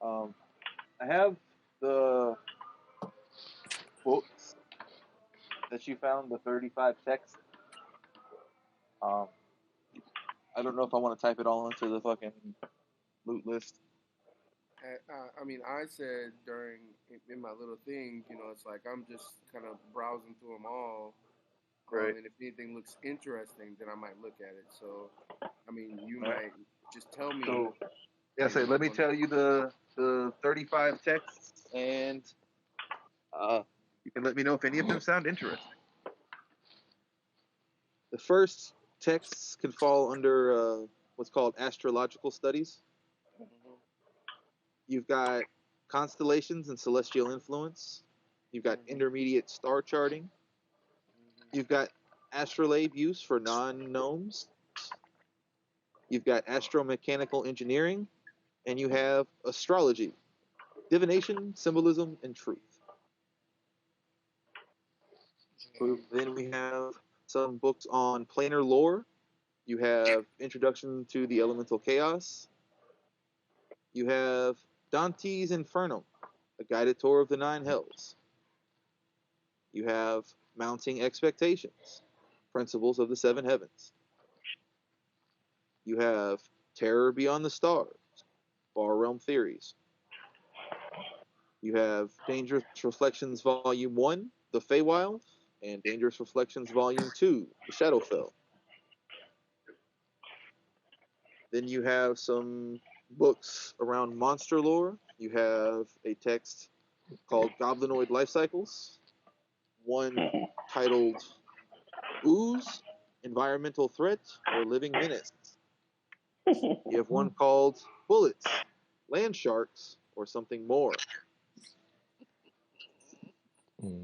Um, I have the books that you found, the 35 texts. Um, I don't know if I want to type it all into the fucking loot list. I mean, I said during in my little thing, it's like I'm just kind of browsing through them all, Right. and if anything looks interesting, then I might look at it. So, I mean, you All right. might just tell me, So yeah, so let which me one. tell you the 35 texts, and uh, you can let me know if any of them sound interesting. The first texts can fall under what's called astrological studies. Mhm, You've got constellations and celestial influence. You've got mhm, intermediate star charting. mhm, You've got astrolabe use for non-gnomes. You've got astromechanical engineering, and you have astrology, divination, symbolism, and truth. mhm, Then we have some books on planar lore. You have Introduction to the Elemental Chaos. You have Dante's Infernum, a guided tour of the nine hells. You have Mounting Expectations, Principles of the Seven Heavens. You have Terror Beyond the Stars, Far Realm Theories. You have Dangerous Reflections Volume 1, The Feywild, and Dangerous Reflections Volume 2, The Shadowfell. Then you have some books around monster lore. You have a text called Goblinoid Life Cycles, one titled Ooze, Environmental Threat, or Living Menace. You have one called Bullets, Land Sharks, or something more.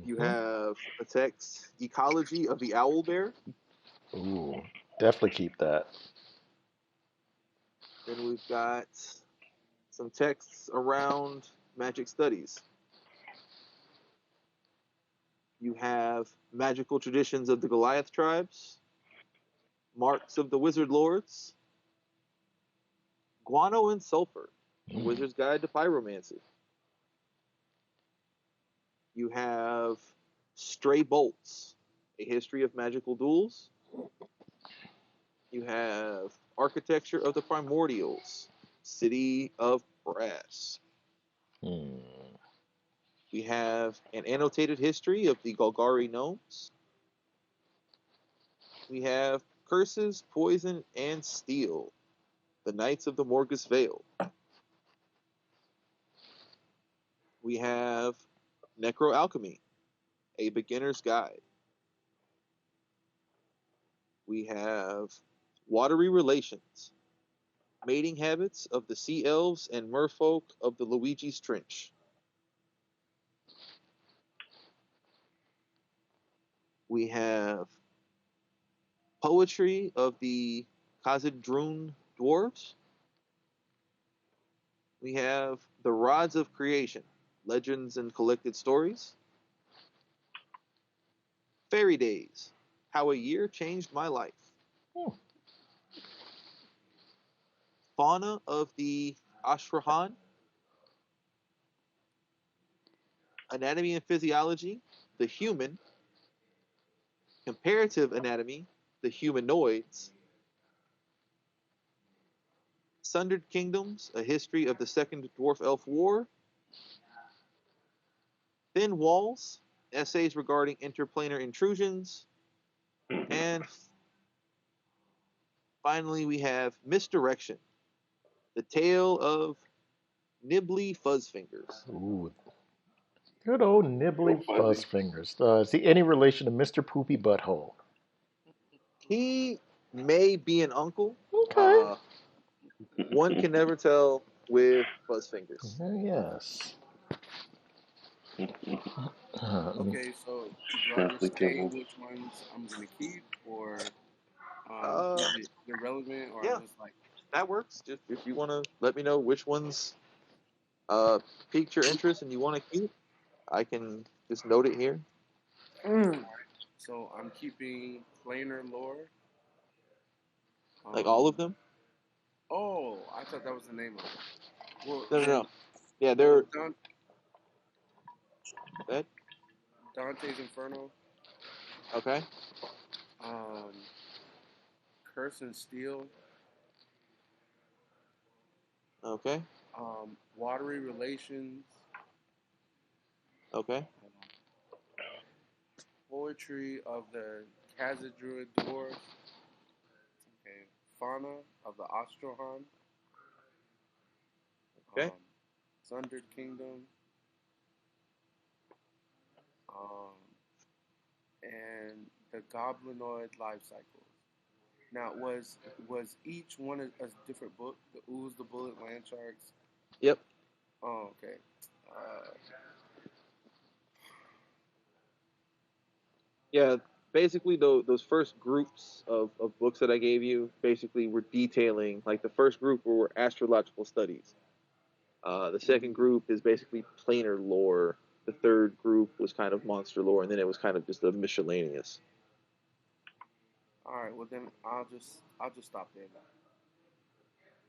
You Mm-hmm. have a text, Ecology of the Owl Bear. Ooh, definitely keep that. Then we've got some texts around magic studies. You have Magical Traditions of the Goliath Tribes, Marks of the Wizard Lords, Guano and Sulfur, A Mm. Wizard's Guide to Pyromancy. You have Stray Bolts, A History of Magical Duels. You have Architecture of the Primordials, City of Brass. Mm. We have an annotated history of the Golgari gnomes. We have Curses, Poison, and Steel, the Knights of the Morgus Vale. We have Necroalchemy, a beginner's guide. We have Watery Relations, mating habits of the sea elves and merfolk of the Luigi's Trench. We have poetry of the Khazad-dûn dwarves. We have the Rods of Creation, legends and collected stories. Fairy Days, how a year changed my life. Hmm. Fauna of the Ashrahan, Anatomy and Physiology, the Human, Comparative Anatomy, the Humanoids, Sundered Kingdoms, A History of the Second Dwarf Elf War, Thin Walls, Essays regarding interplanar intrusions, and finally we have Misdirection, the tale of Nibbly Fuzzfingers. Ooh, good old Go Nibbly fuzzy. Fuzzfingers. Is he any relation to Mr. Poopy Butthole? He may be an uncle. Okay. Uh, one can never tell with Fuzzfingers. Yes. Let me. Okay, so do I just say Replicable. which ones I'm gonna keep, or Uh, is it irrelevant, or I'm yeah, just like, that works. Just if you want to let me know which ones piqued your interest and you want to keep, I can just note it here. so I'm keeping planar lore. Like all of Um, them. oh, I thought that was the name of it. Well, No, no, then no. Yeah, Well, they're that Dante's Inferno, okay. um, Curse and Steel, Okay. Watery Relations, Okay. Poetry of the Khazad-dûr Dwarves, okay, Fauna of the Ostrohan, Okay. um, Sundered Kingdom, um, and the Goblinoid Life Cycles. Now, was each one a different book? The Ooze, the Bullet, Land Sharks. Yep. Oh, okay. Uh, Yeah. Basically, those first groups of books that I gave you basically were detailing, like the first group were astrological studies. The second mm, group is basically planar lore. The third group was kind of monster lore, and then it was kind of just a miscellaneous. all right. Well, then I'll just stop there.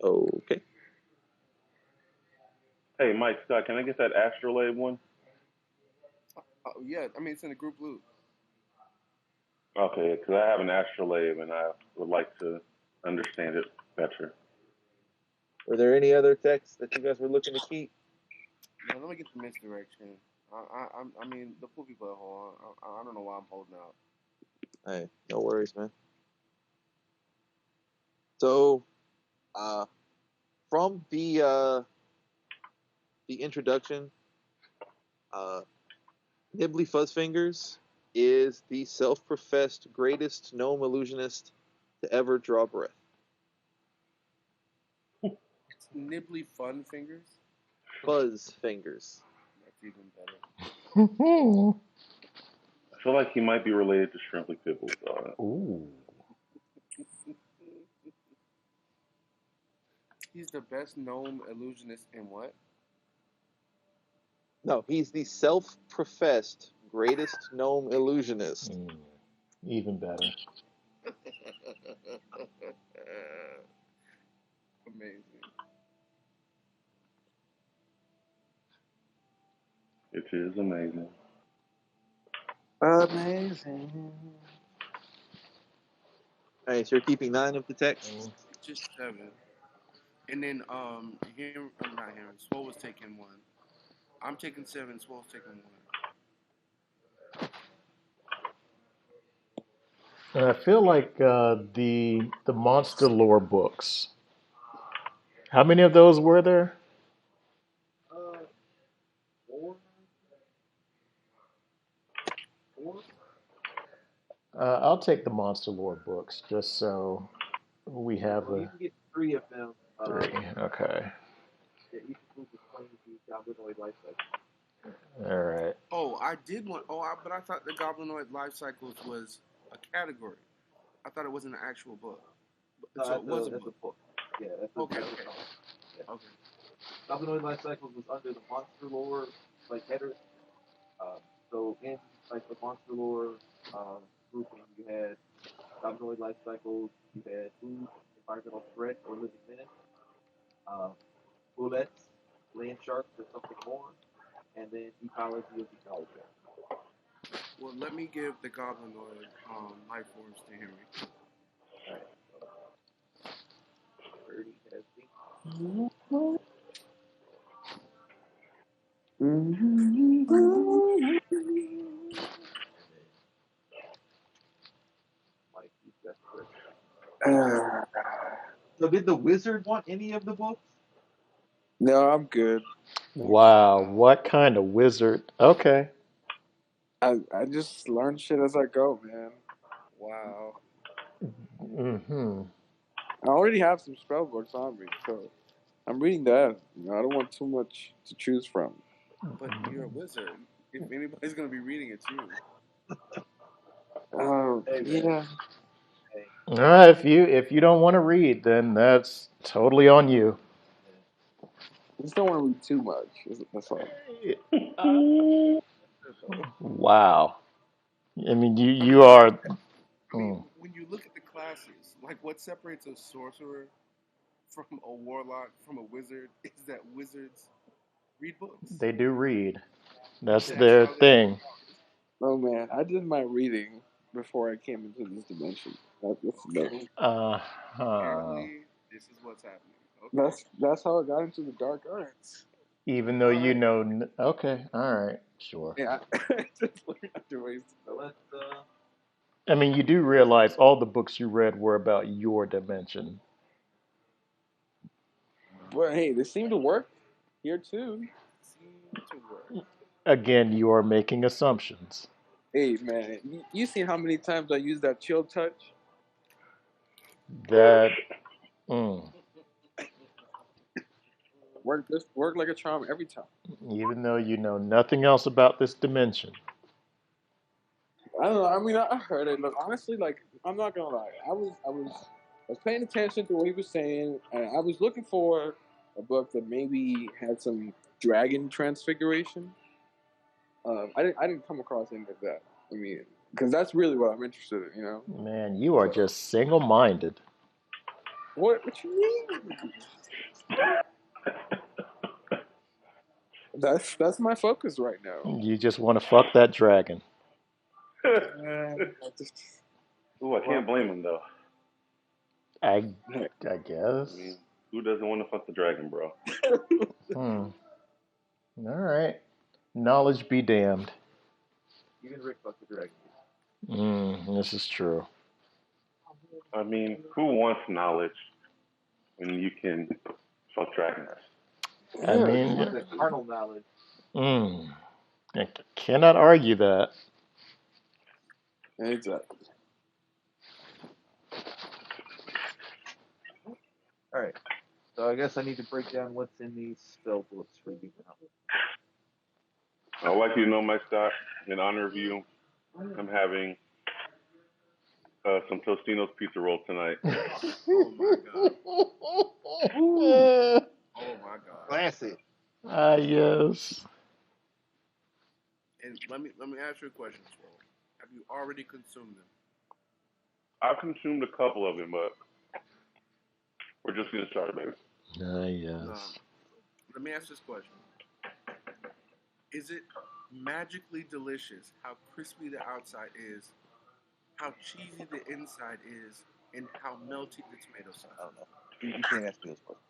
Okay. Hey, Mike Scott, can I get that astrolabe one? Oh yeah, I mean it's in the group loop. Okay, because I have an astrolabe and I would like to understand it better. Were there any other texts that you guys were looking to keep? Now let me get the misdirection. I mean the poor people at home. I don't know why I'm holding out. Hey, no worries, man. So, uh, from the introduction, uh, Nibbly Fuzzfingers is the self-professed greatest gnome illusionist to ever draw breath. It's nibbly fun fingers. Fuzz fingers. That's even better. I feel like he might be related to Shrimply Pickles. Ooh. He's the best gnome illusionist in what? No, he's the self-professed greatest gnome illusionist. Mm. Even better. Amazing. It is amazing. Amazing. Hey, so you're keeping 9 of the texts? Just 7. And then Henry, I'm not Henry. Swole was taking 1. I'm taking 7. Swole's taking 1. And I feel like the monster lore books. How many of those were there? Uh, 4? 4? I'll take the monster lore books just so we have Well, you a can get 3 of them. 3. Okay. Yeah, each group explains the goblinoid life cycle. All right. Oh, I did want. But I thought the Goblinoid Life Cycles was a category. I thought it wasn't an actual book. No, So it was a that's a book. book. Yeah, Okay, that's a okay, song. Yeah. okay. Goblinoid life cycles was under the monster lore like header. Uh, so in like the monster lore um, grouping, you had goblinoid life cycles, you had food, environmental threat, or living menace, um, bullets, land sharks, or something more, and then ecology of the knowledge. Well, let me give the Goblinoid life forms to Henry. All right, so 30 has been. Like you've got the rest. So did the wizard want any of the books? No, I'm good. Wow, what kind of wizard? Okay. I just learn shit as I go, man. Wow. Mm-hmm. I already have some spell books on me, so I'm reading that. I don't want too much to choose from. But you're a wizard. If anybody's gonna be reading, it's you. Hey man, Yeah. hey, All right, if you don't want to read, then that's totally on you. I just don't want to read too much. That's all. Uh, wow. I mean, you are. I mean, Mm. when you look at the classes, like what separates a sorcerer from a warlock from a wizard is that wizards Read books. They do read. That's That's their how they thing. Oh man, I did my reading before I came into this dimension. apparently this is what's happening. Okay. That's how I got into the dark arts. Even though you know. Okay, all right, sure. Yeah, just learned other ways to So know. let's I mean, you do realize all the books you read were about your dimension. But hey, they seem to work here too. Seem to work. Again, you are making assumptions. Hey man, you seen how many times I use that chill touch? That. Mm, Work like a charm every time. even though you know nothing else about this dimension. I don't know. I mean, I heard it. Look, honestly, like I'm not gonna lie. I was paying attention to what he was saying, and I was looking for a book that maybe had some dragon transfiguration. I didn't come across any of that. I mean, because that's really what I'm interested in. Man, you are So just single minded. what you mean? That's my focus right now. You just want to fuck that dragon. I just, Ooh, I can't blame him though. I, heck, I guess. I mean, who doesn't want to fuck the dragon, bro? Hmm. All right. Knowledge be damned. even Rick fucked the dragon. This is true. I mean, who wants knowledge when you can fuck dragons? I yeah, mean, With the carnal knowledge. I cannot argue that. exactly. All right. So I guess I need to break down what's in these spell books for you now. I'd like you to know, Mike Scott, in honor of you, I'm having some Tostino's pizza roll tonight. Oh my god. Oh my god. Classic. Ah, yes. And let me ask you a question, Swole. Have you already consumed them? I've consumed a couple of them, but we're just getting started, baby. Ah, yes. Let me ask this question. Is it magically delicious how crispy the outside is, how cheesy the inside is, and how melty the tomato sauce I don't know. You can't ask me those questions.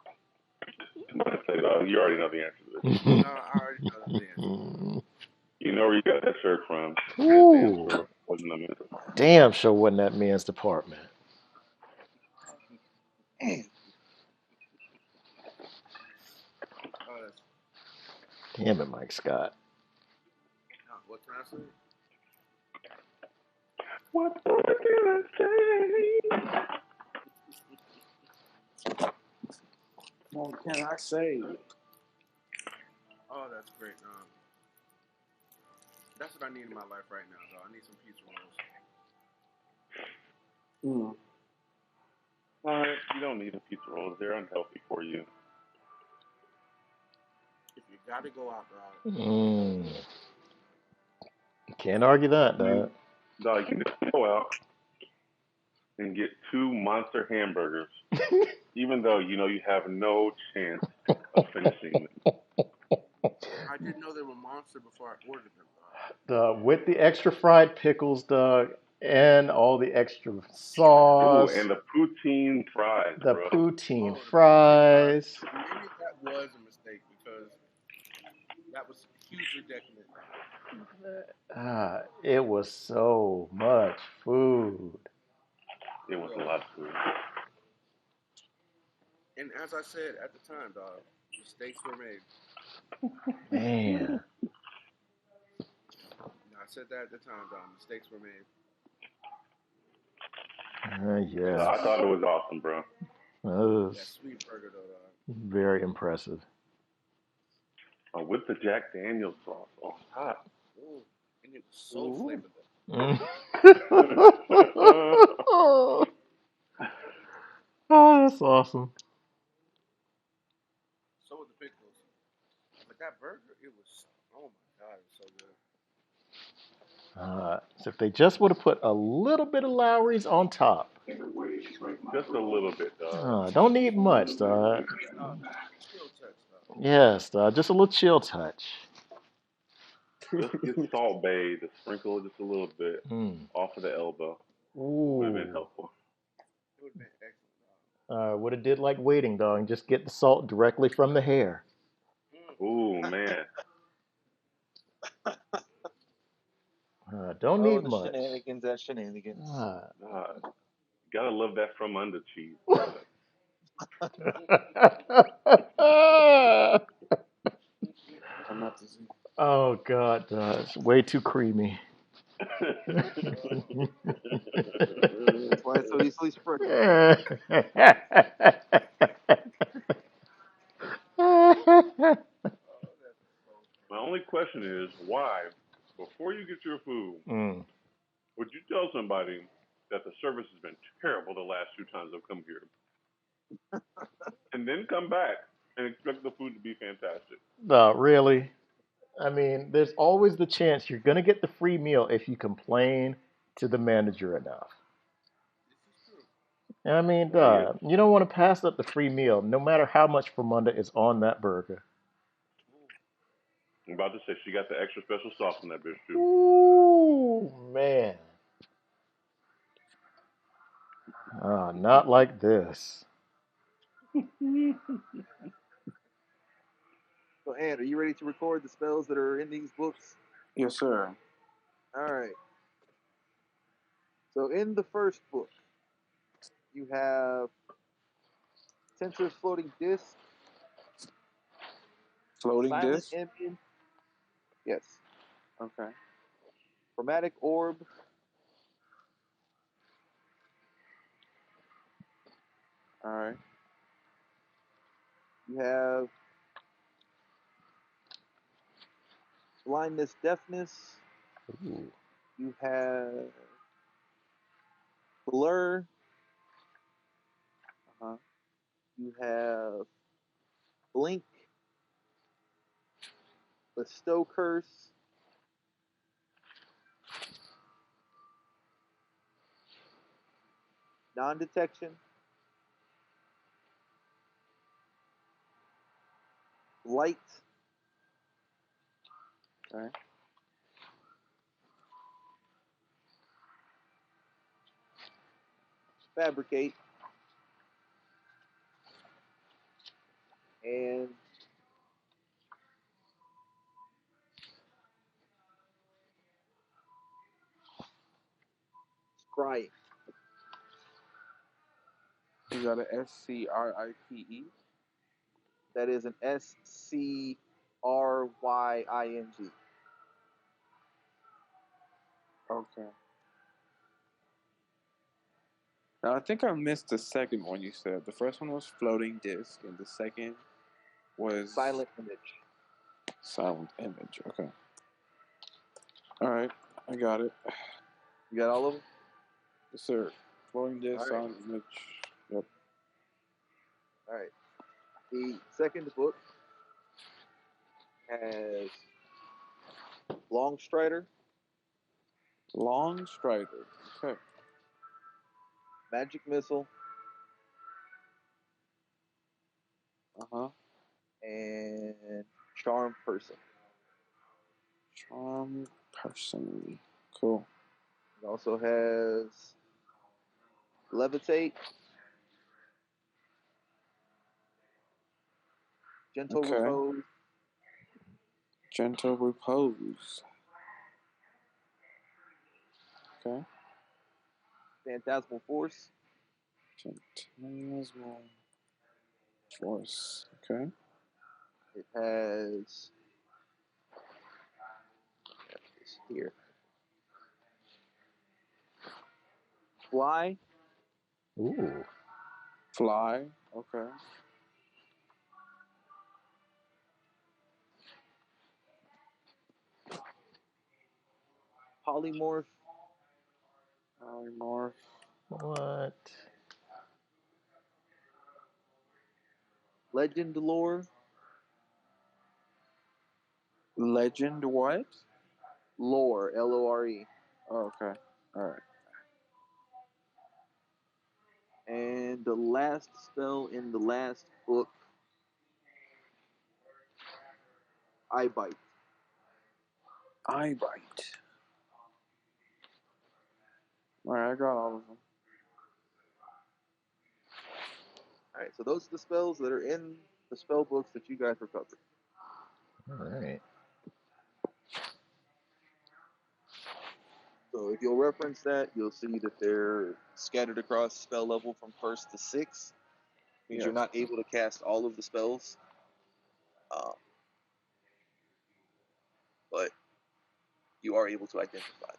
You already know the answer to this. is? I already know the answer. You know where you got that shirt from. Ooh. Wasn't a mental. Damn sure wasn't that man's department. That's, Damn it, Mike Scott. what can I say? What more can I say? What can I say? Oh, that's great. That's what I need in my life right now, though. I need some pizza rolls. You don't need a pizza rolls. They're unhealthy for you. If you gotta go out, dog. Can't argue that, dog. Dog, you can go out and get 2 monster hamburgers, even though you know you have no chance of finishing them. I didn't know they were monster before I ordered them, dog. With the extra fried pickles, dog, and all the extra sauce. Ooh, and the poutine fries, the bro. poutine The fries. maybe that was a mistake because that was hugely decadent. It was so much food. It was a lot of food. And as I said at the time, dog, mistakes were made. Man. I said that at the time, dog. Mistakes were made. Yes. I thought it was awesome, bro. That was That sweet burger, though, dog. very impressive. With the Jack Daniels sauce on top. Ooh, and it was so flavorful. Oh, that's awesome. So were the pickles. But that burger, it was, oh my god, it was so good. So if they just would have put a little bit of Lowry's on top. Just a little bit, dog. Don't need much, dog. Chill touch, dog. Yes, just a little chill touch. Just get Salt Bay to sprinkle just a little bit Mm. off of the elbow. Would have been Ooh. helpful. It would have been excellent. Would have did like waiting, dog, and just get the salt directly from the hair. Ooh, man. Don't Oh, need the much. shenanigans at shenanigans. Gotta love that from under cheese. I'm not to see. Oh God, it's way too creamy. That's why it's so easily spread. My only question is why, before you get your food, Mm. would you tell somebody that the service has been terrible the last few times I've come here, and then come back and expect the food to be fantastic? No, really. I mean, there's always the chance you're gonna get the free meal if you complain to the manager enough. This is true. I mean, Yeah. you don't want to pass up the free meal, no matter how much Famunda is on that burger. I'm about to say she got the extra special sauce on that bitch too. Ooh, man. Not like this. So, Ann, are you ready to record the spells that are in these books? Yes, sir. All right. So, in the first book, you have Tensor's Floating Disc, Floating Silent disc. Image, yes, Okay. Chromatic Orb, all right. You have Blindness, Deafness, Ooh. you have Blur, uh-huh. You have Blink, Bestow Curse, Non-Detection, Light, all right. Fabricate, and Scrying. Is that a SCRIPE? That is an SCRYING. Okay. Now I think I missed the second one you said. The first one was floating disc, and the second was Silent Image. silent image. Okay. All right, I got it. You got all of them? Yes, sir. Floating disc, All right. silent image. Yep. All right. The second book has Long Strider, Long strider. Okay. Magic Missile, Uh huh. and Charm Person. Charm person. Cool. It also has Levitate, Gentle Okay. Repose, Gentle repose. Okay. Phantasmal Force, Phantasmal force. Okay. it has this here. Fly, Ooh. Fly. Okay. Polymorph, Polymorph. What? Legend Lore, Legend what? Lore, Lore, Oh, okay. All right. and the last spell in the last book Eye bite. Eye bite. All right, I got all of them. All right, so those are the spells that are in the spell books that you guys recovered. All right. So if you'll reference that, you'll see that they're scattered across spell level from 1st to 6th. Means you're not able to cast all of the spells, um, but you are able to identify them.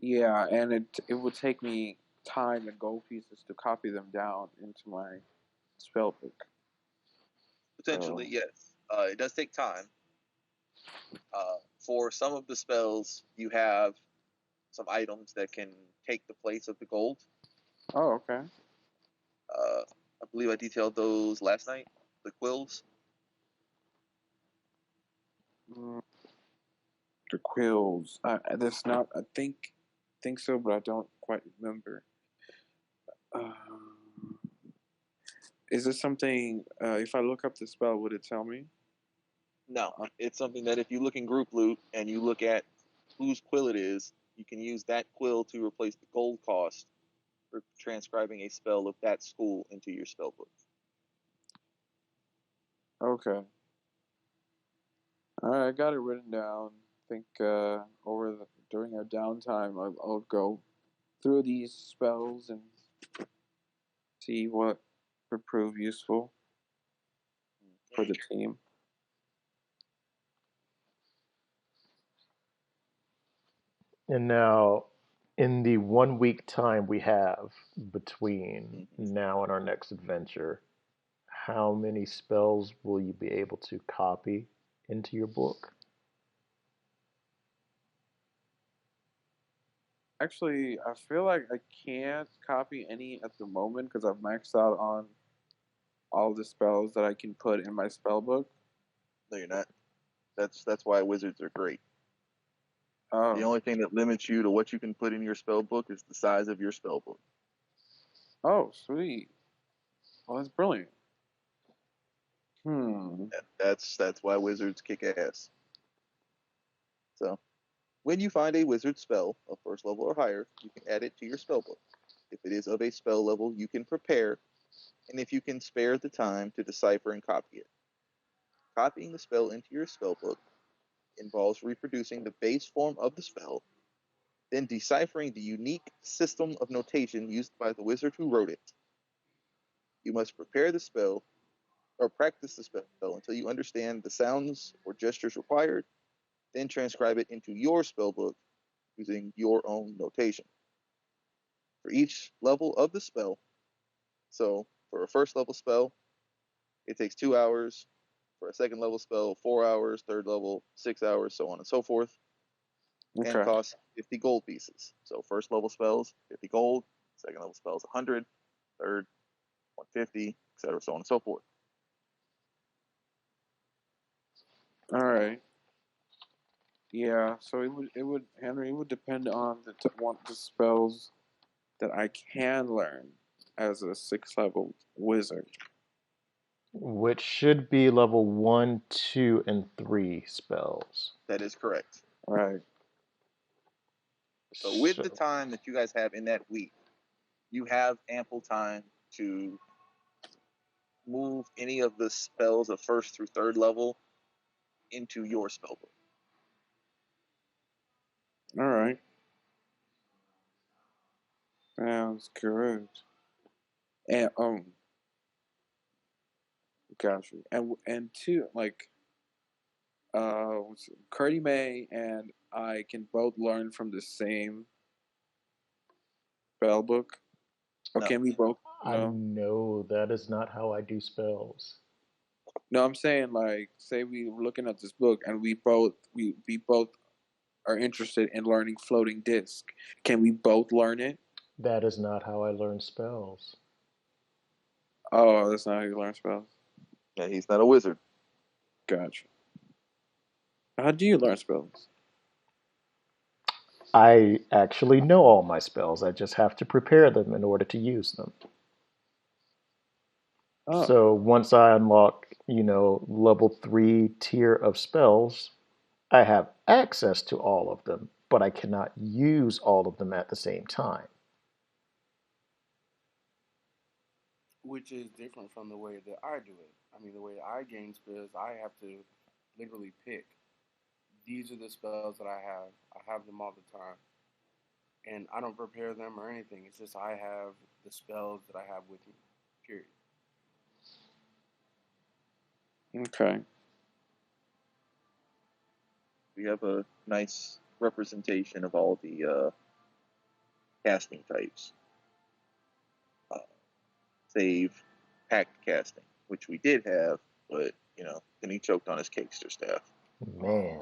Yeah, and it would take me time and gold pieces to copy them down into my spell book. Potentially, So, yes. It does take time. For some of the spells, you have some items that can take the place of the gold. oh, okay. I believe I detailed those last night. The quills. Mm, the quills. That's not. I think so, but I don't quite remember. Is this something? If I look up the spell, would it tell me? No, it's something that if you look in group loot and you look at whose quill it is, you can use that quill to replace the gold cost for transcribing a spell of that school into your spell book. Okay. All right, I got it written down. I think during our downtime, I'll go through these spells and see what would prove useful for the team. And now, in the 1 week time we have between now and our next adventure, how many spells will you be able to copy into your book? Actually, I feel like I can't copy any at the moment because I've maxed out on all the spells that I can put in my spell book. No, you're not. That's why wizards are great. Oh, The only thing that limits you to what you can put in your spell book is the size of your spell book. oh, sweet. Well, that's brilliant. That's why wizards kick ass. So when you find a wizard spell of 1st level or higher, you can add it to your spell book. If it is of a spell level, you can prepare, and if you can spare the time to decipher and copy it. Copying the spell into your spell book involves reproducing the base form of the spell, then deciphering the unique system of notation used by the wizard who wrote it. You must prepare the spell or practice the spell until you understand the sounds or gestures required, then transcribe it into your spell book using your own notation. For each level of the spell, so for a 1st level spell, it takes 2 hours. For a 2nd level spell, 4 hours. 3rd level, 6 hours, so on and so forth. And Okay. costs 50 gold pieces. So 1st level spells, 50 gold. 2nd level spells, 100. 3rd, 150, etc., so on and so forth. All right. Yeah. So Henry, it would depend on the spells that I can learn as a 6th level wizard. Which should be level 1, 2, and 3 spells. That is correct. Right. So with So, the time that you guys have in that week, you have ample time to move any of the spells of 1st through 3rd level into your spell book. All right. Sounds good. And got you. And two, like Curdy May and I can both learn from the same spell book. Or No. can we both? I No. know that is not how I do spells. No, I'm saying like, say we were looking at this book and we both are interested in learning floating disc. Can we both learn it? That is not how I learn spells. Oh, that's not how you learn spells. Yeah, he's not a wizard. Gotcha. How do you learn spells? I actually know all my spells. I just have to prepare them in order to use them. Oh, So once I unlock, level 3 tier of spells, I have access to all of them, but I cannot use all of them at the same time. which is different from the way that I do it. I mean, the way I gain spells, I have to literally pick. These are the spells that I have. I have them all the time, and I don't prepare them or anything. It's just I have the spells that I have with me. Period. okay. We have a nice representation of all the casting types, uh, save packed casting, which we did have, but then he choked on his cakester staff. Man.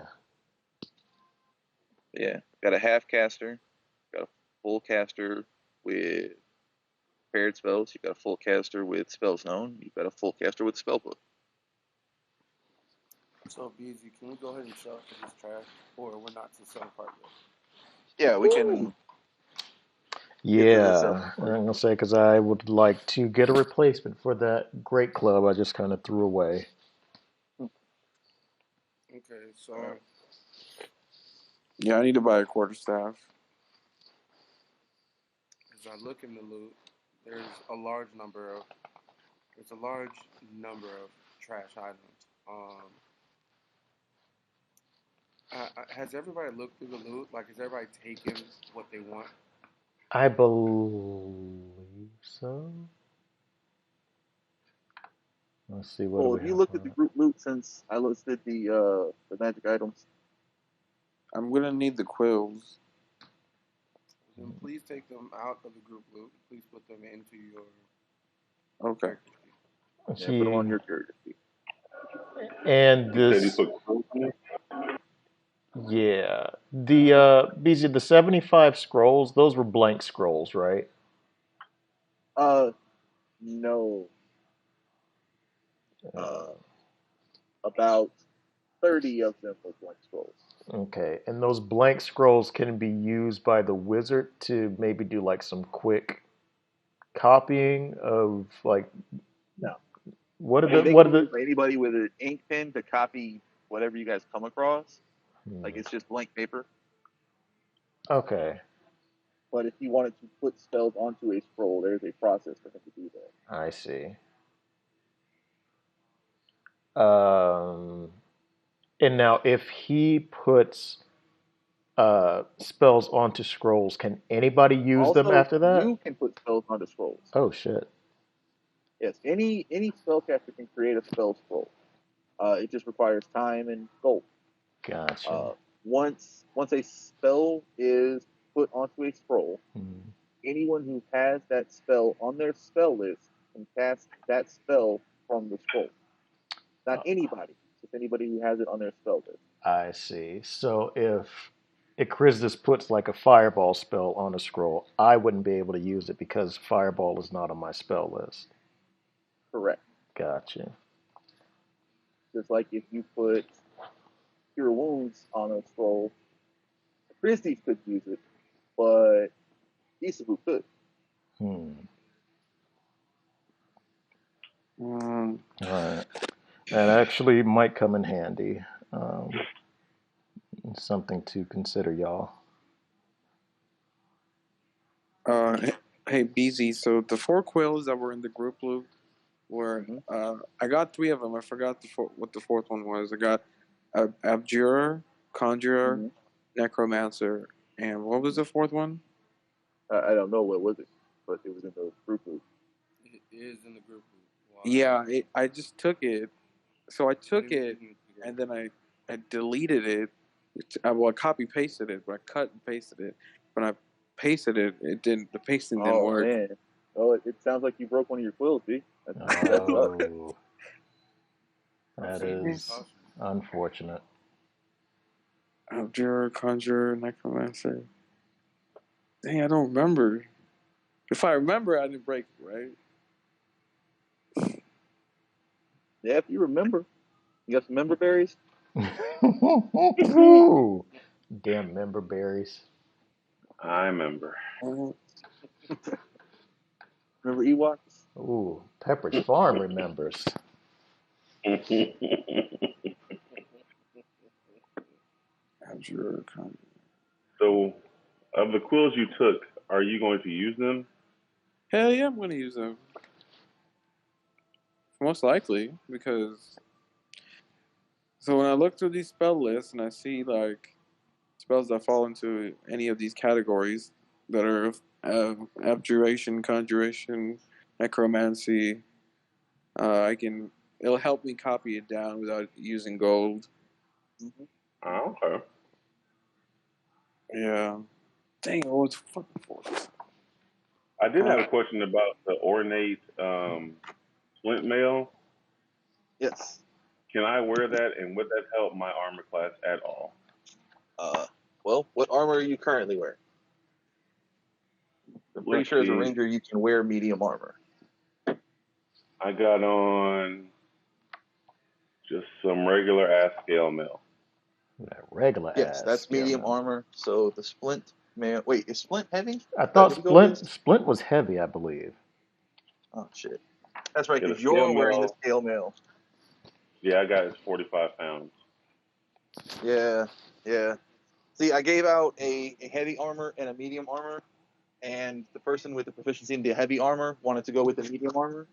Yeah, got a half caster, got a full caster with prepared spells. You got a full caster with spells known. You got a full caster with spellbook. So, BZ, can we go ahead and sell for this trash, or we're not to sell part yet? Yeah, we can. Yeah, I'm gonna say because I would like to get a replacement for that great club I just kind of threw away. Okay, so Yeah, I need to buy a quarterstaff. as I look in the loot, there's a large number of trash items. Has everybody looked through the loot? Like, has everybody taken what they want? I believe so. Let's see what do Well, we have you have. looked at the group loot since I listed the magic items? I'm gonna need the quills. Then please take them out of the group loot. Please put them into your Okay. character sheet. Yeah, put them on your character sheet. And You said you this, put quills in it? yeah, these are the 75 scrolls. Those were blank scrolls, right? No. Uh, About 30 of them were blank scrolls. okay, and those blank scrolls can be used by the wizard to maybe do like some quick copying of like No. what are I mean, the they what can are use the anybody with an ink pen to copy whatever you guys come across. Like, hmm, it's just blank paper. okay, But if you wanted to put spells onto a scroll, there's a process for him to do that. I see. Um, and now if he puts spells onto scrolls, can anybody use them Also, after that? you can put spells onto scrolls. Oh shit. Yes, any spellcaster can create a spell scroll. It just requires time and gold. Gotcha. Uh, once a spell is put onto a scroll, Hmm. anyone who has that spell on their spell list can cast that spell from the scroll. Not anybody, just anybody who has it on their spell list. I see. So if Ichristus puts like a fireball spell on a scroll, I wouldn't be able to use it because fireball is not on my spell list. Correct. Gotcha. Just like if you put Cure Wounds on a scroll, Christie could use it, but Isabu could. Hmm. Um, All right. That actually might come in handy. Um, something to consider, y'all. uh, hey, BZ. So the 4 quills that were in the group loot were Mm-hmm. I got 3 of them. I forgot what the 4th one was. I got Abjurer, Conjurer, Mm-hmm. Necromancer, and what was the 4th one? I don't know what was it, but it was in the group loot. It is in the group loot. Wow. Yeah, I just took it. So I took What do you it mean you and then I deleted it. I copy pasted it, but I cut and pasted it. When I pasted it, it didn't. The pasting didn't Oh work. man. Well, it sounds like you broke one of your quills, B. That sucks. Oh, I'm that sure you is caution. unfortunate. Abjurer, Conjurer, Necromancer. Dang, I don't remember. If I remember, I didn't break it, right? Yeah, if you remember, you got some member berries. Damn member berries. I remember. Uh, Remember Ewoks? Ooh, Pepperidge Farm remembers. Abjure. So, of the quills you took, are you going to use them? Hell yeah, I'm gonna use them. Most likely, because so when I look through these spell lists and I see like spells that fall into any of these categories that are abjuration, conjuration, necromancy, it'll help me copy it down without using gold. Oh, okay. Yeah. Dang, oh, it's fucking for. I did have a question about the ornate splint mail. Yes. Can I wear that, and would that help my armor class at all? Well, what armor are you currently wearing? I'm pretty Let's sure as a see. ranger you can wear medium armor. I got on just some regular ass scale mail. That regular Yes, ass that's scale medium mail. armor. So the splint man. Wait, is splint heavy? I thought Heavy gold is? Splint was heavy, I believe. Oh shit. That's right, Yeah, the because scale you're wearing the mail. scale mail. Yeah, I got is 45 pounds. Yeah, yeah. See, I gave out a heavy armor and a medium armor, and the person with the proficiency in the heavy armor wanted to go with the medium armor.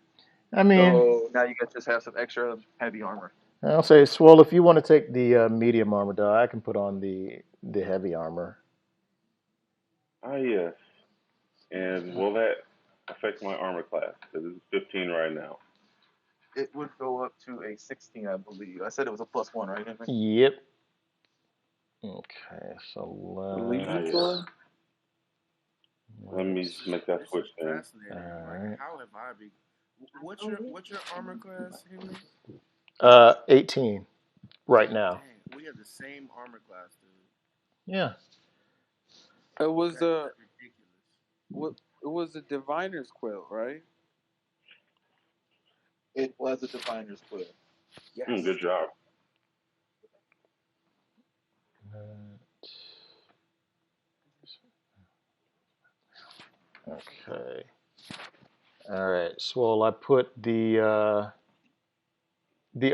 I mean, So now you guys just have some extra heavy armor. I'll say, Swole, if you want to take the medium armor, though, I can put on the heavy armor. Ah, yes. And will that affect my armor class? Because it's 15 right now. It would go up to a 16, I believe. I said it was a +1, right, Henry? Yep. Okay, so Legion yes. sword? Let me let's. just make that This switch is then. fascinating. Alright. Like, how have I been? What's your armor class, Henry? 18 right now. Dang, we have the same armor class, dude. Yeah. It was That's the ridiculous. it was the diviner's quill, right? It was a definer's quill. Yes. Good job. Okay. All right. Swole, I put the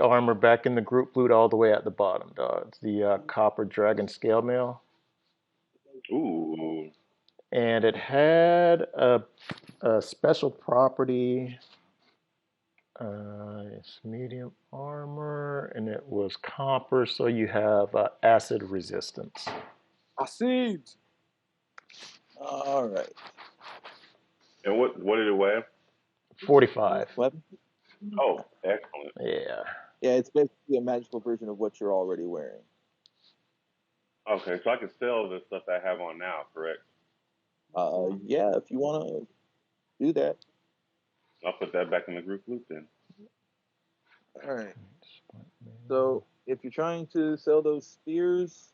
armor back in the group loot all the way at the bottom, dog. It's the copper dragon scale mail. Ooh. And it had a special property. It's medium armor, and it was copper, so you have acid resistance. Acid. All right. And what did it weigh? 45. Weapon? Oh, excellent. Yeah. Yeah, it's basically a magical version of what you're already wearing. Okay, so I can sell the stuff I have on now, correct? Yeah, if you want to do that. I'll put that back in the group loot then. All right. So if you're trying to sell those spears,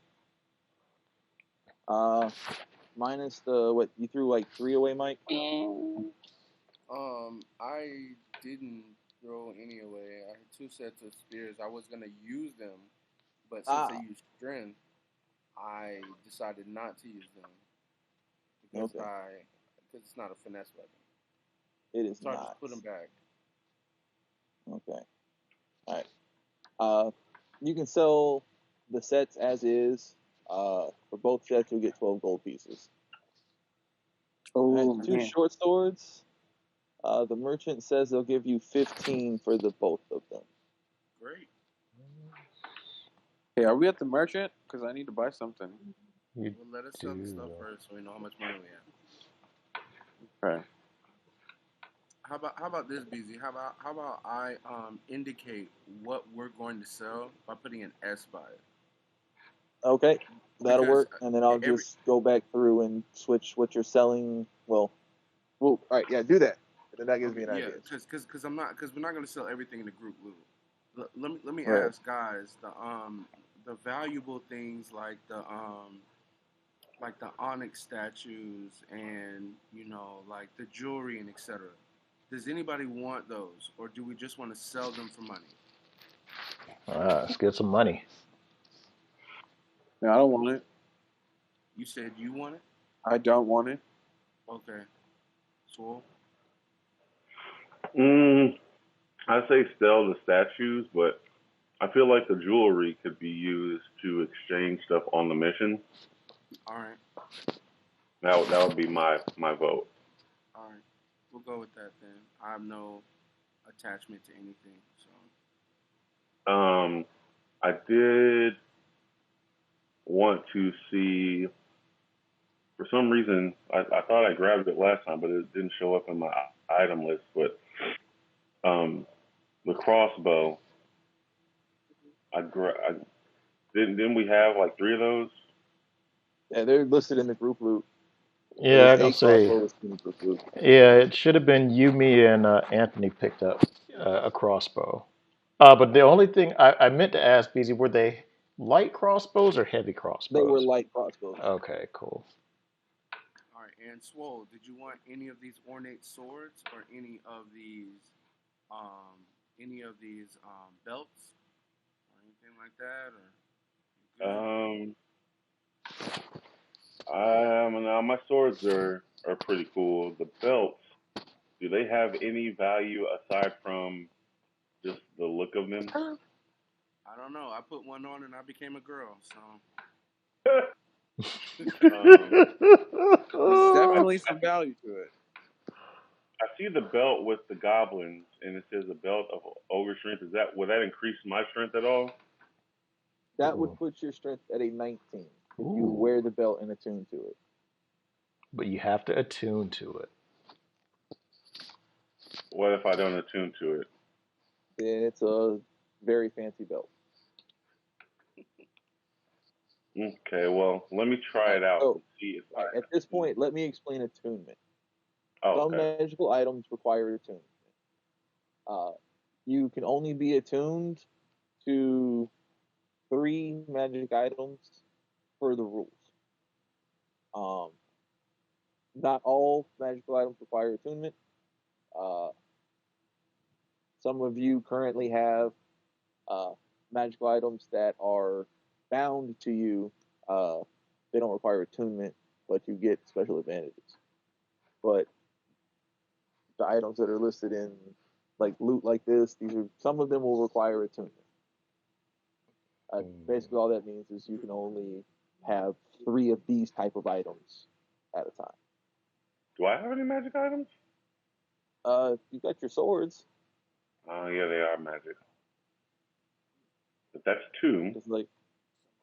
minus the what you threw like 3 away, Mike. I didn't throw any away. I had 2 sets of spears. I was gonna use them, but since I used strength, I decided not to use them because because it's not a finesse weapon. It is So I not. just put them back. Okay. All right. You can sell the sets as is. For both sets, you'll get 12 gold pieces. Oh, Right, 2 man. short swords. The merchant says they'll give you 15 for the both of them. Great. Hey, are we at the merchant? Because I need to buy something. You Well, let us sell the stuff first so we know how much money we have. Okay. How about this, BZ? How about I indicate what we're going to sell by putting an S by it? Okay, that'll Because work. And then I'll just go back through and switch what you're selling. Well, all right, yeah, do that. And then that gives me an idea. because we're not going to sell everything in the group loot. Let me Right. ask guys the valuable things like the onyx statues and like the jewelry and etc. Does anybody want those, or do we just want to sell them for money? let's get some money. No, I don't want it. You said you want it? I don't want it. Okay. So I say sell the statues, but I feel like the jewelry could be used to exchange stuff on the mission. All right. That would be my vote. All right. We'll go with that then. I have no attachment to anything. So I did want to see. For some reason, I thought I grabbed it last time, but it didn't show up in my item list. But the crossbow, I didn't we have like 3 of those? Yeah, they're listed in the group loot. Yeah, I There's can a say. crossbow listed in the group loot. Yeah, it should have been you, me, and Anthony picked up a crossbow. But the only thing I meant to ask, BZ, were they light crossbows or heavy They were crossbows? light crossbows. Okay, cool. all right. And Swole, did you want any of these ornate swords or um any of these belts or anything like that? Or you good? Um, now my swords are pretty cool. The belts, do they have any value aside from just the look of them? I don't know. I put one on and I became a girl. So um, There's I, definitely some value to it. I see the belt with the goblins, and it says a belt of ogre strength. Would that increase my strength at all? That would Ooh. put your strength at a 19 if you Ooh. wear the belt and attune to it. But you have to attune to it. What if I don't attune to it? Then it's a very fancy belt. Okay, well, let me try it out and So, see if at this point, let me explain attunement. Oh, Some okay. magical items require attunement. Uh, you can only be attuned to 3 magic items for the rules. Um, not all magical items require attunement. Uh, some of you currently have uh, magical items that are bound to you. Uh, they don't require attunement, but you get special advantages. But the items that are listed in like loot like this, these are some of them will require attunement. Basically, all that means is you can only have 3 of these type of items at a time. Do I have any magic items? You got your swords. Oh, yeah, they are magic. But that's 2. Just like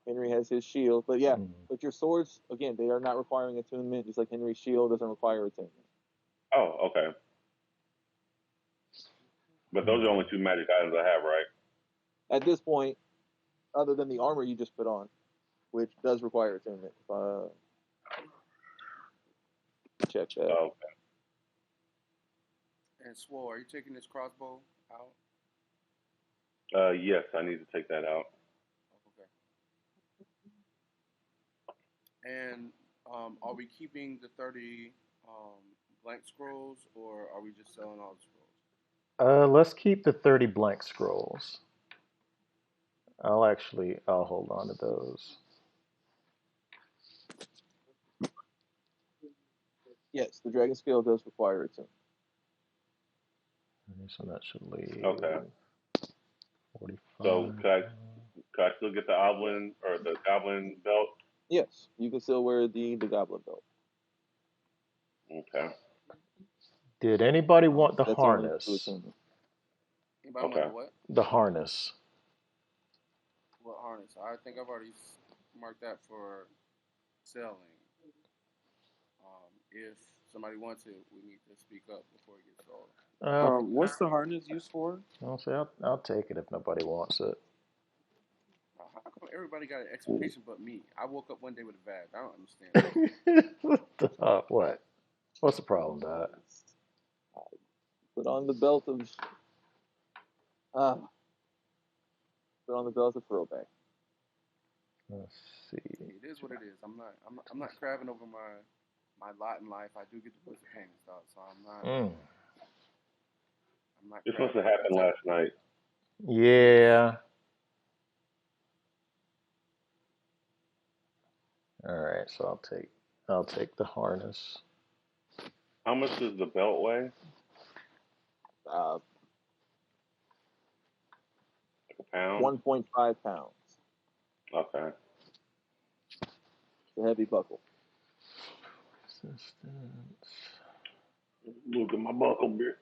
Henry has his shield, but yeah, Mm. but your swords again, they are not requiring attunement. Just like Henry's shield doesn't require attunement. Oh, okay. But those are the only 2 magic items I have, right? At this point, other than the armor you just put on, which does require attunement. Check that. Oh, and Swole, are you taking this crossbow out? okay. Yes, I need to take that out. Okay. And are we keeping the 30 blank scrolls, or are we just selling all the scrolls? Let's keep the 30 blank scrolls. I'll hold on to those. Yes, the dragon scale does require attunement. So that should leave Okay. 45. So could I still get the goblin or the goblin belt? Yes, you can still wear the goblin belt. Okay. Did anybody want the That's only to harness? attunement. Anybody want Okay. the what? The harness. What harness? I think I've already marked that for selling. If somebody wants it, we need to speak up before it gets sold. What's the harness used for? I'll say I'll take it if nobody wants it. How come everybody got an expectation but me? I woke up one day with a badge. I don't understand. What? What's the problem, Dad? Put on the belt of uh, put on the belt of throwback. Let's see. It is what it is. I'm not crabbing over my lot in life. I do get to put the payments out, so I'm not. Mm. I'm not. This must have happened last night. Yeah. All right, so I'll take the harness. How much does the belt weigh? Uh, Like a pound. 1.5 pounds. Okay. It's a heavy buckle. Resistance. Look at my buckle, bitch.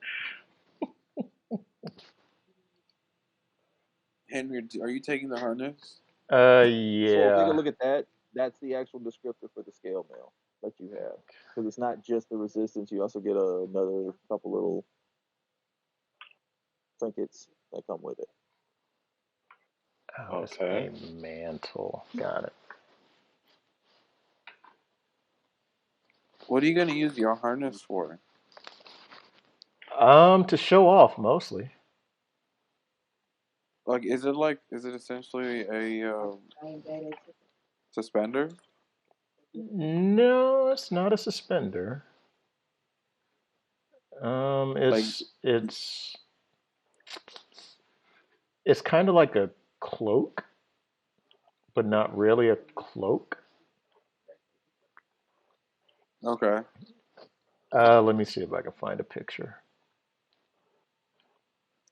Henry, are you taking the harness? So we'll take a Yeah. look at that. That's the actual descriptor for the scale mail that you have. Because it's not just the resistance, you also get another couple little trinkets that come with it. Oh, it's Okay. a mantle. Got it. What are you going to use your harness for? To show off mostly. Like, is it essentially a suspender? No, it's not a suspender. Like, It's kind of like a cloak, but not really a cloak. okay. Let me see if I can find a picture.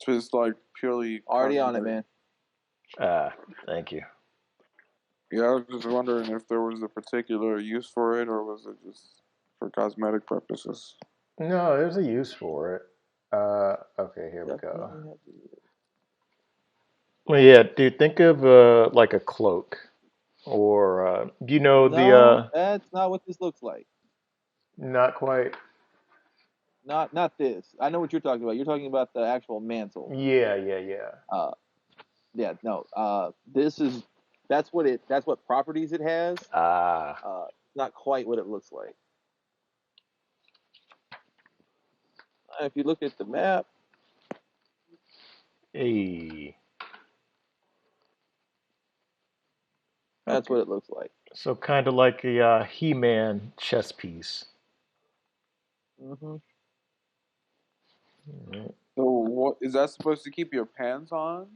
So it's like purely Already on it, cosmetic. man. Thank you. Yeah, I was just wondering if there was a particular use for it, or was it just for cosmetic purposes? No, there's a use for it. Okay, here we go. Definitely have to use it. Well, yeah, dude, think of like a cloak, or you know the No, that's not what this looks like. not quite. Not this. I know what you're talking about. You're talking about the actual mantle. Yeah, yeah, yeah. Uh, yeah, no. That's what properties it has. Ah, Not quite what it looks like. If you look at the map, hey. that's Okay. what it looks like. So kind of like a He-Man chess piece. Hmm. Alright. So what is that supposed to keep your pants on?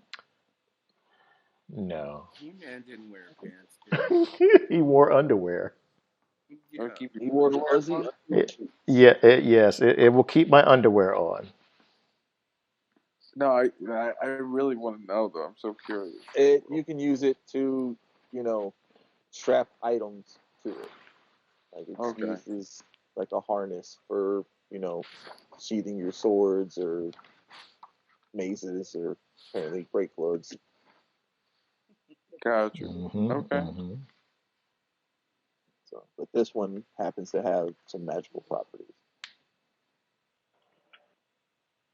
No. He-Man didn't wear pants, did He wore underwear. he? Or Yeah. keep He your wore underwear fuzzy on? It, yeah, yes, it will keep my underwear on. No, I really want to know though. I'm so curious. You can use it to, you know, strap items to it. Like it's Okay. used as like a harness for, sheathing your swords or maces or apparently break loads. Got you. Mm-hmm, Okay. mm-hmm. So, but this one happens to have some magical properties.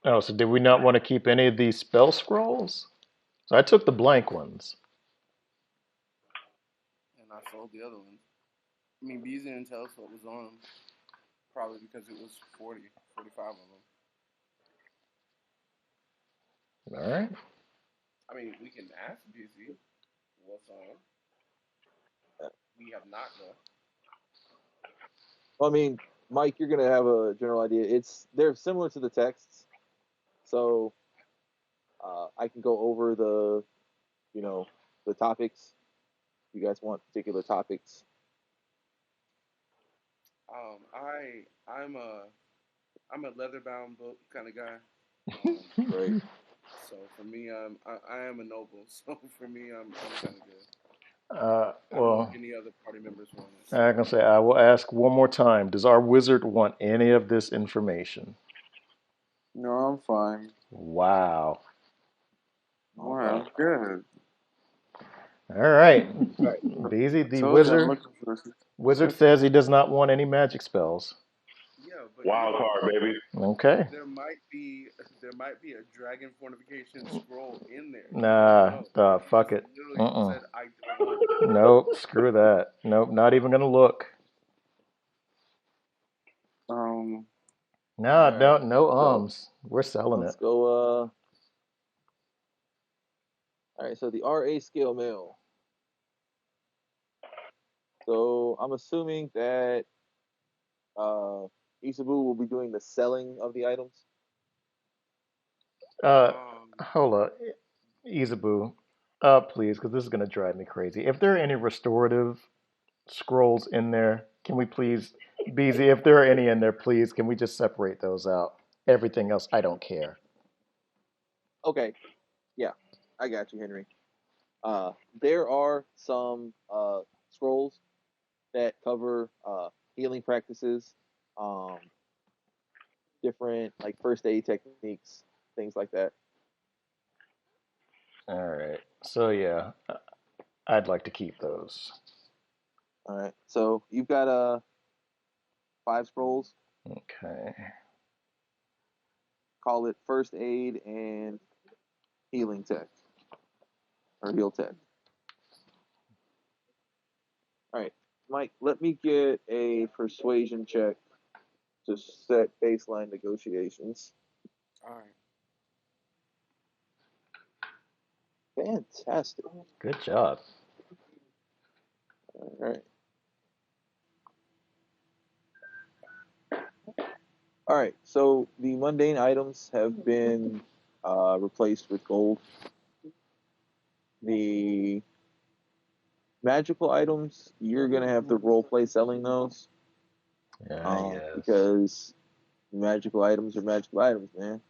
Oh, so did we not want to keep any of these spell scrolls? So I took the blank ones. And I sold the other ones. I mean, Bees didn't tell us what was on them. Probably because it was 45 of them. All right. I mean, we can ask Busy what's on them. We have not, though. Well, I mean, Mike, you're gonna have a general idea. They're similar to the texts, so I can go over the topics. If you guys want particular topics. I'm a leather-bound book kind of guy. Um, Right. so for me, I am a noble. So for me, I'm kind of good. I don't know if Well, any other party members want it. I can say I will ask one more time. Does our wizard want any of this information? No, I'm fine. Wow. Wow, good. All right. All right. Beezy, the Told you I'm wizard. looking for this. Wizard says he does not want any magic spells. Yeah, but Wild card, baby. Okay. there might be a dragon fortification scroll in there. You Nah, don't know. He fuck just it. literally said, "I don't want it." Nope, screw that. Nope, not even gonna look. Um, No, All right. no So ums. We're selling it. let's go. All right. So the RA scale mail. So I'm assuming that Isabu will be doing the selling of the items. Uh, Um, hold up, Isabu. Please, because this is gonna drive me crazy. If there are any restorative scrolls in there, can we please, BZ, if there are any in there, please, can we just separate those out? Everything else, I don't care. Okay, yeah, I got you, Henry. There are some scrolls that cover healing practices, um, different like first aid techniques, things like that. All right. So yeah, I'd like to keep those. All right, so you've got 5 scrolls. Okay. Call it first aid and healing tech or heal tech. All right, Mike, let me get a persuasion check to set baseline negotiations. All right. Fantastic. Good job. All right. All right. So the mundane items have been replaced with gold. The magical items, you're gonna have to role play selling those, Yes. because magical items are magical items, man.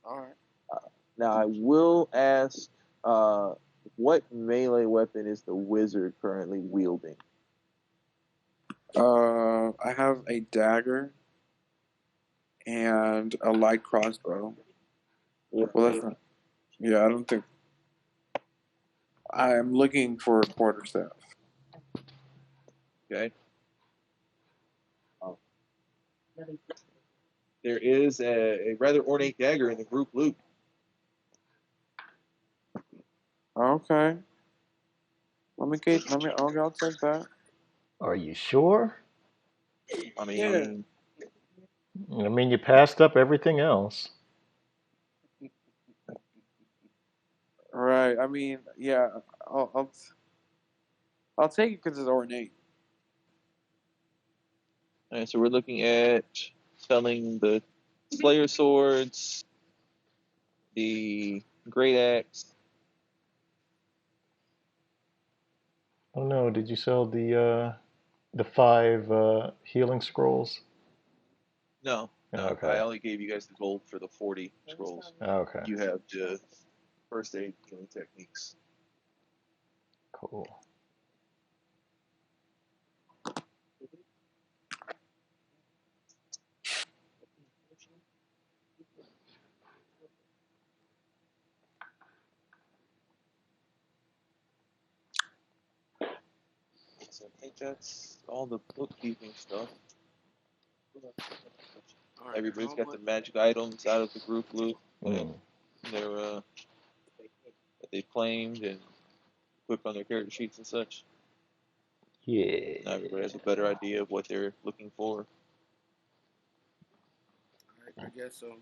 All right. Now I will ask, what melee weapon is the wizard currently wielding? I have a dagger and a light crossbow. Well, that's not. Yeah, I don't think. I'm looking for a quarterstaff. Okay. There is a rather ornate dagger in the group loot. Okay. Okay, I'll take that. Are you sure? I mean, Yeah. I mean, you passed up everything else. Right. I mean, yeah. I'll take it because it's ornate. all right, so we're looking at selling the Slayer swords, the Great Axe. Oh no, did you sell the 5 healing scrolls? No, no, I Okay. only gave you guys the gold for the 40 scrolls. Okay. You have the first aid healing techniques. Cool. So I think that's all the bookkeeping stuff. All right. Everybody's How got the much? magic items out of the group loot that Mm. they're that they claimed and put on their character sheets and such. Yeah. Now everybody has a better idea of what they're looking for. All right, I guess so.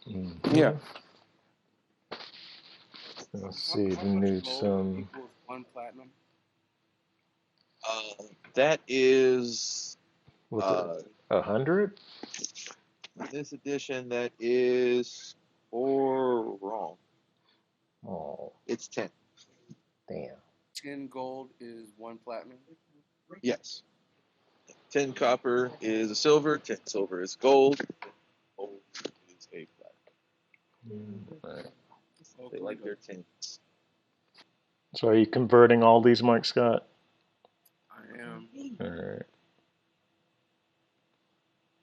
Mhm. Yeah. Let's How, see. how The much new gold some. equals 1 platinum? That is What's it? 100? this edition. That is 4 wrong. Oh, It's 10. damn. 10 gold is 1 platinum. Yes. 10 copper is a silver. 10 silver is gold. Gold is a platinum. Right. They like their 10s. So are you converting all these, Mike Scott? I am. All right.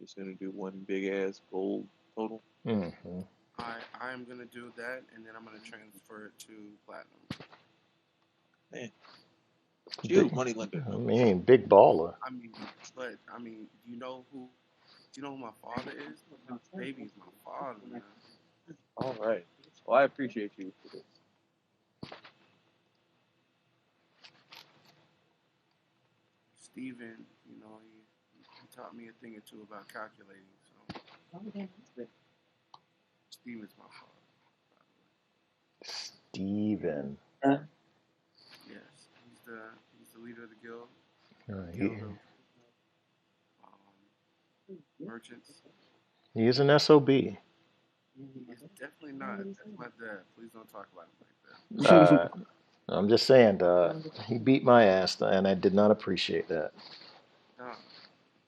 Just gonna do one big ass gold total. Mm-hmm. I am gonna do that, and then I'm gonna transfer it to platinum. Man, shoot, money lender. I mean, big baller. I mean, do you know who? Do you know who my father is? This baby is my father, man. All right. Well, I appreciate you for this. Steven, he taught me a thing or two about calculating. So Steven's my father, by Steven. the way. Yes, he's the leader of the guild. Guild of merchants. He is an SOB. He's definitely not. That's my dad. Please don't talk about him like that. I'm just saying, he beat my ass, and I did not appreciate that. Nah,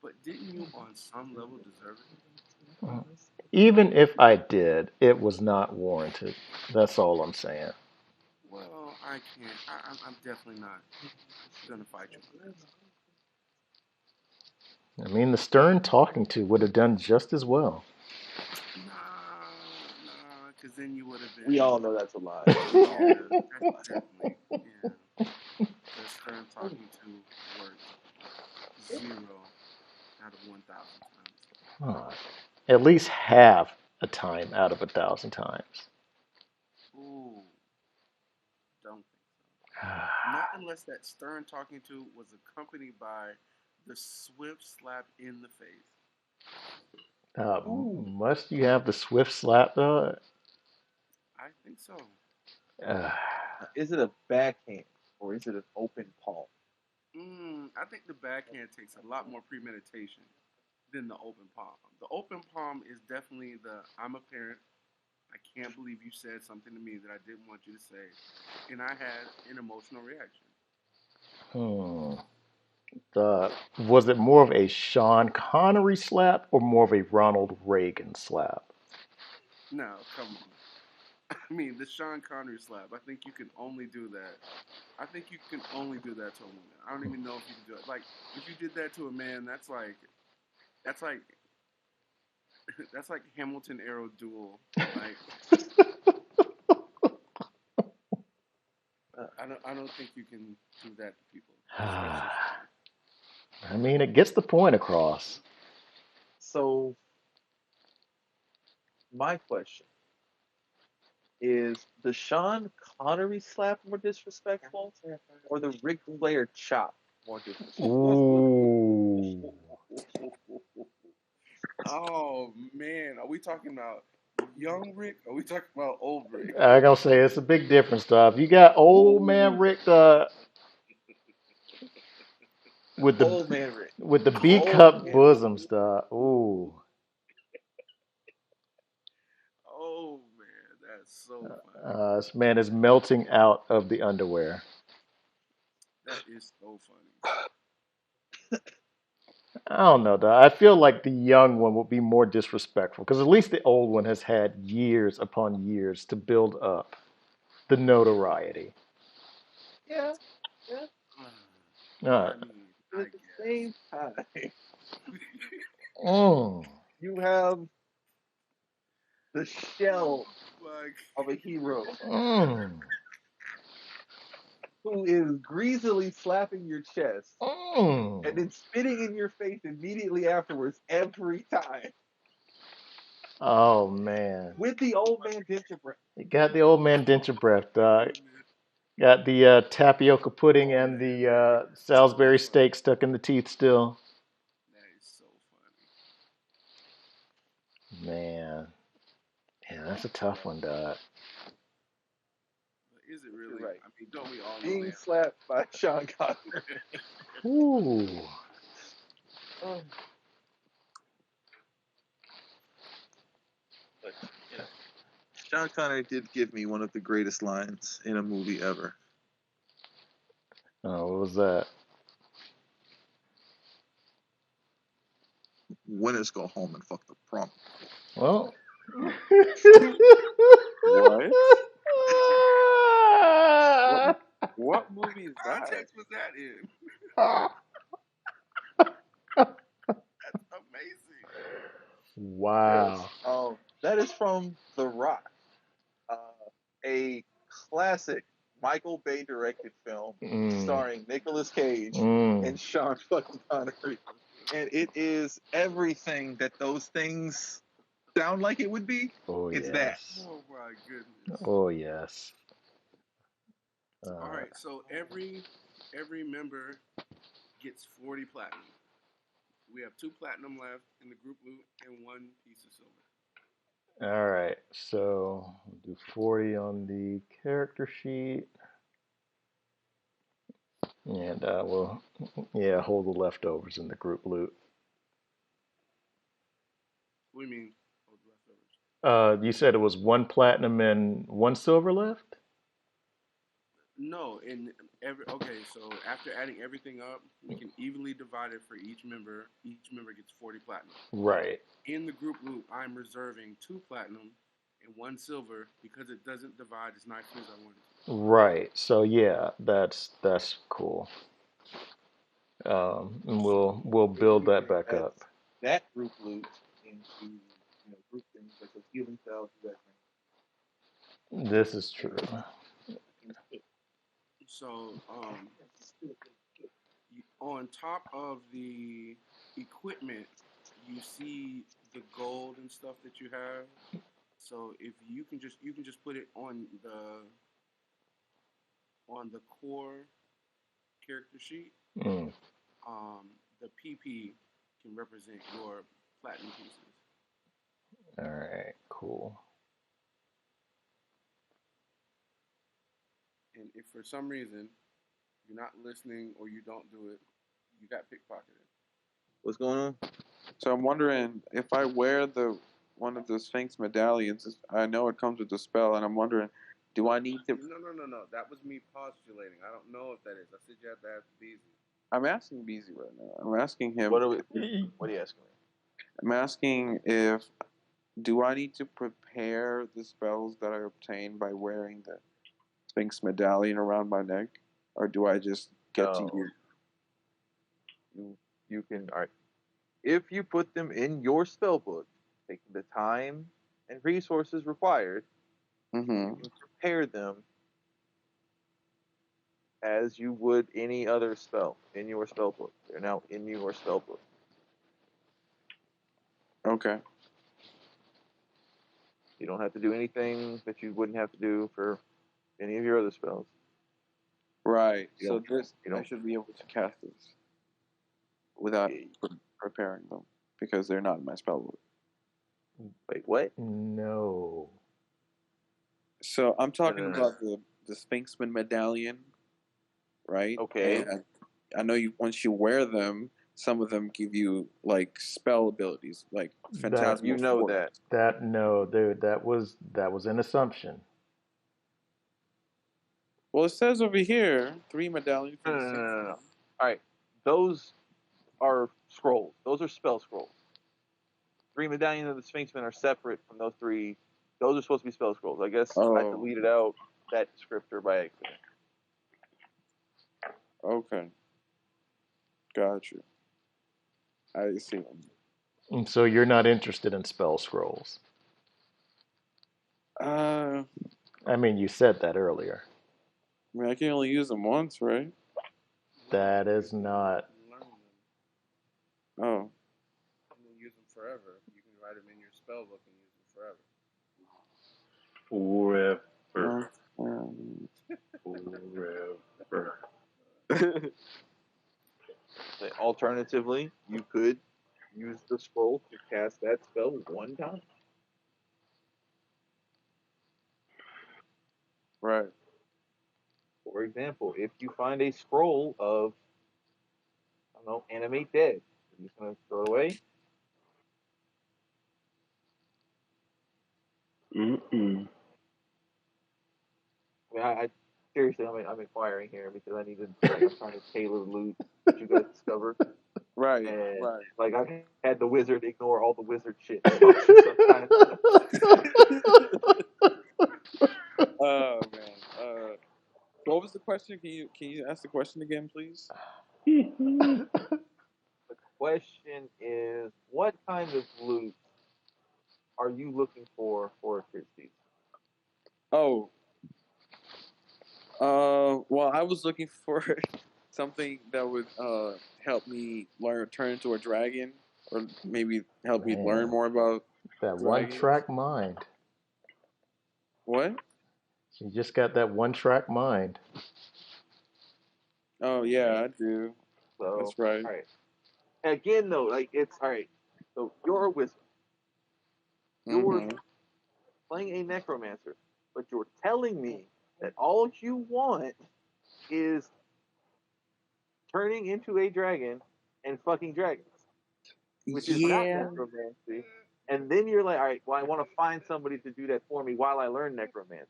but didn't you on some level deserve it? Even if I did, it was not warranted. That's all I'm saying. Well, I can't. I'm definitely not gonna fight you on I mean, the stern talking to would have done just as well. that. Nah, because then you would have been. We all know that's a lie. Yeah, that's definitely. Yeah, the stern talking to worked 0 out of 1,000 times. Huh. At least half a time out of 1,000 times. Ooh, don't think so. Not unless that stern talking to was accompanied by the swift slap in the face. Ooh. Must you have the swift slap though? I think so. Uh, Is it a backhand or is it an open palm? I think the backhand takes a lot more premeditation than the open palm. The open palm is definitely the I'm a parent. I can't believe you said something to me that I didn't want you to say. And I had an emotional reaction. hmm. Was it more of a Sean Connery slap or more of a Ronald Reagan slap? No, come on. I mean, the Sean Connery slap. I think you can only do that. I think you can only do that to a woman. I don't even know if you can do it. Like, if you did that to a man, that's like, that's like Hamilton Arrow duel. Like, I don't think you can do that to people, especially. I mean, it gets the point across. So my question is the Sean Connery slap more disrespectful or the Ric Flair chop more disrespectful? Ooh. Oh man, are we talking about young Rick? Or are we talking about old Rick? I gotta say, it's a big difference, stuff. You got old man Rick with the Old man Rick. with the B Old cup man Rick. bosom stuff. Ooh. Oh man, that's so funny. This man is melting out of the underwear. That is so funny. I don't know, though. I feel like the young one would be more disrespectful because at least the old one has had years upon years to build up the notoriety. Yeah, yeah. Uh, I mean, But I at the guess. same time, mm, you have the Oh shell my of a hero mm, who is greasily slapping your chest and mm. then spitting in your face immediately afterwards every time Oh man, with the old man denture breath. you got the old man denture breath, dog. goodness. Got the tapioca pudding Oh and man, the that is so Salisbury funny. steak stuck in the teeth still. That is so funny. Man, yeah, that's a tough one, dog. But is it But you're really? right. I mean, don't we all know the Being answer? slapped by Sean Connery. Ooh. Oh, but you know, Sean Connery did give me one of the greatest lines in a movie ever. Oh, what was that? Winners go home and fuck the prom. Well. What? What? What movie is What that? context was that in? That's amazing. Yes. Wow. That is from The Rock, uh, a classic Michael Bay directed film Mm, starring Nicolas Cage mm. and Sean fucking Connery. And it is everything that those things sound like it would be. Oh It's that. yes. Oh my goodness. Oh yes. All Uh, right, so every member gets 40 platinum. We have 2 platinum left in the group loot and 1 piece of silver. all right. So we'll do 40 on the character sheet, and we'll yeah hold the leftovers in the group loot. What do you mean? Oh, the leftovers. You said it was one platinum and one silver left. No, in Okay, so after adding everything up, we can evenly divide it for each member. Each member gets 40 platinum. Right. In the group loot, I'm reserving 2 platinum and 1 silver because it doesn't divide as nicely as I wanted to. Right. So yeah, that's cool. And So we'll If build you that back add up. that group loot into group things like those healing cells, you guys This is true. So, on top of the equipment, you see the gold and stuff that you have. So if you can just put it on the core character sheet. Mm. The PP can represent your platinum pieces. All right. Cool. And if for some reason you're not listening or you don't do it, you got pickpocketed. What's going on? So I'm wondering if I wear one of the Sphinx medallions. I know it comes with the spell, and I'm wondering, do I need to? No. That was me postulating. I don't know if that is. I said you have to ask Beezy. I'm asking Beezy right now. I'm asking him. What are you asking me? I'm asking if do I need to prepare the spells that I obtain by wearing the Sphinx medallion around my neck, or do I just get to use? You can, all right. If you put them in your spell book, taking the time and resources required, Mm-hmm. you can prepare them as you would any other spell in your spell book. They're now in your spell book. Okay. You don't have to do anything that you wouldn't have to do for any of your other spells. Right. You So don't- you I don't- should be able to cast this without preparing them because they're not in my spell book. Wait, what? No. So I'm talking No. about the Sphinxmen medallion, right? Okay. And I know you once you wear them, some of them give you like spell abilities, like phantasmal. You know force. that. That no, dude. That was an assumption. Well, it says over here 3 medallions for the Sphinxmen. No. All right. Those are scrolls. Those are spell scrolls. 3 medallions of the Sphinxmen are separate from those 3. Those are supposed to be spell scrolls. I guess I Oh, deleted out that descriptor by accident. okay, got you. I see. And so you're not interested in spell scrolls. I I mean, you said that earlier. mean, I can only use them once, right? That is not. Learn them. Oh, You can use them forever. You can write them in your spell book and use them forever. Forever. Forever. Alternatively, you could use the scroll to cast that spell one time. right. For example, if you find a scroll of, I don't know, animate dead, you're just going to throw it away. Mm-mm. I mean, I seriously, I'm inquiring here because I need to, like, I'm trying to tailor the loot that you guys discover. Right, And, right. like, I've had the wizard ignore all the wizard shit sometimes. Oh man. What was the question? Can you ask the question again, please? The question is, what kind of loot are you looking for Christie's? Oh. Well, I was looking for something that would help me turn into a dragon, or maybe help me learn Man, more about that dragons. one-track mind. What? You just got that one-track mind. Oh yeah, I do. So, That's right. all right. Again, though, like, it's all right. So you're a wizard. You're Mm-hmm. playing a necromancer, but you're telling me that all you want is turning into a dragon and fucking dragons, which is not Yeah. necromancy. And then you're like, all right, well, I want to find somebody to do that for me while I learn necromancy.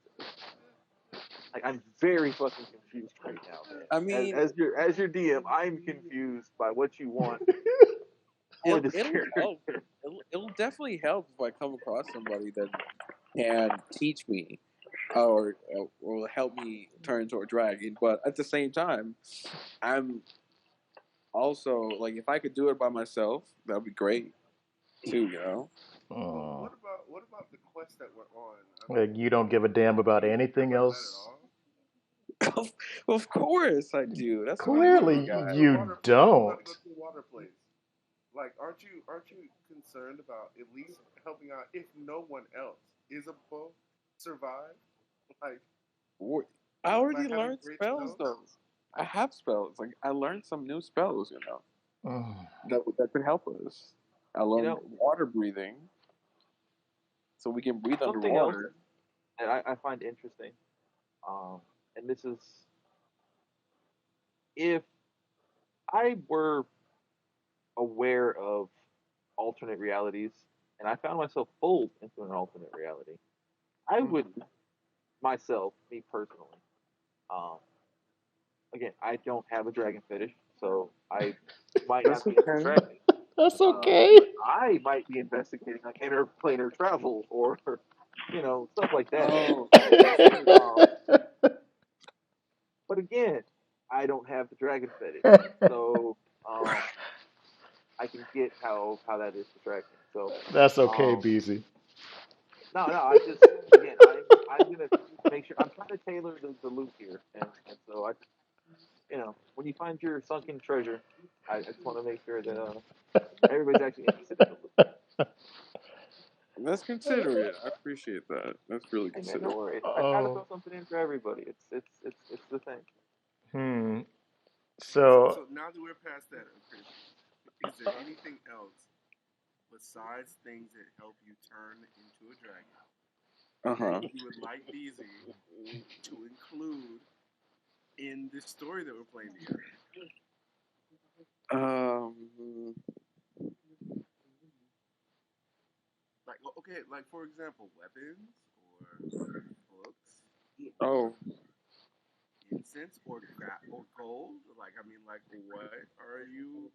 Like I'm very fucking confused right now, man. I mean, As your DM, I'm confused by what you want for this it'll character. help. It'll definitely help if I come across somebody that can teach me or will help me turn into a dragon. But at the same time, I'm also like, if I could do it by myself, that'd be great too. You know. Oh. What about the quest that we're on? Like, you don't give a damn about anything else? Of course I do. That's what I'm Clearly, getting at. you We gotta don't. go to the water place. Like, aren't you concerned about at least helping out if no one else is able to survive? Like, I already by having learned great spells though. I have spells. Like I learned some new spells, you know, that could help us. I You learned know, water breathing, so we can breathe something else underwater. that I find interesting, and this is if I were aware of alternate realities and I found myself pulled into an alternate reality, I would myself, me personally, um, again, I don't have a dragon fetish, so I might That's not be into okay. dragons. That's Uh, okay. I might be investigating like interplanar travel or stuff like that. Oh, Um, but again, I don't have the dragon fetish, so I can get how that is distracting. So That's okay, um, Beezy. no, I just again I'm gonna make sure I'm trying to tailor the loop here, and so I just when you find your sunken treasure, I just want to make sure that everybody's actually interested in the loop. that's considerate. I appreciate that. That's really Hey man, don't considerate. worry. I try to Oh. throw something in for everybody. It's the thing. Hmm. so, So, so now that we're past that, Chris, is there anything else besides things that help you turn into a dragon that you would like Beezy to include in this story that we're playing together? Um. Like, okay, like for example, weapons or books, Oh. incense or gold. Like, I mean, like, what are you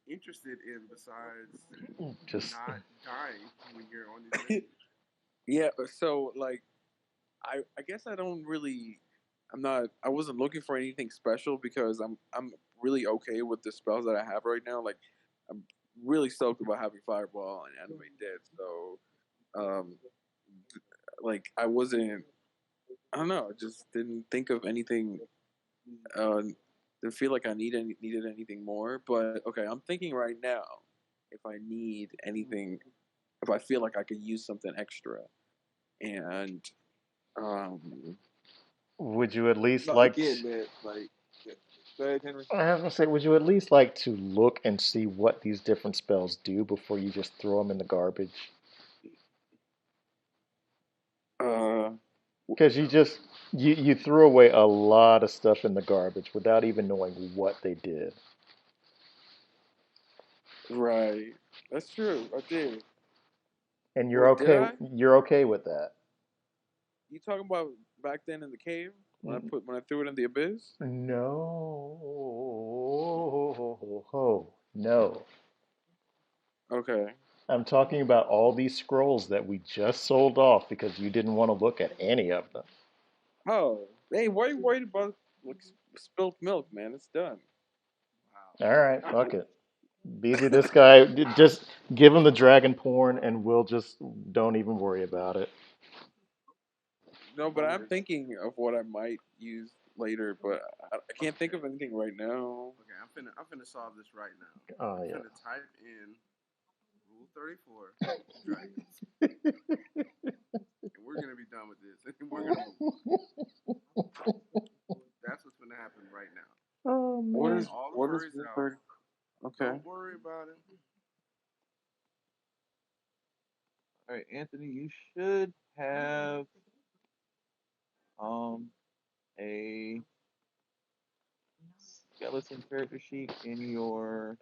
interested in besides just not dying when you're on these missions? Yeah. So like, I guess I don't really. I'm not. I wasn't looking for anything special because I'm really okay with the spells that I have right now. Like, I'm really stoked about having Fireball and Animate Dead. So, um, like I wasn't. I don't know. I just didn't think of anything. Didn't feel like I needed anything more. But okay, I'm thinking right now if I need anything, if I feel like I could use something extra, and um, would you at least No, like? again, man. Like, yeah. Go ahead, Henry. I was gonna say, would you at least like to look and see what these different spells do before you just throw them in the garbage? uh, Because you threw away a lot of stuff in the garbage without even knowing what they did. right. That's true. I did. And Wait, did I? you're okay with that. You talking about back then in the cave when I threw it in the abyss? No. Okay. I'm talking about all these scrolls that we just sold off because you didn't want to look at any of them. Oh, hey, why are you worried about like spilt milk, man? It's done. All right, fuck it. Beezy, this guy, just give him the dragon porn and we'll just don't even worry about it. No, but I'm thinking of what I might use later, but I can't think of anything right now. Okay, I'm finna solve this right now. Oh, I'm yeah. finna type in Rule 34 dragons, and we're gonna be done with this, and we're gonna move on. That's what's gonna happen right now. Oh, What man. is All the what is worries Rule out. 30? Okay. Don't worry about it. All right, Anthony, you should have a skeleton character sheet in your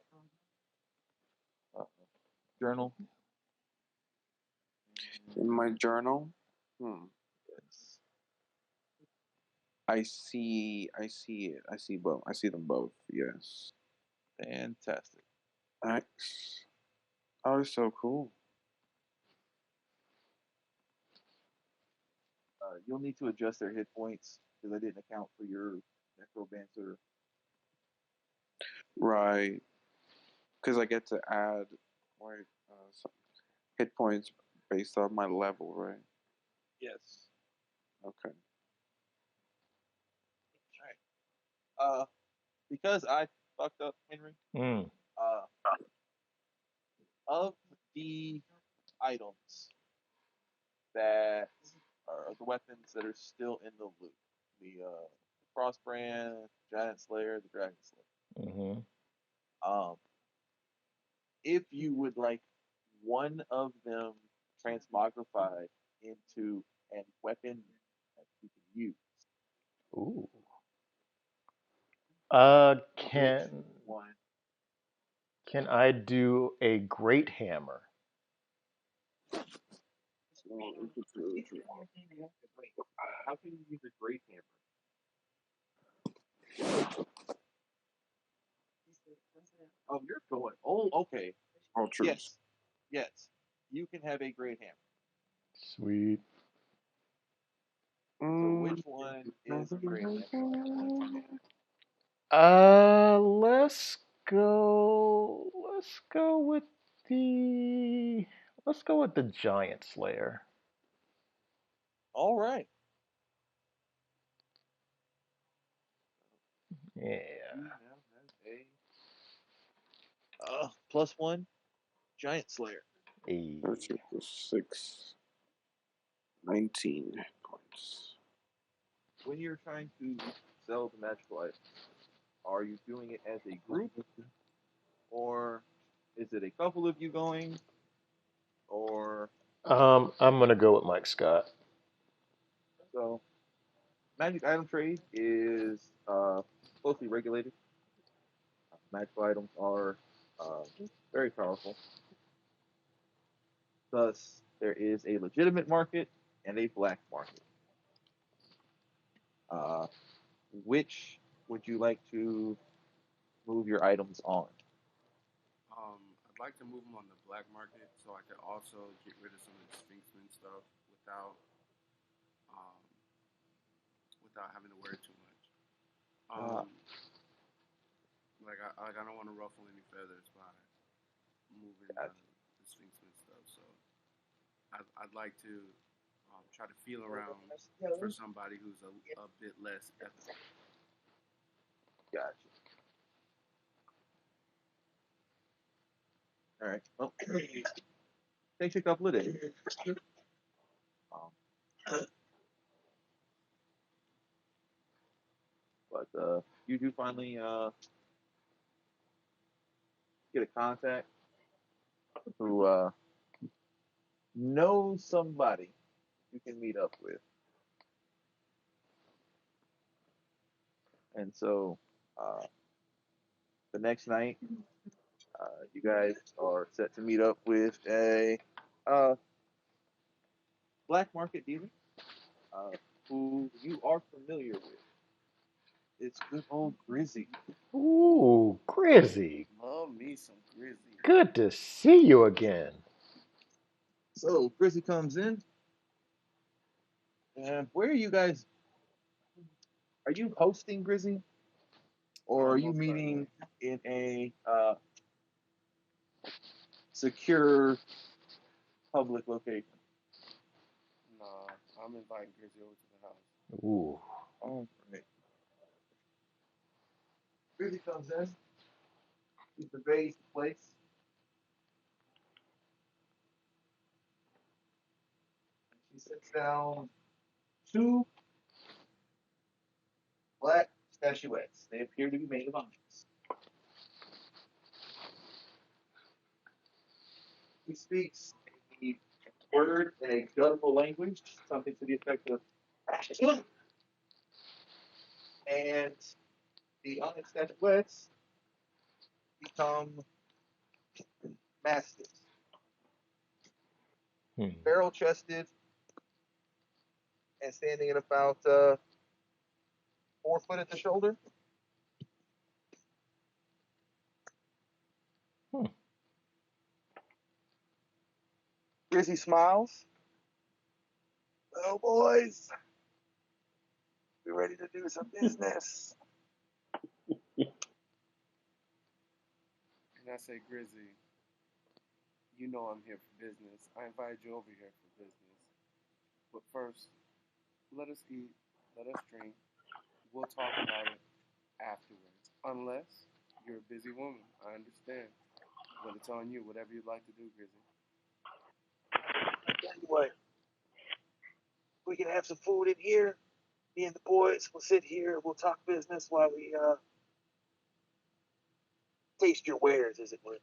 uh, journal. In my journal. Hmm. Yes. I see it. I see both. I see them both. Yes. Fantastic. Nice. Oh, it's so cool. You'll need to adjust their hit points because I didn't account for your necromancer. Right. Because I get to add some hit points based on my level, right? Yes. Okay. All right. Because I fucked up, Henry. Mm. Of the items that are the weapons that are still in the loot, the crossbrand, giant slayer, the dragon slayer. Mm-hmm. Um, if you would like one of them transmogrified into a weapon that you can use, Ooh. which one? Can I do a great hammer? How can you use a great hammer? Oh, you're going. Oh, okay. All true. Yes, yes. You can have a great hammer. Sweet. So which one is the great hammer? Let's go. With the. Let's go with the giant slayer. All right. Yeah. You now have a +1 giant slayer. Hey. 13 plus 6. 19 points. When you're trying to sell the magical items, are you doing it as a group, or is it a couple of you going, or I'm gonna go with Mike Scott. so? Magic item trade is closely regulated. Magical items are uh, very powerful. Thus, there is a legitimate market and a black market. Uh, which would you like to move your items on? I'd like to move them on the black market so I could also get rid of some of the Sphinxmen stuff um, without having to worry too much. Uh, I don't want to ruffle any feathers by moving gotcha. the Sphinxmen stuff. So I'd like to try to feel around for somebody who's a bit less ethical. Gotcha. All right. Well, takes a couple of days. Um, but you do finally get a contact who knows somebody you can meet up with. And so the next night, you guys are set to meet up with a uh, black market dealer who you are familiar with. It's good old Grizzy. Ooh, Grizzy. Love me some Grizzly. Good to see you again. So Grizzy comes in, and where are you guys? Are you hosting Grizzy, or are you Most meeting certainly. in a secure public location? Nah, I'm inviting Grizzly over to the house. Ooh. All right. Grizzy comes in. He surveys the place. She sits down two black statuettes. They appear to be made of onyx. He speaks a word in a guttural language, something to the effect of and the onyx statuettes become mastiffs, Hmm. barrel chested, and standing at about 4 foot at the shoulder. Hmm. Grizzy smiles. Well, boys, we're ready to do some business. And I say, Grizzy, you know I'm here for business. I invited you over here for business. But first, let us eat, let us drink. We'll talk about it afterwards. Unless you're a busy woman. I understand. But it's on you, whatever you'd like to do, Grizzy. I tell you what, we can have some food in here. Me and the boys will sit here. We'll talk business while we taste your wares, as it were.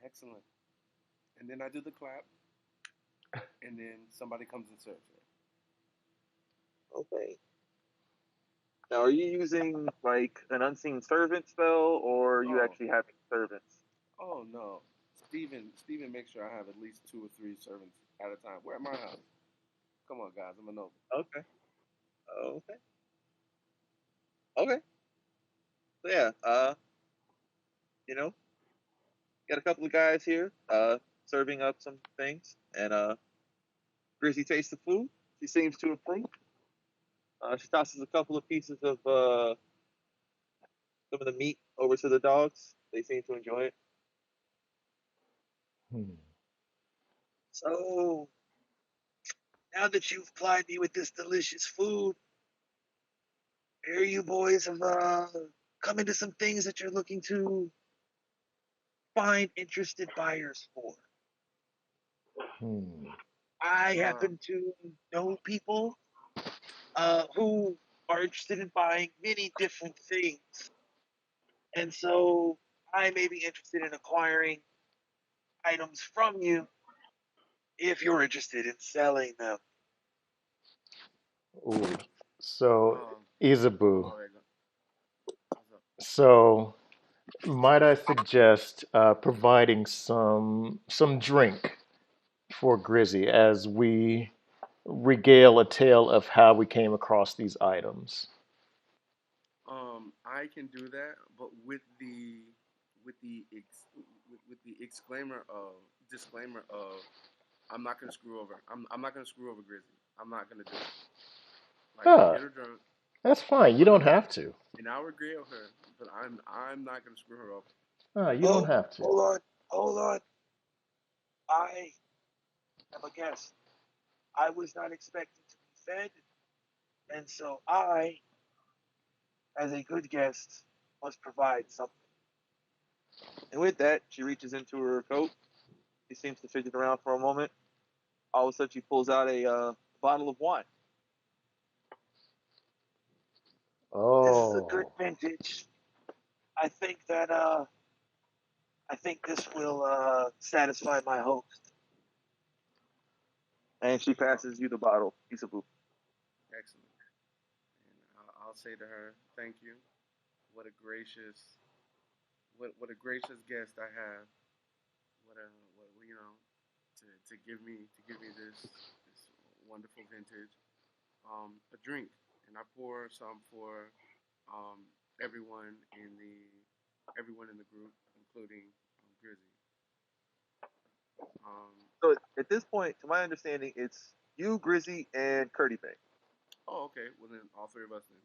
Excellent. And then I do the clap, and then somebody comes and serves it. Okay. Now, are you using like an unseen servant spell, or are you Oh, actually having servants? oh no. Steven makes sure I have at least 2 or 3 servants at a time. We're at my house. Come on, guys. I'm a noble. Okay. Okay. Okay. So yeah, you know, got a couple of guys here, serving up some things, and Grizzy tastes the food. She seems to approve. She tosses a couple of pieces of some of the meat over to the dogs. They seem to enjoy it. Hmm. So now that you've plied me with this delicious food, here you boys have come into some things that you're looking to find interested buyers for. Hmm. I Um, happen to know people who are interested in buying many different things, and so I may be interested in acquiring items from you if you're interested in selling them. Ooh. So, um, Isabu. go ahead. What's up? So, might I suggest providing some drink for Grizzy as we regale a tale of how we came across these items? I can do that, but with the with the exclaimer of disclaimer of I'm not gonna screw over. I'm not gonna screw over Grizzly. I'm not gonna do it. Like I'll Ah, get her drunk, that's fine. You but don't have to. and I'll regale her, but I'm not gonna screw her over. Ah, you don't Oh, have to. hold on, hold on. I am a guest. I was not expecting to be fed, and so I, as a good guest, must provide something. And with that, she reaches into her coat. She seems to fidget around for a moment. All of a sudden, she pulls out a bottle of wine. This is a good Oh, vintage. I think that I think this will satisfy my host. And she Oh, passes you the bottle, Isabu. excellent. And I'll say to her, thank you. What a gracious what a gracious guest I have. What to give me this wonderful vintage a drink, and I pour some for um, everyone in the everyone in the group, including Grizzy. Um, So at this point, to my understanding, it's you, Grizzy, and Curdy Bay. oh, okay. Well, then all 3 of us then,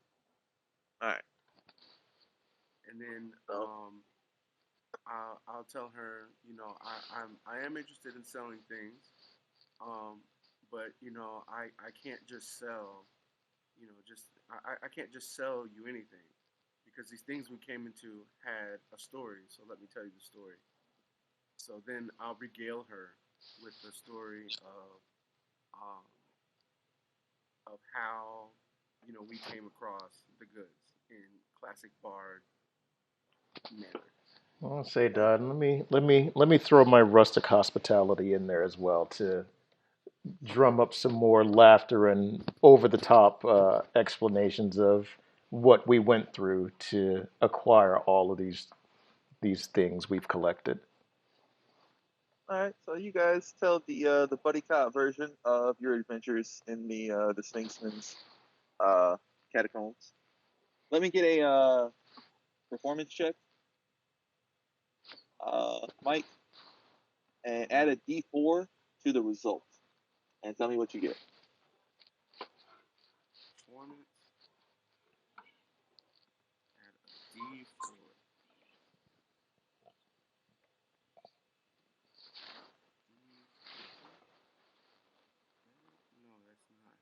All right. and then So, I'll tell her, I am interested in selling things, um, but I can't just sell, I can't just sell you anything because these things we came into had a story. So let me tell you the story. So then I'll regale her with the story um, of how we came across the goods in classic bard manner. I'll say, Dad. Let me throw my rustic hospitality in there as well to drum up some more laughter and over the top explanations of what we went through to acquire all of these things we've collected. all right. So you guys tell the buddy cop version of your adventures in the Sphinxmen's. catacombs. Let me get a performance check, Mike, and add a D4 to the result, and tell me what you get. Performance at a D4. No, that's not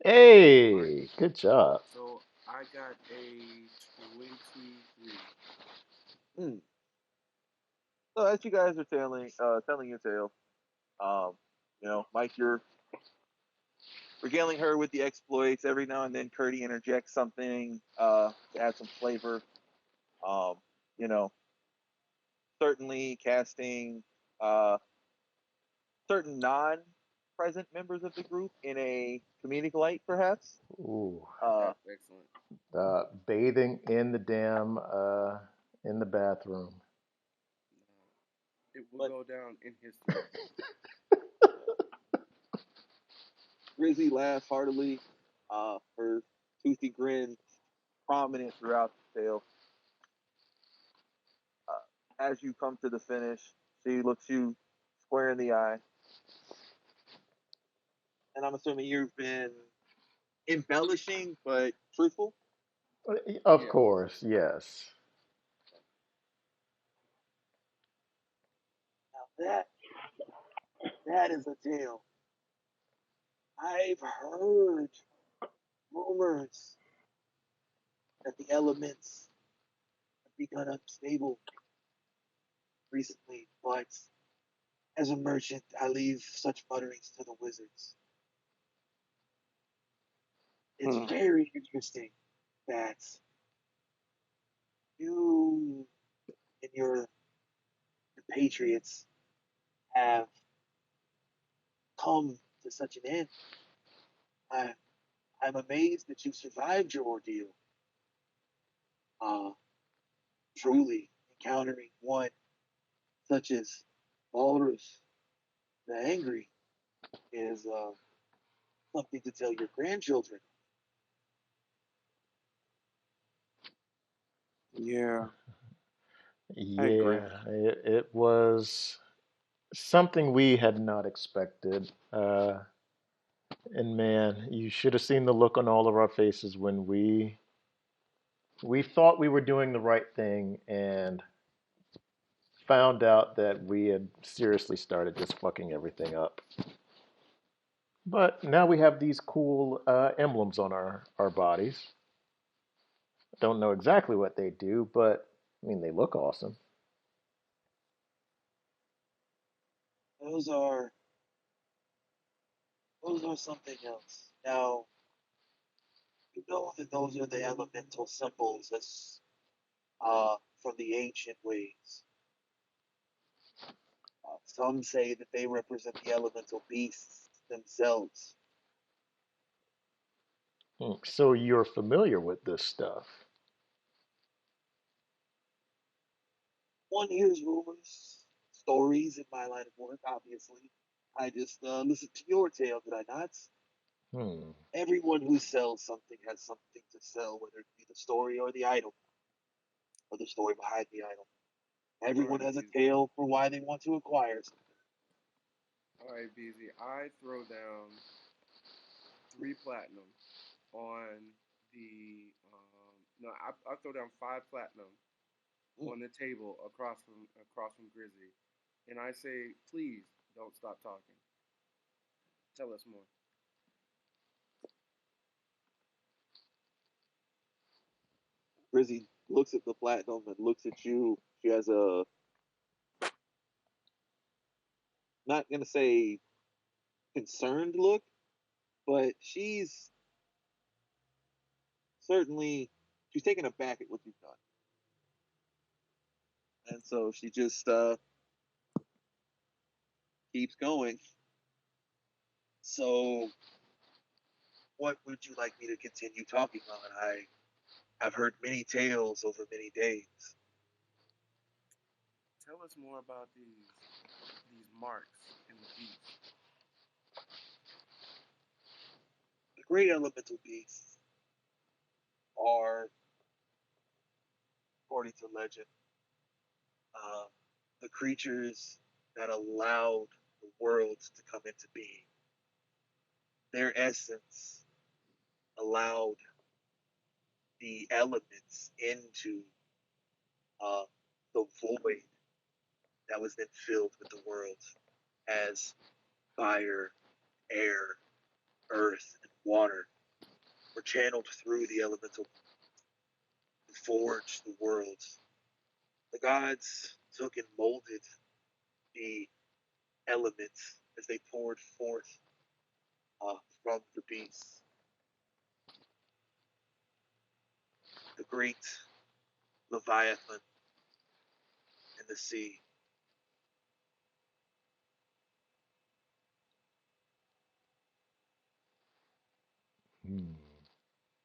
how. Hey, good job. So I got a 23. Hmm. So as you guys are telling your tale, Mike, you're regaling her with the exploits. Every now and then, Curdy interjects something to add some flavor. Um, you know, certainly casting uh, certain non-present members of the group in a comedic light, perhaps. Ooh, Uh, Excellent. bathing in the damn in the bathroom. It will but go down in history. Grizzy laughs heartily. Her toothy grin prominent throughout the tale. As you come to the finish, she looks you square in the eye, and I'm assuming you've been embellishing but truthful. Of Yes. course, yes. Now that is a tale. I've heard rumors that the elements have become unstable recently, but as a merchant, I leave such mutterings to the wizards. It's Hmm. very interesting that you and your compatriots have come to such an end. I, I'm amazed that you survived your ordeal. Uh, Truly, encountering one such as Walrus the Angry is something to tell your grandchildren. Yeah, I agree. Yeah, it was something we had not expected. And man, you should have seen the look on all of our faces when we thought we were doing the right thing and found out that we had seriously started just fucking everything up. But now we have these cool emblems on our bodies. Don't know exactly what they do, but I mean, they look awesome. Those are those are something else. Now you know that those are the elemental symbols as from the ancient ways. Some say that they represent the elemental beasts themselves. So you're familiar with this stuff. One hears rumors, stories in my line of work, obviously. I just listened to your tale, did I not? Hmm. Everyone who sells something has something to sell, whether it be the story or the item, or the story behind the item. All Everyone right, has a Beezy. tale for why they want to acquire something. All right, Beezy. I throw down 3 platinum on the. No, I throw down 5 platinum Mm. on the table across from Grizzly, and I say, please don't stop talking. Tell us more. Grizzy looks at the platinum and looks at you. She has a, not gonna say concerned look, but certainly she's taken aback at what you've done, and so she just keeps going. So, what would you like me to continue talking on? I've heard many tales over many days. Tell us more about these marks in the beast. great elemental beasts are, according to legend, uh, the creatures that allowed the world to come into being. Their essence allowed the elements into uh, the void that was then filled with the world as fire, air, earth, and water were channeled through the elemental to forge the world. The gods took and molded the elements as they poured forth from the beasts. The great Leviathan in the sea. Hmm.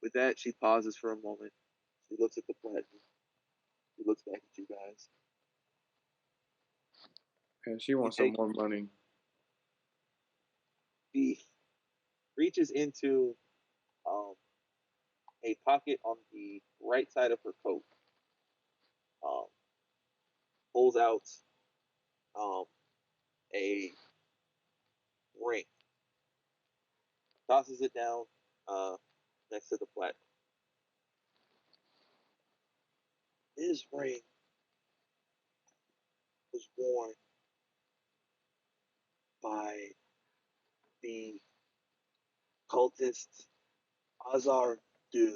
With that, she pauses for a moment. She looks at the platinum. She looks back at you guys. And she wants some more money. She reaches into a pocket on the right side of her coat, um, pulls out um, a ring, tosses it down next to the platinum. This ring was worn by the cultist Azar Dur,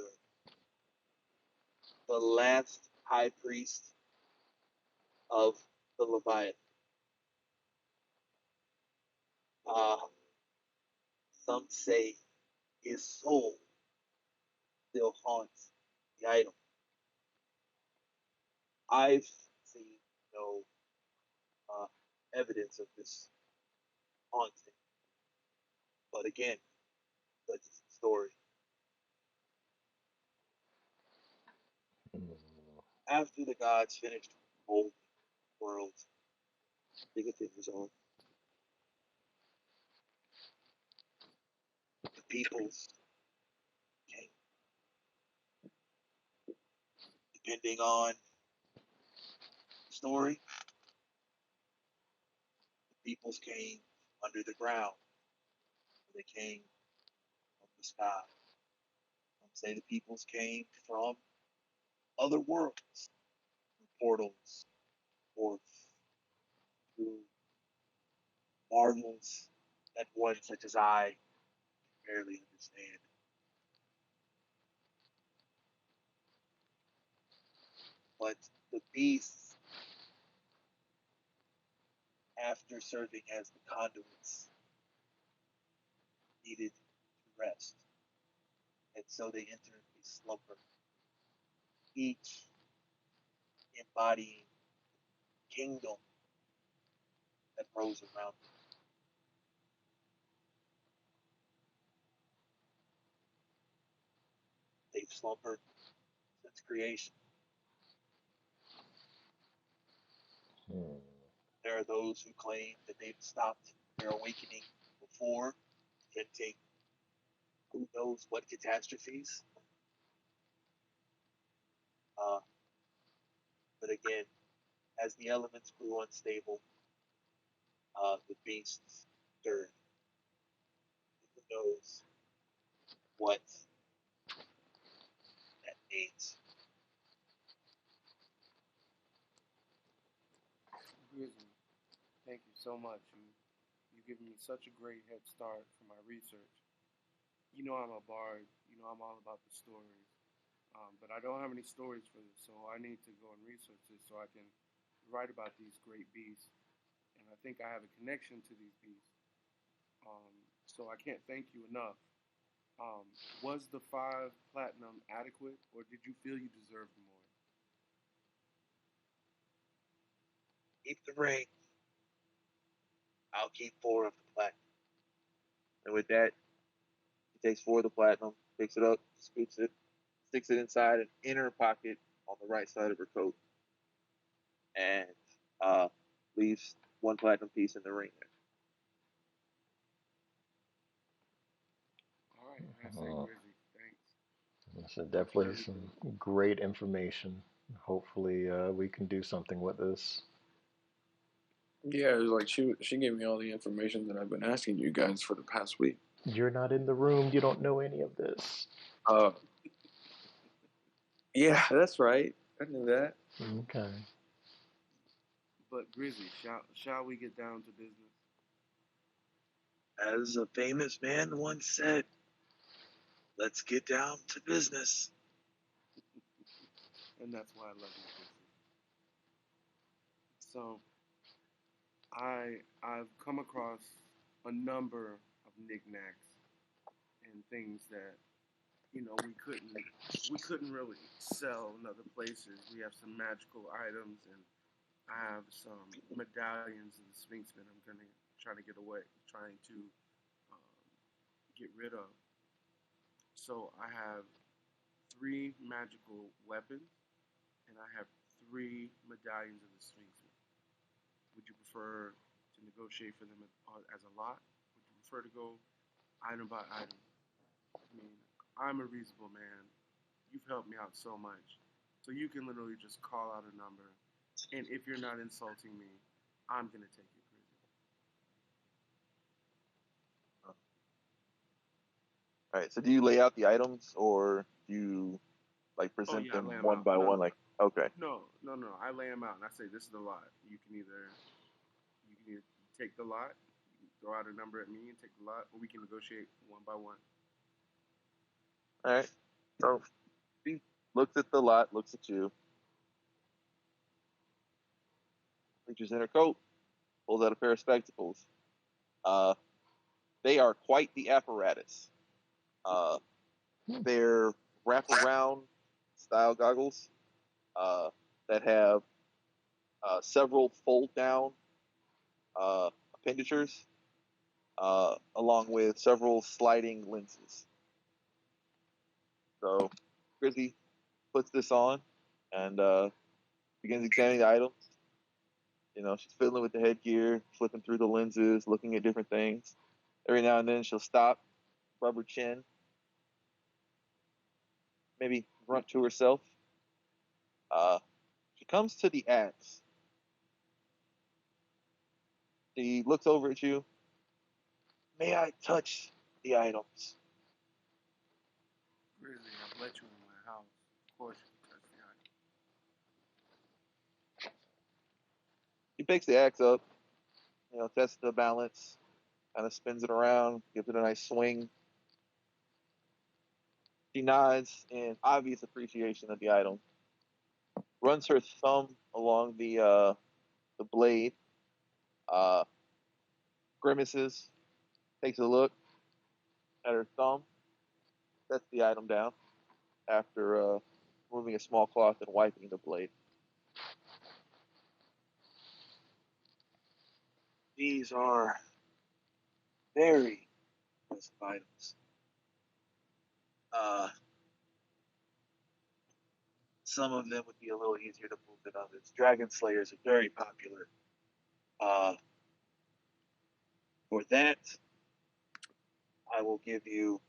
the last high priest of the Leviathan. Uh, some say his soul still haunts the item. I've seen no uh, evidence of this haunting, but again, such is the story. Hmm. After the gods finished molding the world, he continues on. The peoples came, depending on the story, the peoples came under the ground, or they came from the sky. Some say the peoples came from other worlds, through portals, or through marvels that one such as I can barely understand. But the beasts, after serving as the conduits, needed to rest, and so they entered a slumber, each embodying kingdom that rose around them. They've slumbered since creation. Hmm. There are those who claim that they've stopped their awakening before, preventing who knows what catastrophes. Uh, but again, as the elements grew unstable, the beasts stirred. Who knows what that means? Grizzly, thank you so much. You given me such a great head start for my research. You know I'm a bard. You know I'm all about the stories. But I don't have any stories for this, so I need to go and research this so I can write about these great beasts. And I think I have a connection to these beasts. So I can't thank you enough. Um, was the 5 platinum adequate, or did you feel you deserved more? Keep the ring. I'll keep 4 of the platinum. And with that, he takes 4 of the platinum, picks it up, scoops it, sticks it inside an inner pocket on the right side of her coat, and uh, leaves 1 platinum piece in the ring there. All right, I say, Grizzy, thanks. So definitely some great information. Hopefully, we can do something with this. Yeah, it was like she gave me all the information that I've been asking you guys for the past week. You're not in the room. You don't know any of this. Yeah, that's right. I knew that. Okay. But Grizzy, shall we get down to business? As a famous man once said, let's get down to business. And that's why I love you, Grizzy. So, I've come across a number of knickknacks and things that we couldn't really sell in other places. We have some magical items, and I have some medallions of the Sphinxmen. I'm gonna try to get away, trying to um, get rid of. So I have three magical weapons, and I have three medallions of the Sphinxmen. Would you prefer to negotiate for them as a lot? Would you prefer to go item by item? I mean, I'm a reasonable man. You've helped me out so much. So you can literally just call out a number. And if you're not insulting me, I'm going to take it, Grizzy. All right. So do you lay out the items, or do you like Oh, present yeah, I them lay them one out. by No, one? Like, okay. no, no, no. I lay them out and I say, this is the lot. You can either take the lot, you can throw out a number at me and take the lot, or we can negotiate one by one. All right. So he looks at the lot, looks at you, reaches in her coat, pulls out a pair of spectacles. Uh, they are quite the apparatus. Uh, they're wraparound style goggles uh, that have several fold down appenditures, along with several sliding lenses. So Grizzy puts this on and begins examining the items. You know, she's fiddling with the headgear, flipping through the lenses, looking at different things. Every now and then she'll stop, rub her chin, maybe grunt to herself. Uh, she comes to the axe. She looks over at you. May I touch the items? Grizzy, I've let you in my house. Of course you can touch the item. She picks the axe up, you know, tests the balance, kind of spins it around, gives it a nice swing. She nods in obvious appreciation of the item, runs her thumb along the blade, uh, grimaces, takes a look at her thumb, sets the item down after removing a small cloth and wiping the blade. These are very expensive items. Uh, some of them would be a little easier to move than others. Dragon Slayers are very popular. Uh, for that, I will give you.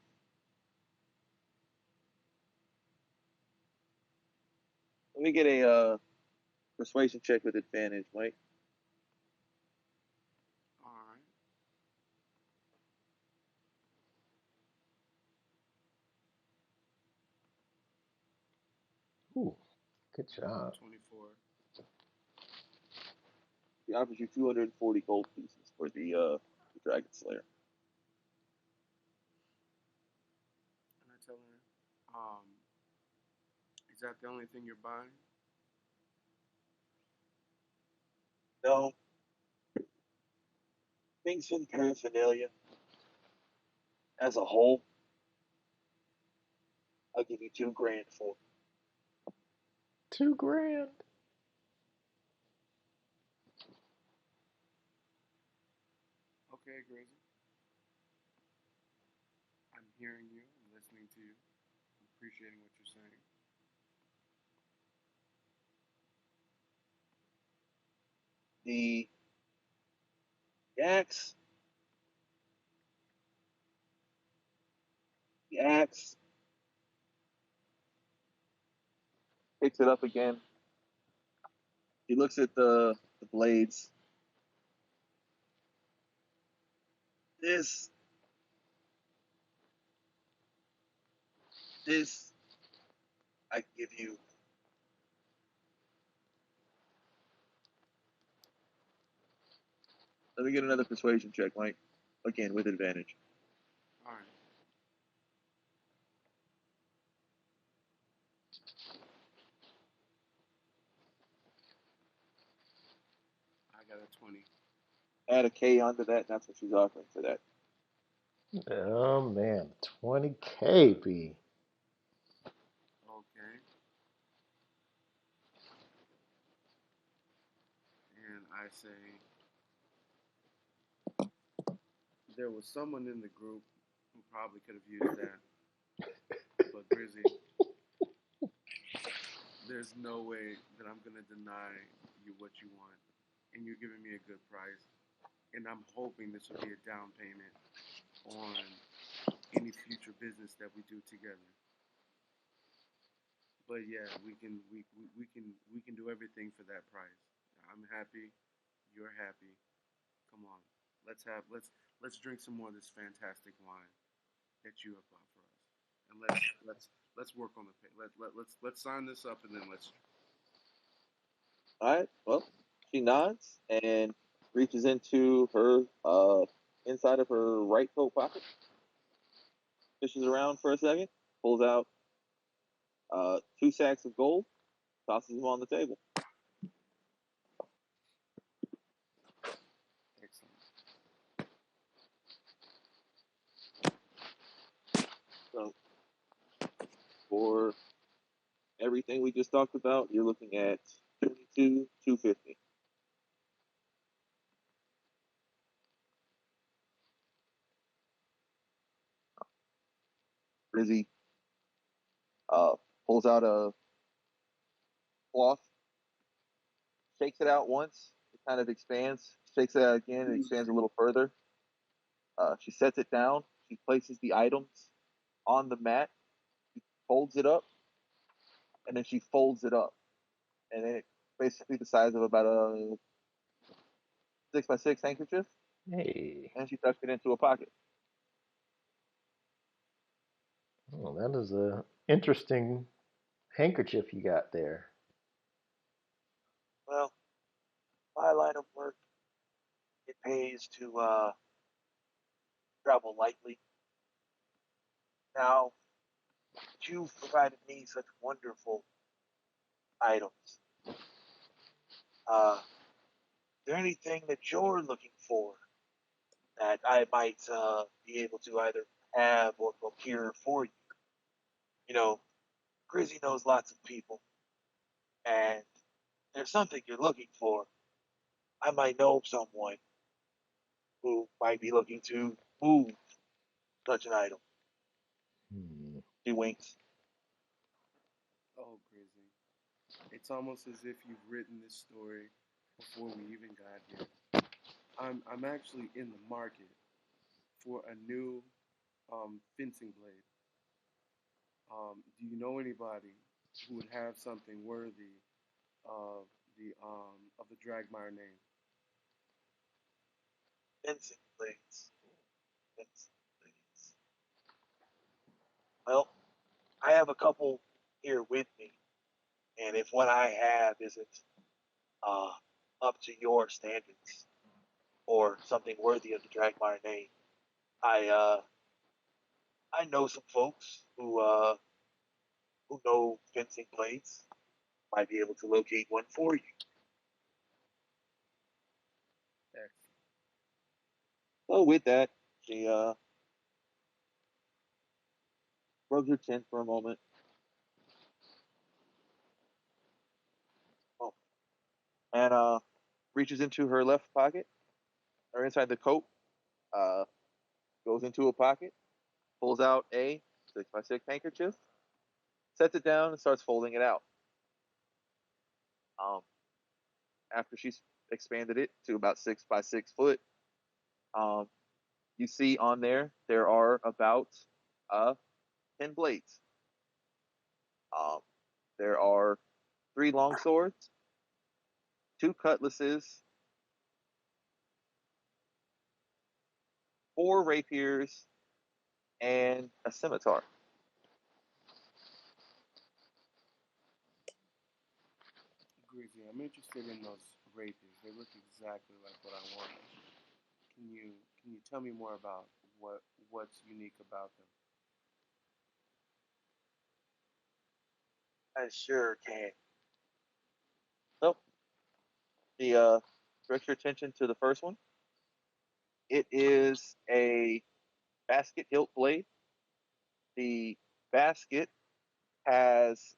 Let me get a persuasion check with advantage, Mike. All right. Ooh, good job. 24. He offers you 240 gold pieces for the Dragon Slayer. And I tell her, is that the only thing you're buying? No, things in paraphernalia as a whole, I'll give you 2 grand for. 2 grand. Okay, Grizzy. I'm hearing you. I'm listening to you. I'm appreciating what you're saying. The axe The axe picks it up again. He looks at the blades. This this I give you. Let me get another persuasion check, Mike. Again with advantage. All right. I got a 20. Add a K onto that, and that's what she's offering for that. Oh man, 20K, B. Okay. And I say, there was someone in the group who probably could have used that, but Grizzy, there's no way that I'm gonna deny you what you want, and you're giving me a good price, and I'm hoping this will be a down payment on any future business that we do together. But yeah, we can do everything for that price. I'm happy, you're happy. Come on, let's drink some more of this fantastic wine that you have bought for us, and let's work on the pay. Let's sign this up, and then let's. All right. Well, she nods and reaches into her inside of her right coat pocket, fishes around for a second, pulls out 2 sacks of gold, tosses them on the table. Excellent. So for everything we just talked about, you're looking at 22,250. Rizzy uh, pulls out a cloth, shakes it out once, it kind of expands, shakes it out again, it expands a little further. She sets it down, she places the items on the mat, she folds it up, and then she folds it up. And then it's basically the size of about a 6x6 handkerchief, Hey, and she tucks it into a pocket. oh, that is a interesting handkerchief you got there. Well, my line of work, it pays to travel lightly. Now, you've provided me such wonderful items. Is there anything that you're looking for that I might be able to either have or procure for you? You know, Grizzy knows lots of people, and if there's something you're looking for, I might know someone who might be looking to move such an item. Hmm. He winks. Oh, Grizzy, it's almost as if you've written this story before we even got here. I'm actually in the market for a new fencing blade. Do you know anybody who would have something worthy of the Dragmire name? Fencing blades. Fencing blades. Well, I have a couple here with me, and if what I have isn't uh, up to your standards or something worthy of the Dragmire name, I I know some folks who know fencing blades. Might be able to locate one for you. Excellent. So with that, she rubs her chin for a moment. Oh, and reaches into her left pocket or inside the coat, uh, goes into a pocket, pulls out a 6x6 handkerchief, sets it down, and starts folding it out. Um, after she's expanded it to about 6x6 foot, um, you see on there are about 10 blades. Um, there are 3 long swords, 2 cutlasses, 4 rapiers, and a scimitar. Greasy, I'm interested in those rapiers. They look exactly like what I wanted. Can you tell me more about what's unique about them? I sure can. So, the direct your attention to the first one. It is a basket hilt blade. The basket has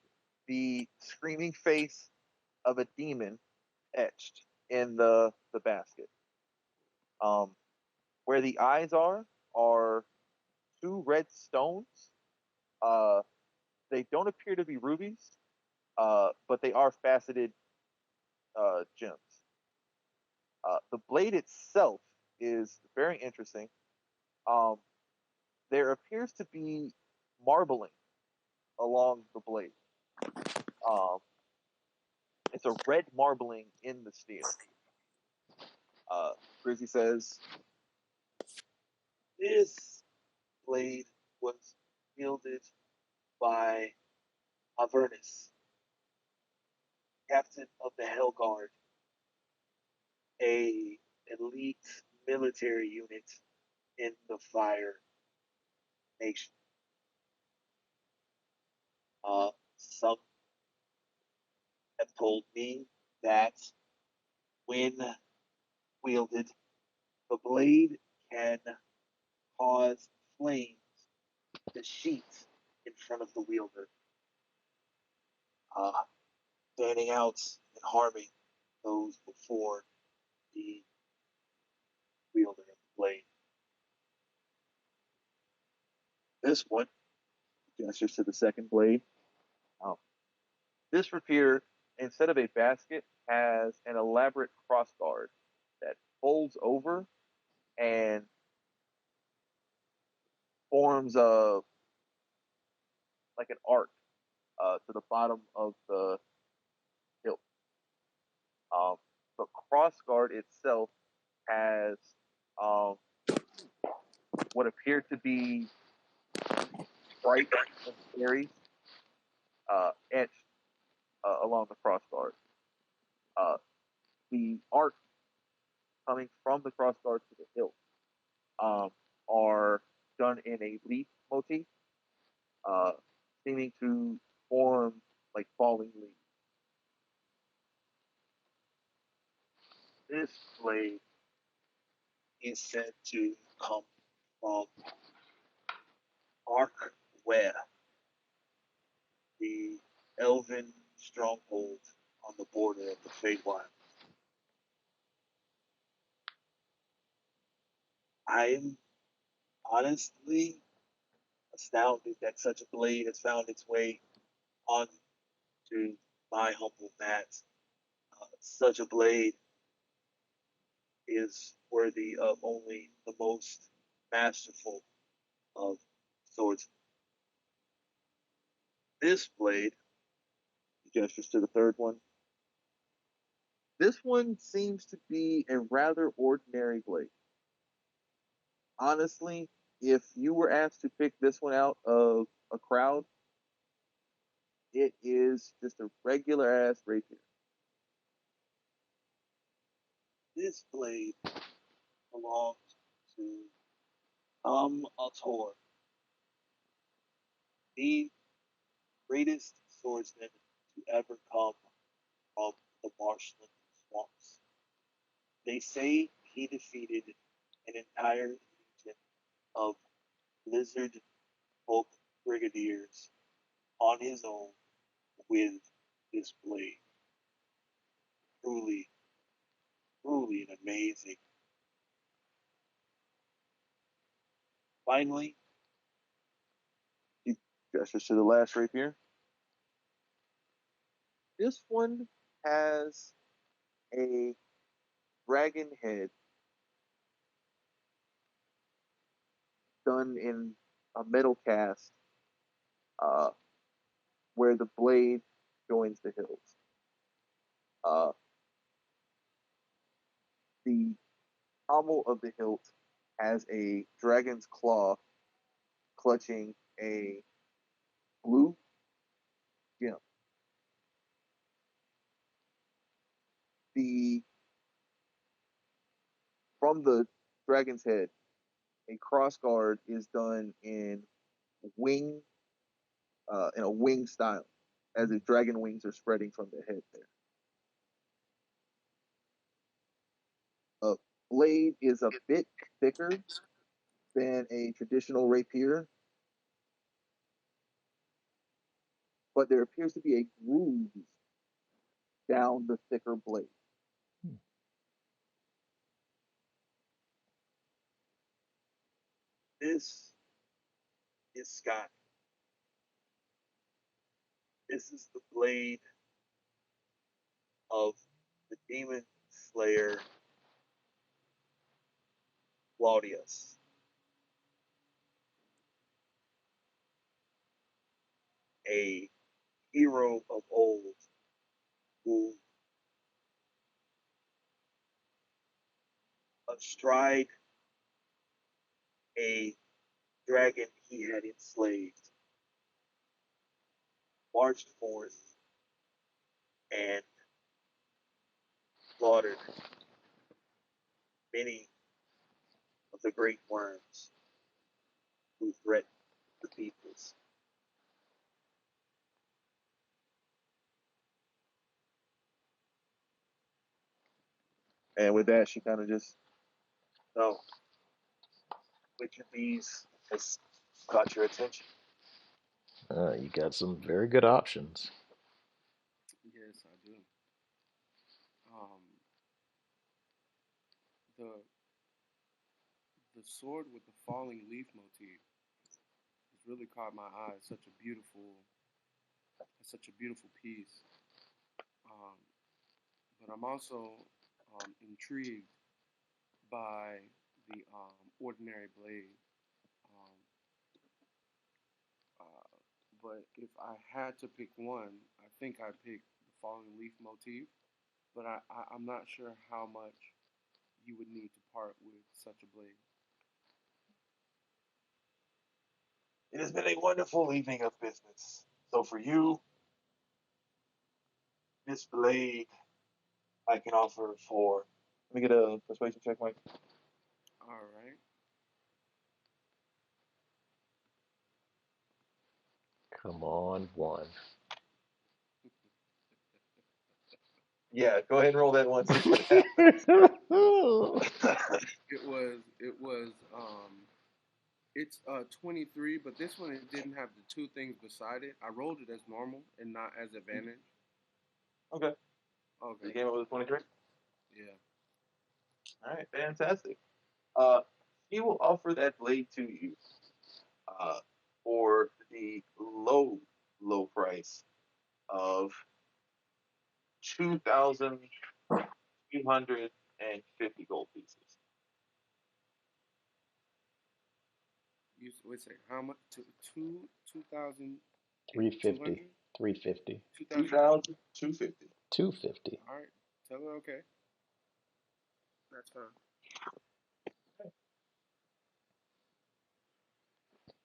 the screaming face of a demon etched in the basket. Um, where the eyes are 2 red stones. Uh, they don't appear to be rubies, but they are faceted gems. The blade itself is very interesting. Um, there appears to be marbling along the blade. Um, it's a red marbling in the steel. Uh, Grizzy says, this blade was wielded by Avernus, captain of the Hell Guard, a elite military unit in the Fire Nation. Some have told me that when wielded, the blade can cause flames to sheet in front of the wielder, uh, standing out and harming those before the wielder of the blade. This one gestures to the second blade. Um, this rapier, instead of a basket, has an elaborate crossguard that folds over and forms a like an arc to the bottom of the hilt. Um, the crossguard itself has um, what appear to be bright fairies etched along the crossguard. Uh, the arc coming from the crossguard to the hilt um, are done in a leaf motif, uh, seeming to form like falling leaves. This blade is said to come from Ark Ware, the elven stronghold on the border of the Feywild. I'm honestly astounded that such a blade has found its way onto my humble mat. Such a blade is worthy of only the most masterful of swords. This blade, he gestures to the third one, this one seems to be a rather ordinary blade. Honestly, if you were asked to pick this one out of a crowd, it is just a regular ass rapier. This blade belongs to Altor, the greatest swordsman to ever come from the marshland swamps. They say he defeated an entire legion of lizard folk brigadiers on his own with this blade. Truly, truly an amazing. Finally, he gestures to the last rapier. This one has a dragon head done in a metal cast uh, where the blade joins the hilt. Uh, the pommel of the hilt has a dragon's claw clutching a blue gem. The From the dragon's head, a crossguard is done wing in a wing style, as if dragon wings are spreading from the head there. A blade is a bit thicker than a traditional rapier, but there appears to be a groove down the thicker blade. This is Scott. This is the blade of the demon slayer Claudius, a hero of old who, astride a dragon he had enslaved, marched forth and slaughtered many of the great worms who threatened the peoples. And with that, she kind of just, no, which of these has caught your attention? You got some very good options. Yes, I do. Um, the the sword with the falling leaf motif has really caught my eye. Such a beautiful piece. Um, but I'm also intrigued by the ordinary blade. Um, uh, but if I had to pick one, I think I'd pick the falling leaf motif. But I'm not sure how much you would need to part with such a blade. It has been a wonderful evening of business. So for you, this blade I can offer for. Let me get a persuasion check, Mike. All right. Come on, one. Yeah, go ahead and roll that one. See what happens. It's 23, but this one it didn't have the two things beside it. I rolled it as normal and not as advantage. Okay. Okay. You came up with a 23? Yeah. All right, fantastic. He will offer that blade to you uh, for the low price of 2,250 gold pieces. Wait a second. How much? Two thousand two 350. hundred. 350. 2,250. 250. All right. Tell her okay. That's fine.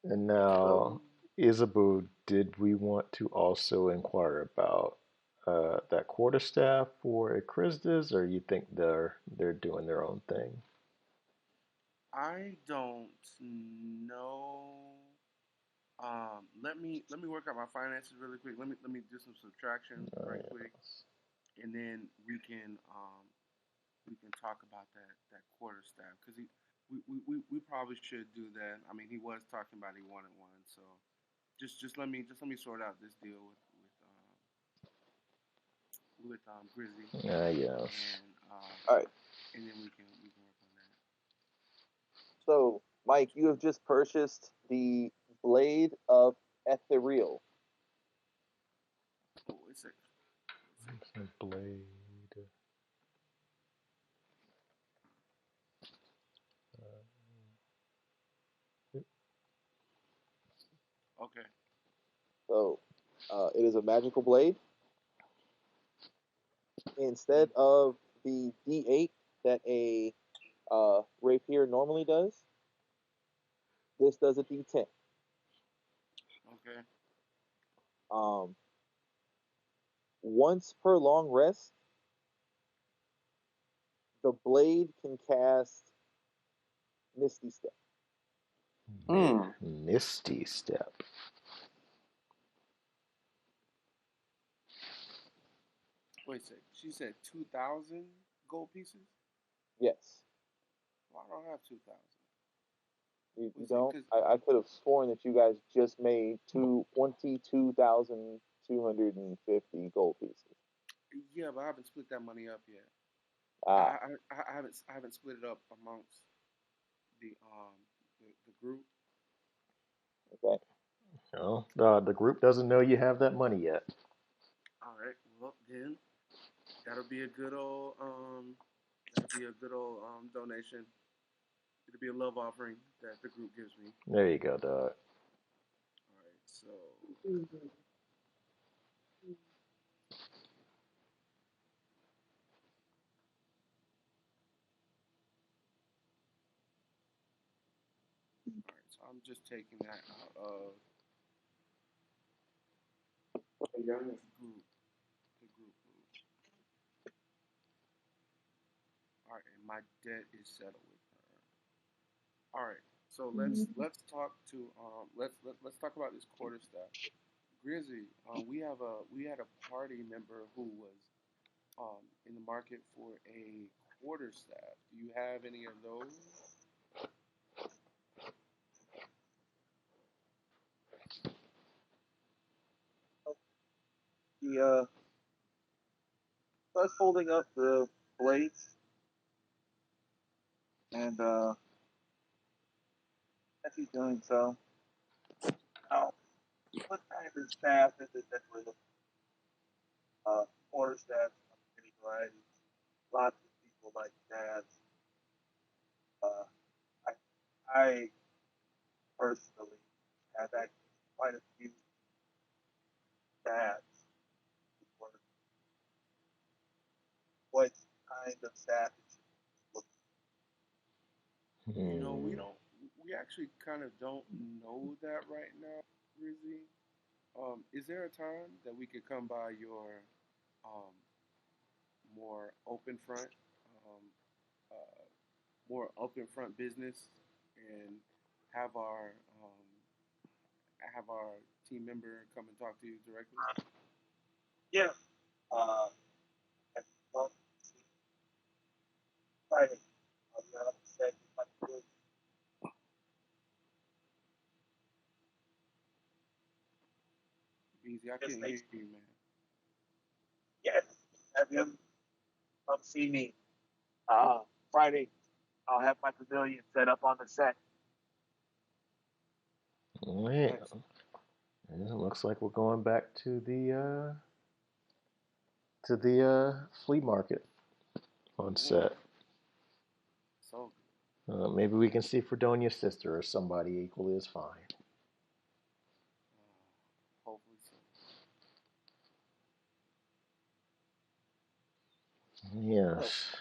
And So, now, Isabu, did we want to also inquire about that quarterstaff for Akrisdas, or you think they're doing their own thing? I don't know. Let me work out my finances really quick. Let me do some subtraction right quick, Yes. and then we can talk about that quarter staff because we probably should do that. I mean, he was talking about he wanted one, so just let me sort out this deal with Grizzly, Yes. all right. and then we can work on that. So, Mike, you have just purchased the blade of Ethereal. Oh, it's a Blade. okay. So, it is a magical blade. Instead of the D8 that a rapier normally does, this does a D10. Okay. Um, once per long rest, the blade can cast Misty Step. Misty Step. Wait a sec. She said 2,000 gold pieces? Yes. Well, I don't have 2,000. You Was it don't? because? I could have sworn that you guys just made 22,250 gold pieces. Yeah, but I haven't split that money up yet. I, Ah, I, I haven't split it up amongst the the group. okay. Well, the group doesn't know you have that money yet. All right. Well, then that'll be a good old donation. It'll be a love offering that the group gives me. There you go, dog. All right. So all right. So I'm just taking that out of the group. The group. All right. And my debt is settled with her. All right. So let's talk to let's talk about this quarterstaff. Grizzly, we had a party member who was in the market for a quarterstaff. Do you have any of those? He starts holding up the blades, and as he's doing so, oh, what kind of staff is it that we're looking for? Quarter staff of many varieties. Lots of people like that. Uh, I, I personally have actually quite a few dads who were what kind of staff it should look. You know, we Hmm. don't. We actually kind of don't know that right now, Grizzly. Is there a time that we could come by your um, more open front, um, uh, more open front business, and have our um, have our team member come and talk to you directly? Yeah. Uh, and, well, Friday, I'll be on set. Beezy, I Just can't hear makes you, man. yes. Have him come see me. Uh, Friday, I'll have my pavilion set up on the set. Yeah. Excellent. It looks like we're going back to the flea market on Mm, set. so Maybe we can see Fredonia's sister or somebody equally as fine. hopefully so. So, Yes.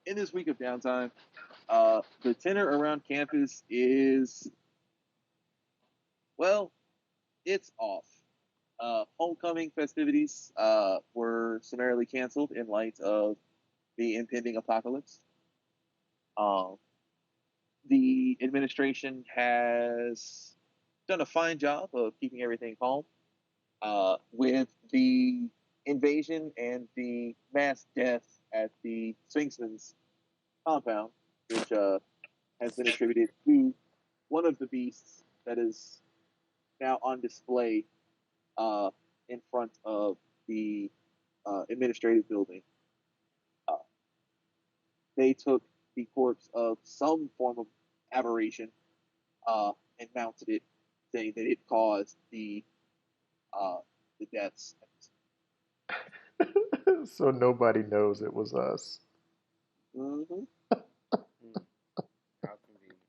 in this week of downtime, the tenor around campus is, well, it's off. Homecoming festivities were summarily canceled in light of the impending apocalypse. Um, the administration has done a fine job of keeping everything calm. With the invasion and the mass death at the Sphinxmen's compound, which has been attributed to one of the beasts that is now on display uh, in front of the administrative building. Uh, they took the corpse of some form of aberration and mounted it, saying that it caused uh, the deaths. So nobody knows it was us. Mm-hmm. Mm, how convenient.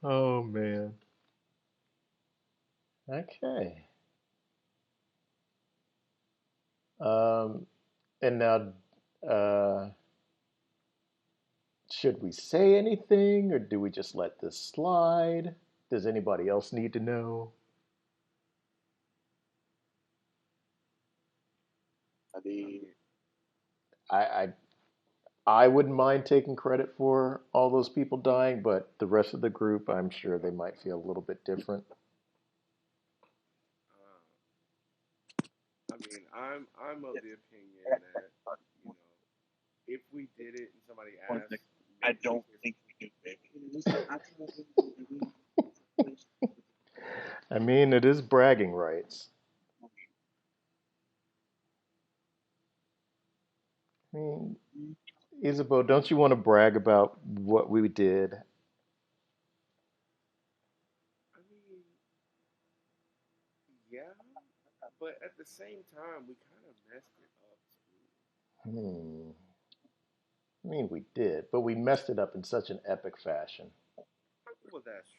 Oh man. Okay. Um, and now, uh, should we say anything or do we just let this slide? Does anybody else need to know? I mean, I, I I wouldn't mind taking credit for all those people dying, but the rest of the group, I'm sure they might feel a little bit different. I'm of the opinion that you know if we did it and somebody asked, I don't think we do. I mean, it is bragging rights. I mean, Isabeau, don't you want to brag about what we did? I mean, yeah, but at the same time, we kind of messed it up too. Hmm. I mean, we did, but we messed it up in such an epic fashion. Well, that's true.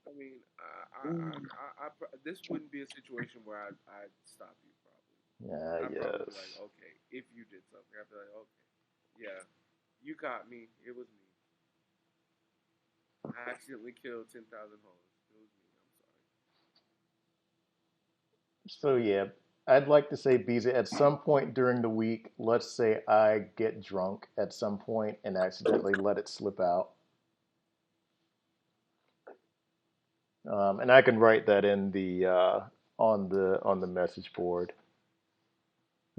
I mean, this wouldn't be a situation where I'd stop you. Probably, Ah, I'd probably be like, yes. okay, if you did something, I'd be like, okay, yeah, you caught me. It was me. I accidentally killed 10,000 hoes. It was me. I'm sorry. So, yeah, I'd like to say, Beezy, at some point during the week, let's say I get drunk at some point and accidentally let it slip out. And I can write that in the on the message board.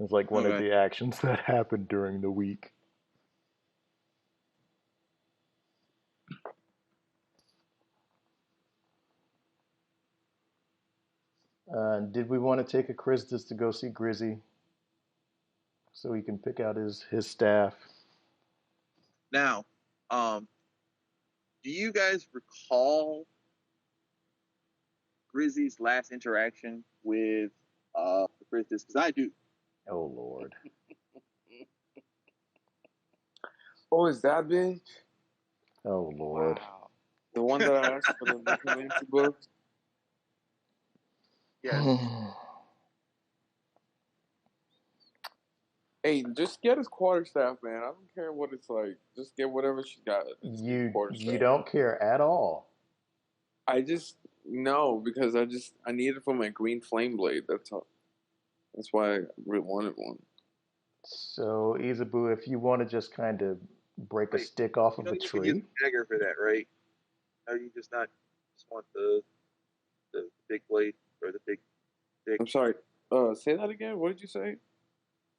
It's like one of Okay. the actions that happened during the week. Did we want to take a Christus to go see Grizzy so he can pick out his staff? Now, do you guys recall Grizzy's last interaction with the Christus? Because I do. Oh Lord. Oh, is that bitch? Oh Lord. Wow. The one that I asked for the necromancy books? Yes. Hey, just get his quarterstaff, man. I don't care what it's like. Just get whatever she got. Just get You quarterstaff. don't care at all. I just no, because I need it for my green flame blade. That's all. That's why I really wanted one. So Isabu, if you want to just kind of break a Wait, stick off you of know a you can use tree, a dagger for that, right? No, you just want the big blade or the big stick. I'm sorry. Say that again. What did you say?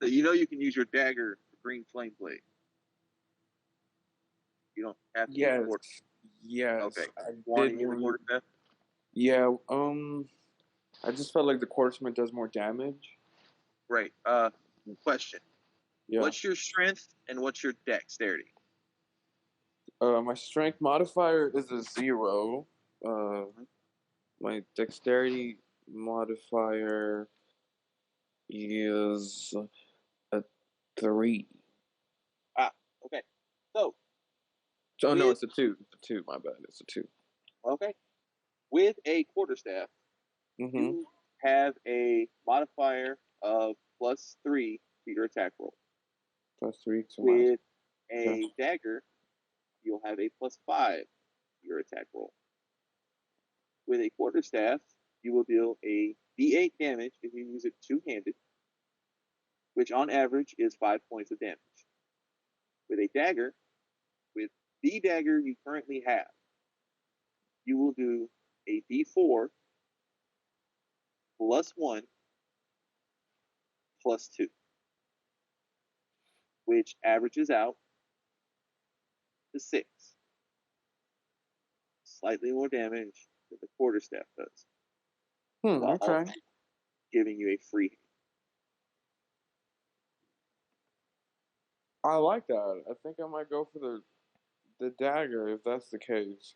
So you know you can use your dagger for green flame blade. You don't have to use Yes. quarter. Yes. Okay. I Want did to use a want. quarter staff? Yeah. I just felt like the quartersmith does more damage. Right. Question. Yeah. What's your strength and what's your dexterity? My strength modifier is a 0. My dexterity modifier is a 3. Okay. So Oh no, with it's a 2. It's a 2. My bad. It's a 2. okay, with a quarterstaff, Mm-hmm. you have a modifier of +3 to your attack roll. +3 to my. With Okay. a dagger, you'll have a +5 to your attack roll. With a quarterstaff, you will deal a D8 damage if you use it two-handed, which on average is 5 points of damage. With a dagger, with the dagger you currently have, you will do a D4 +1 +2, which averages out to 6. Slightly more damage than the quarterstaff does, while Okay. also giving you a free. I like that. I think I might go for the dagger if that's the case.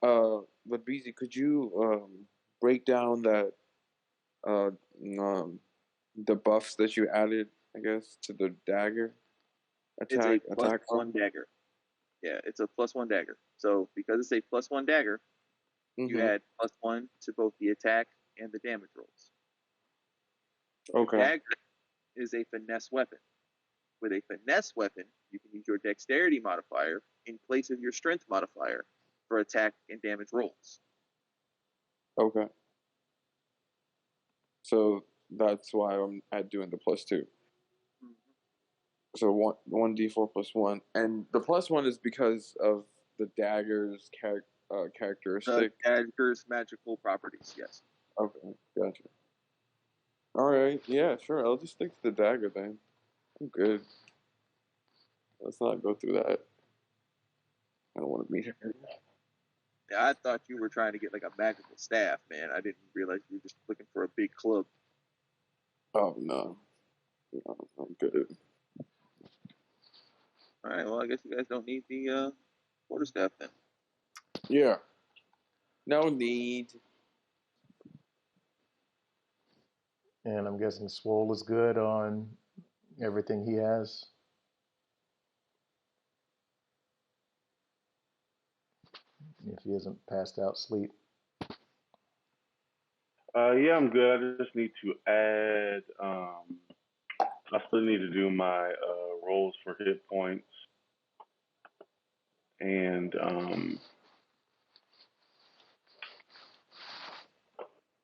But BZ, could you break down that uh um the buffs that you added, I guess, to the dagger It's a attack +1 roll? dagger. Yeah, it's a +1 dagger. So because it's a +1 dagger, You Mm-hmm. add +1 to both the attack and the damage rolls. Okay. Dagger is a finesse weapon. With a finesse weapon, you can use your dexterity modifier in place of your strength modifier for attack and damage rolls. Okay. So that's why I'm at doing the +2. So one d4 +1, and the +1 is because of the dagger's characteristic. The dagger's magical properties, yes. Okay, gotcha. All right, yeah, sure. I'll just stick to the dagger then. I'm good. Let's not go through that. I don't want to meet her. Yeah, I thought you were trying to get like a magical staff, man. I didn't realize you were just looking for a big club. Oh no, I'm good. All right, well, I guess you guys don't need the quarterstaff then. Yeah. No need. And I'm guessing Swole is good on everything he has. If he hasn't passed out sleep. Yeah, I'm good. I just need to add. I still need to do my rolls for hit points, and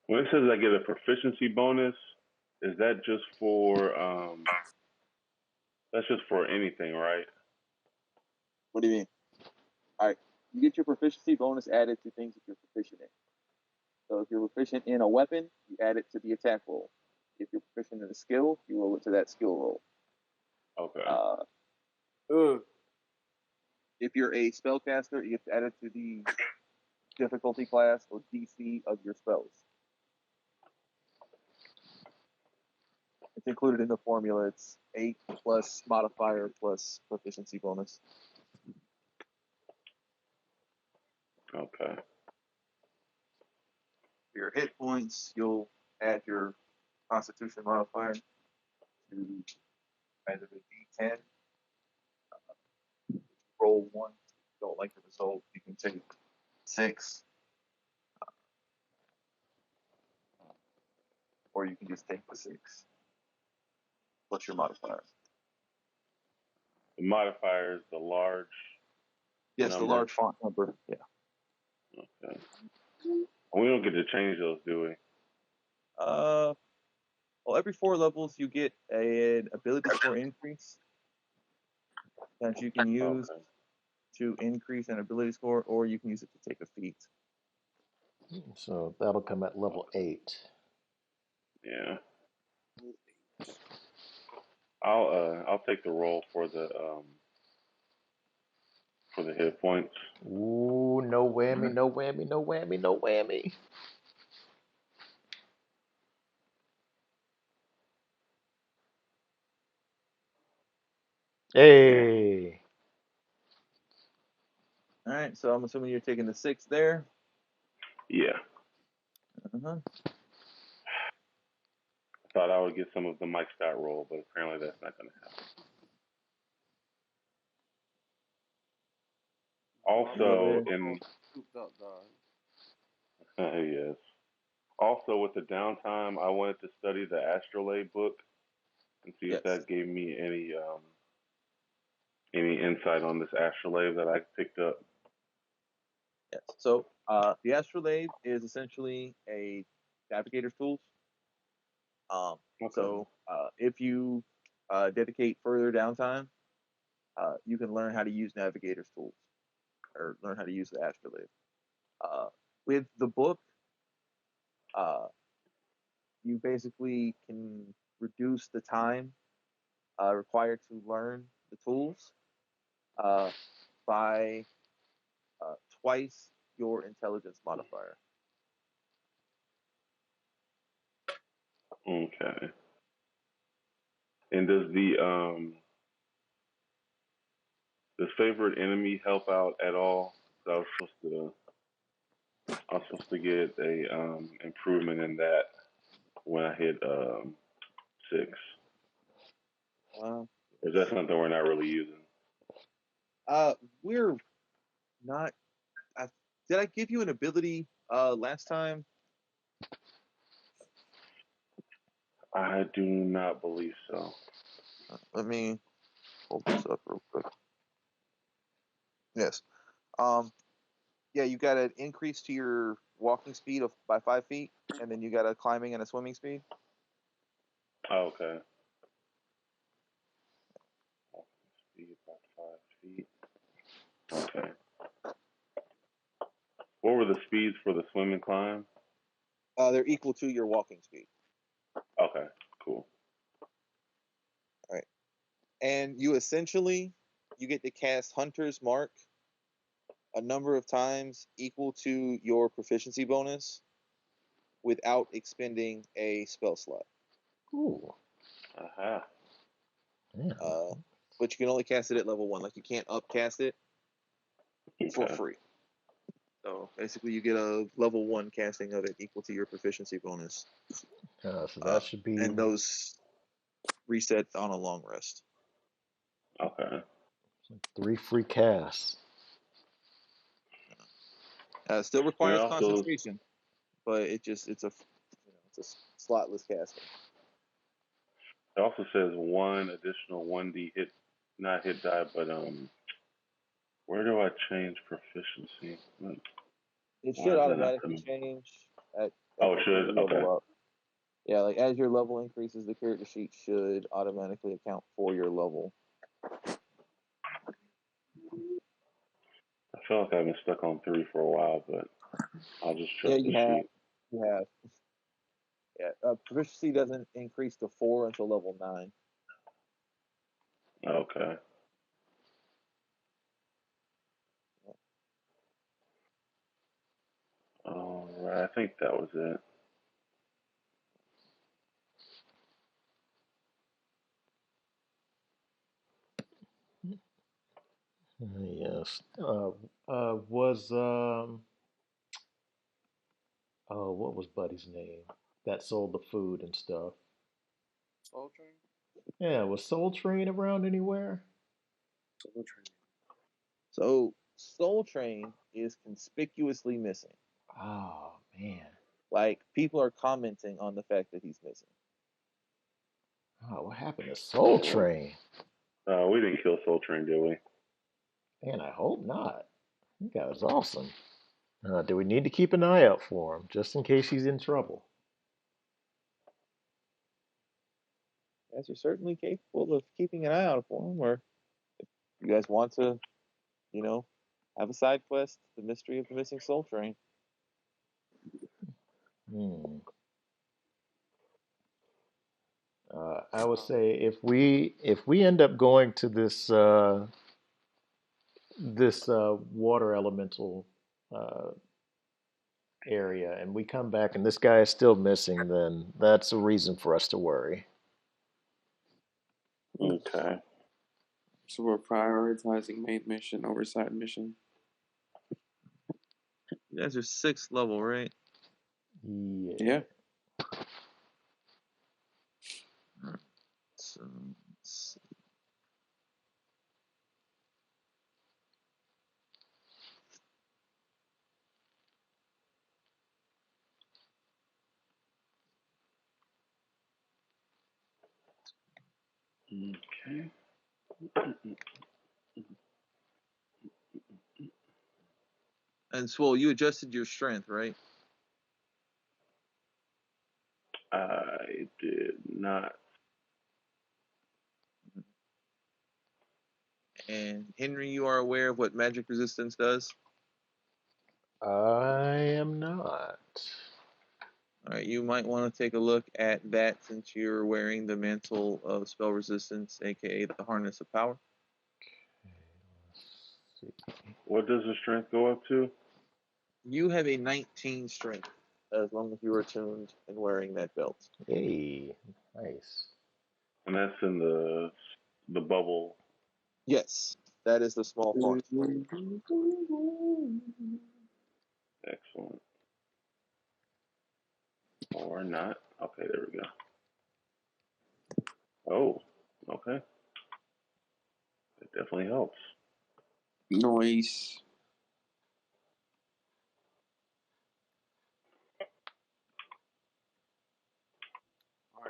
when it says I get a proficiency bonus, is that just for? That's just for anything, right? What do you mean? All right, you get your proficiency bonus added to things that you're proficient in. So if you're proficient in a weapon, you add it to the attack roll. If you're proficient in a skill, you roll it to that skill roll. Okay. If you're a spellcaster, you have to add it to the difficulty class or DC of your spells. It's included in the formula. It's 8 plus modifier plus proficiency bonus. Okay. For your hit points, you'll add your constitution modifier to either a D10. Roll 1. If you don't like the result, you can take 6. Or you can just take the 6. What's your modifier? The modifier is the large. Yes, number. the large font number. Yeah. Okay. We don't get to change those, do we? Well, every 4 levels you get an ability score increase that you can use to increase an ability score, or you can use it to take a feat. So that'll come at level 8. Yeah. I'll take the roll for the hit points. Ooh, no whammy, no whammy, no whammy, no whammy. Hey. All right, so I'm assuming you're taking the 6 there. Yeah. Uh-huh. I thought I would get some of the Mike Stott roll, but apparently that's not going to happen. Also, yes. Also, with the downtime, I wanted to study the Astrolabe book and see if that gave me any insight on this astrolabe that I picked up. Yes. So the astrolabe is essentially a navigator's tools. So if you dedicate further downtime, you can learn how to use navigator's tools or learn how to use the astrolabe. With the book, you basically can reduce the time required to learn the tools by twice your intelligence modifier. Okay. And does the favorite enemy help out at all? I was supposed to get a improvement in that when I hit 6. Or is that something we're not really using? We're not. Did I give you an ability Last time, I do not believe so. let me pull this up real quick. Yes. Um, yeah, you got an increase to your walking speed by 5 feet, and then you got a climbing and a swimming speed. Oh, okay. Speed about 5 feet. Okay. What were the speeds for the swim and climb? They're equal to your walking speed. Okay, cool. All right. And you get to cast Hunter's Mark a number of times equal to your proficiency bonus without expending a spell slot. Ooh. Aha. Yeah. But you can only cast it at level 1. Like, you can't upcast it for Okay. free. So basically, you get a level 1 casting of it equal to your proficiency bonus. So that should be And those reset on a long rest. Okay. 3 free casts. Still And it requires also concentration, but it's a slotless casting. says one additional 1d hit, not hit die, but where do I change proficiency? It Why should is that not automatically coming? change at Oh, it as should? you level Okay. up. Yeah, like as your level increases, the character sheet should automatically account for your level. I feel like I've been stuck on 3 for a while, but I'll just Yeah, trust the sheet. You have. Yeah, proficiency doesn't increase to 4 until level 9. Okay. All right. I think that was it. Yes. What was Buddy's name? That sold the food and stuff. Soul Train? Yeah, was Soul Train around anywhere? Soul Train. So Soul Train is conspicuously missing. Oh man. Like, people are commenting on the fact that he's missing. Oh, what happened to Soul Train? We didn't kill Soul Train, did we? Man, I hope not. That guy was awesome. Do we need to keep an eye out for him, just in case he's in trouble? You guys are certainly capable of keeping an eye out for him, or if you guys want to, have a side quest, The Mystery of the Missing Soul Train. Hmm. I would say if we end up going to this water elemental uh, area and we come back and this guy is still missing, then that's a reason for us to worry. Okay. So we're prioritizing main mission over side mission. You guys are 6th level, right? Yeah. Yeah. So, let's see. Okay. And Swole, you adjusted your strength, right? I did not. And Henry, you are aware of what magic resistance does? I am not. All right, you might want to take a look at that since you're wearing the mantle of spell resistance, aka the harness of power. Let's see. What does the strength go up to? You have a 19 strength as long as you are attuned and wearing that belt. Hey, nice. And that's in the bubble. Yes, that is the small font. Excellent. Or not. Okay, there we go. Oh, okay. It definitely helps. Noise.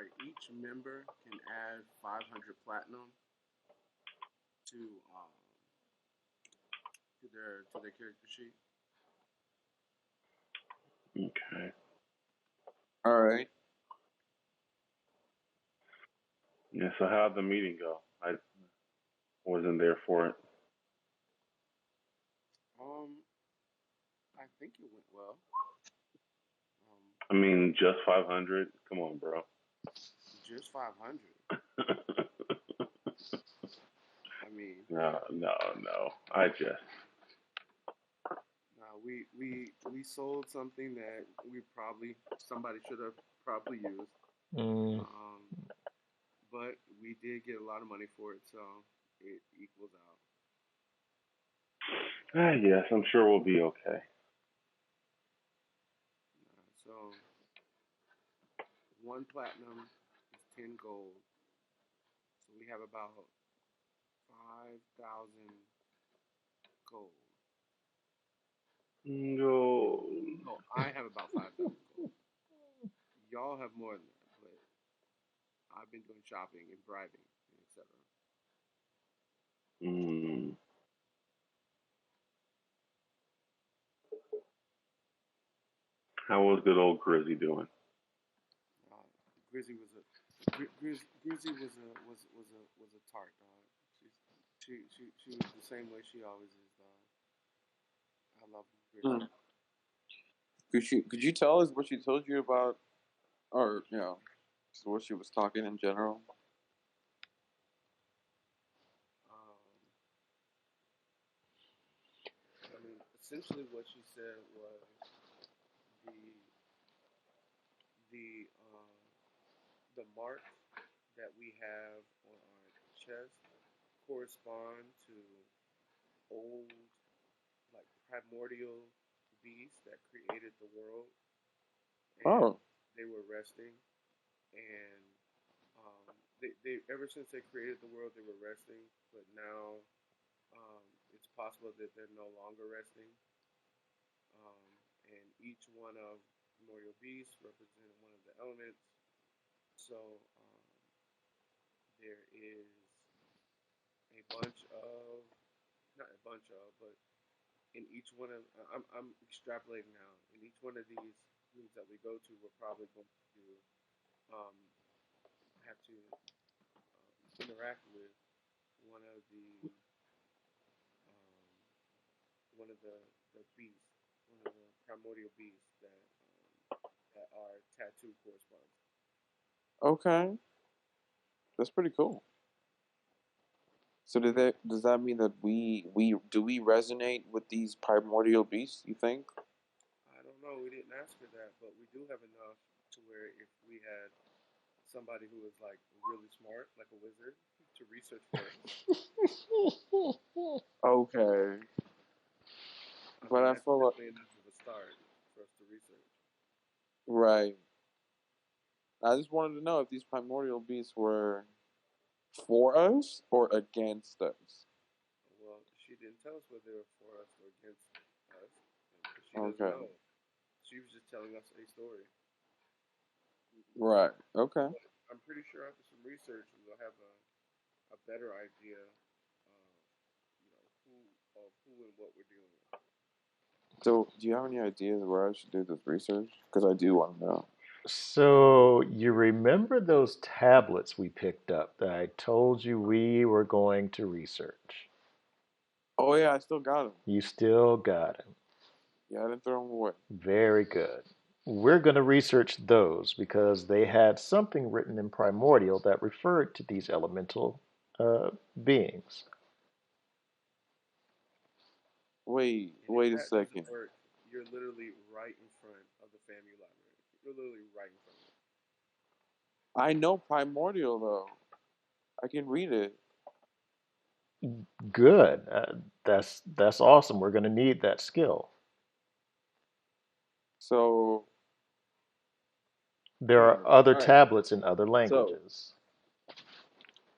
right, each member can add 500 platinum to their character sheet. Okay. All right. Yeah. So how'd the meeting go? I wasn't there for it. I think it went well. I mean, just 500. Come on, bro. Just 500. I mean, No. I just. we sold something that somebody should have probably used. Mm, But we did get a lot of money for it, so it equals out. Yes, I'm sure we'll be okay. So 1 platinum is 10 gold. So we have about 5,000 gold. No. No, I have about 5,000 gold. Y'all have more than that, but I've been doing shopping and bribing, etc. Mm. How was good old Grizzy doing? Uh, Grizzy was a Grizzy was a tart dog. She was the same way she always is, dog. I love Grizzy. Could you tell us what she told you about, or just what she was talking in general? I mean, essentially what she said was the the uh, the mark that we have on our chest correspond to old, like primordial beasts that created the world, and Oh, they were resting, and they ever since they created the world they were resting, but now it's possible that they're no longer resting. um, and each one of primordial beasts represent one of the elements. So there is a bunch of, not a bunch of, but in each one of, I'm extrapolating now. In each one of these rooms that we go to, we're probably going to um, have to interact with one of the one of the beasts, one of the primordial beasts that our tattoo corresponds. okay, that's pretty cool. So does that mean that we resonate with these primordial beasts? You think? I don't know. We didn't ask for that, but we do have enough to where if we had somebody who was like really smart, like a wizard, to research for us, Okay, I but mean I that's feel like, definitely enough of a start for us to research. right. I just wanted to know if these primordial beasts were for us or against us. Well, she didn't tell us whether they were for us or against us, because she doesn't Okay, know. She was just telling us a story. right. Okay. But I'm pretty sure after some research, we'll have a better idea of who and what we're dealing with. So, do you have any ideas where I should do this research? Because I do want to know. so you remember those tablets we picked up that I told you we were going to research? Oh yeah, I still got them. You still got them. Yeah, I didn't throw them away. Very good. We're going to research those because they had something written in Primordial that referred to these elemental beings. And if Wait a that doesn't second. work, you're literally right in front of the family library. You're literally right in front of it. I know primordial though. I can read it. Good. That's awesome. We're going to need that skill. So, There are other All right. tablets in other So, languages.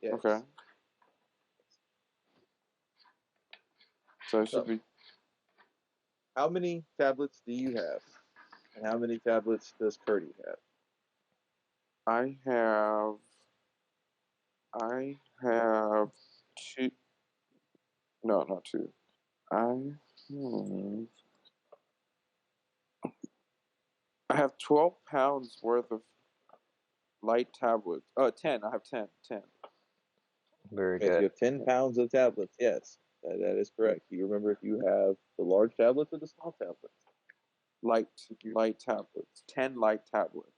yes. okay. So it should So, be. how many tablets do you have? And how many tablets does Curdy have? I have I have two. No, not two. Hmm, I have 12 pounds worth of light tablets. 10. I have 10. 10. Very Yes, you good. have 10 pounds of tablets. Yes, that is correct. Do you remember if you have the large tablets or the small tablets? Light tablets. 10 light tablets.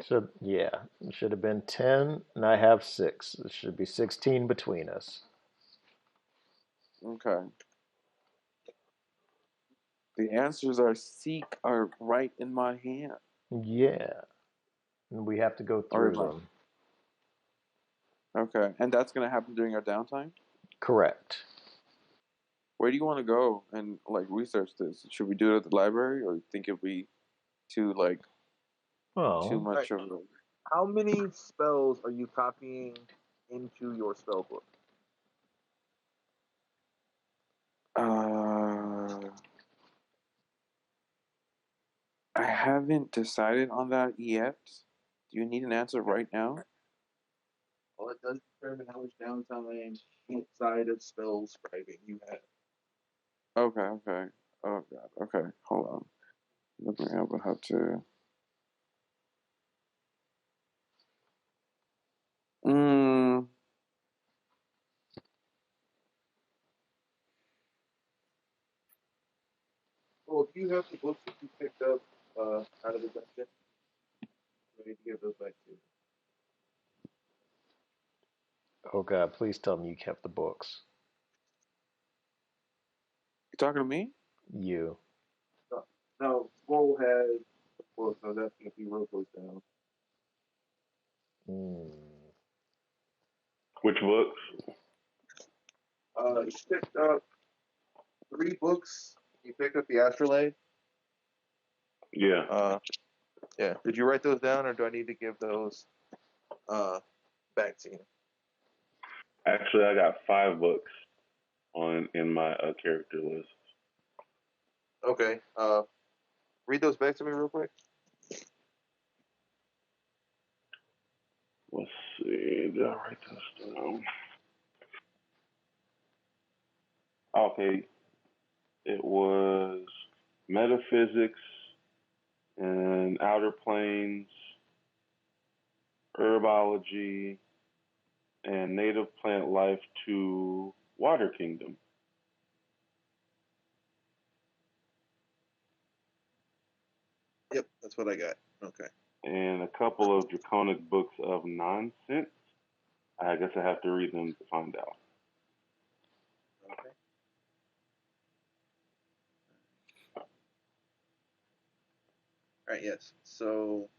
Should yeah, it should have been 10, and I have 6. It should be 16 between us. Okay. The answers are right in my hand. Yeah, and we have to go Or through them. Okay, and that's gonna happen during our downtime. Correct. Where do you want to go and like research this? Should we do it at the library, or you think it'd be too too Oh, much of a? How many spells are you copying into your spell book? I haven't decided on that yet. Do you need an answer right now? Well, it does determine how much downtime outside of spell scribing you have. Okay, okay. Oh god. Okay, hold on. Looking at how to. Mm, Well, if you have the books that you picked up out of the dungeon, we need to give those back to you. oh God! Please tell me you kept the books. you talking to me? You. No, no, Scroll has the books. I was asking if you wrote those down. Hmm. Which books? You picked up 3 books. You picked up the Astrolabe. Yeah. Yeah. Did you write those down, or do I need to give those back to you? Actually, I got 5 books on in my character list. Okay. Read those back to me real quick. Let's see. Did I write this down? Okay. It was metaphysics and outer planes, herbology, and native plant life to Water Kingdom. Yep, that's what I got. Okay. And a couple of draconic books of nonsense. I guess I have to read them to find out. Okay. All right. Yes. So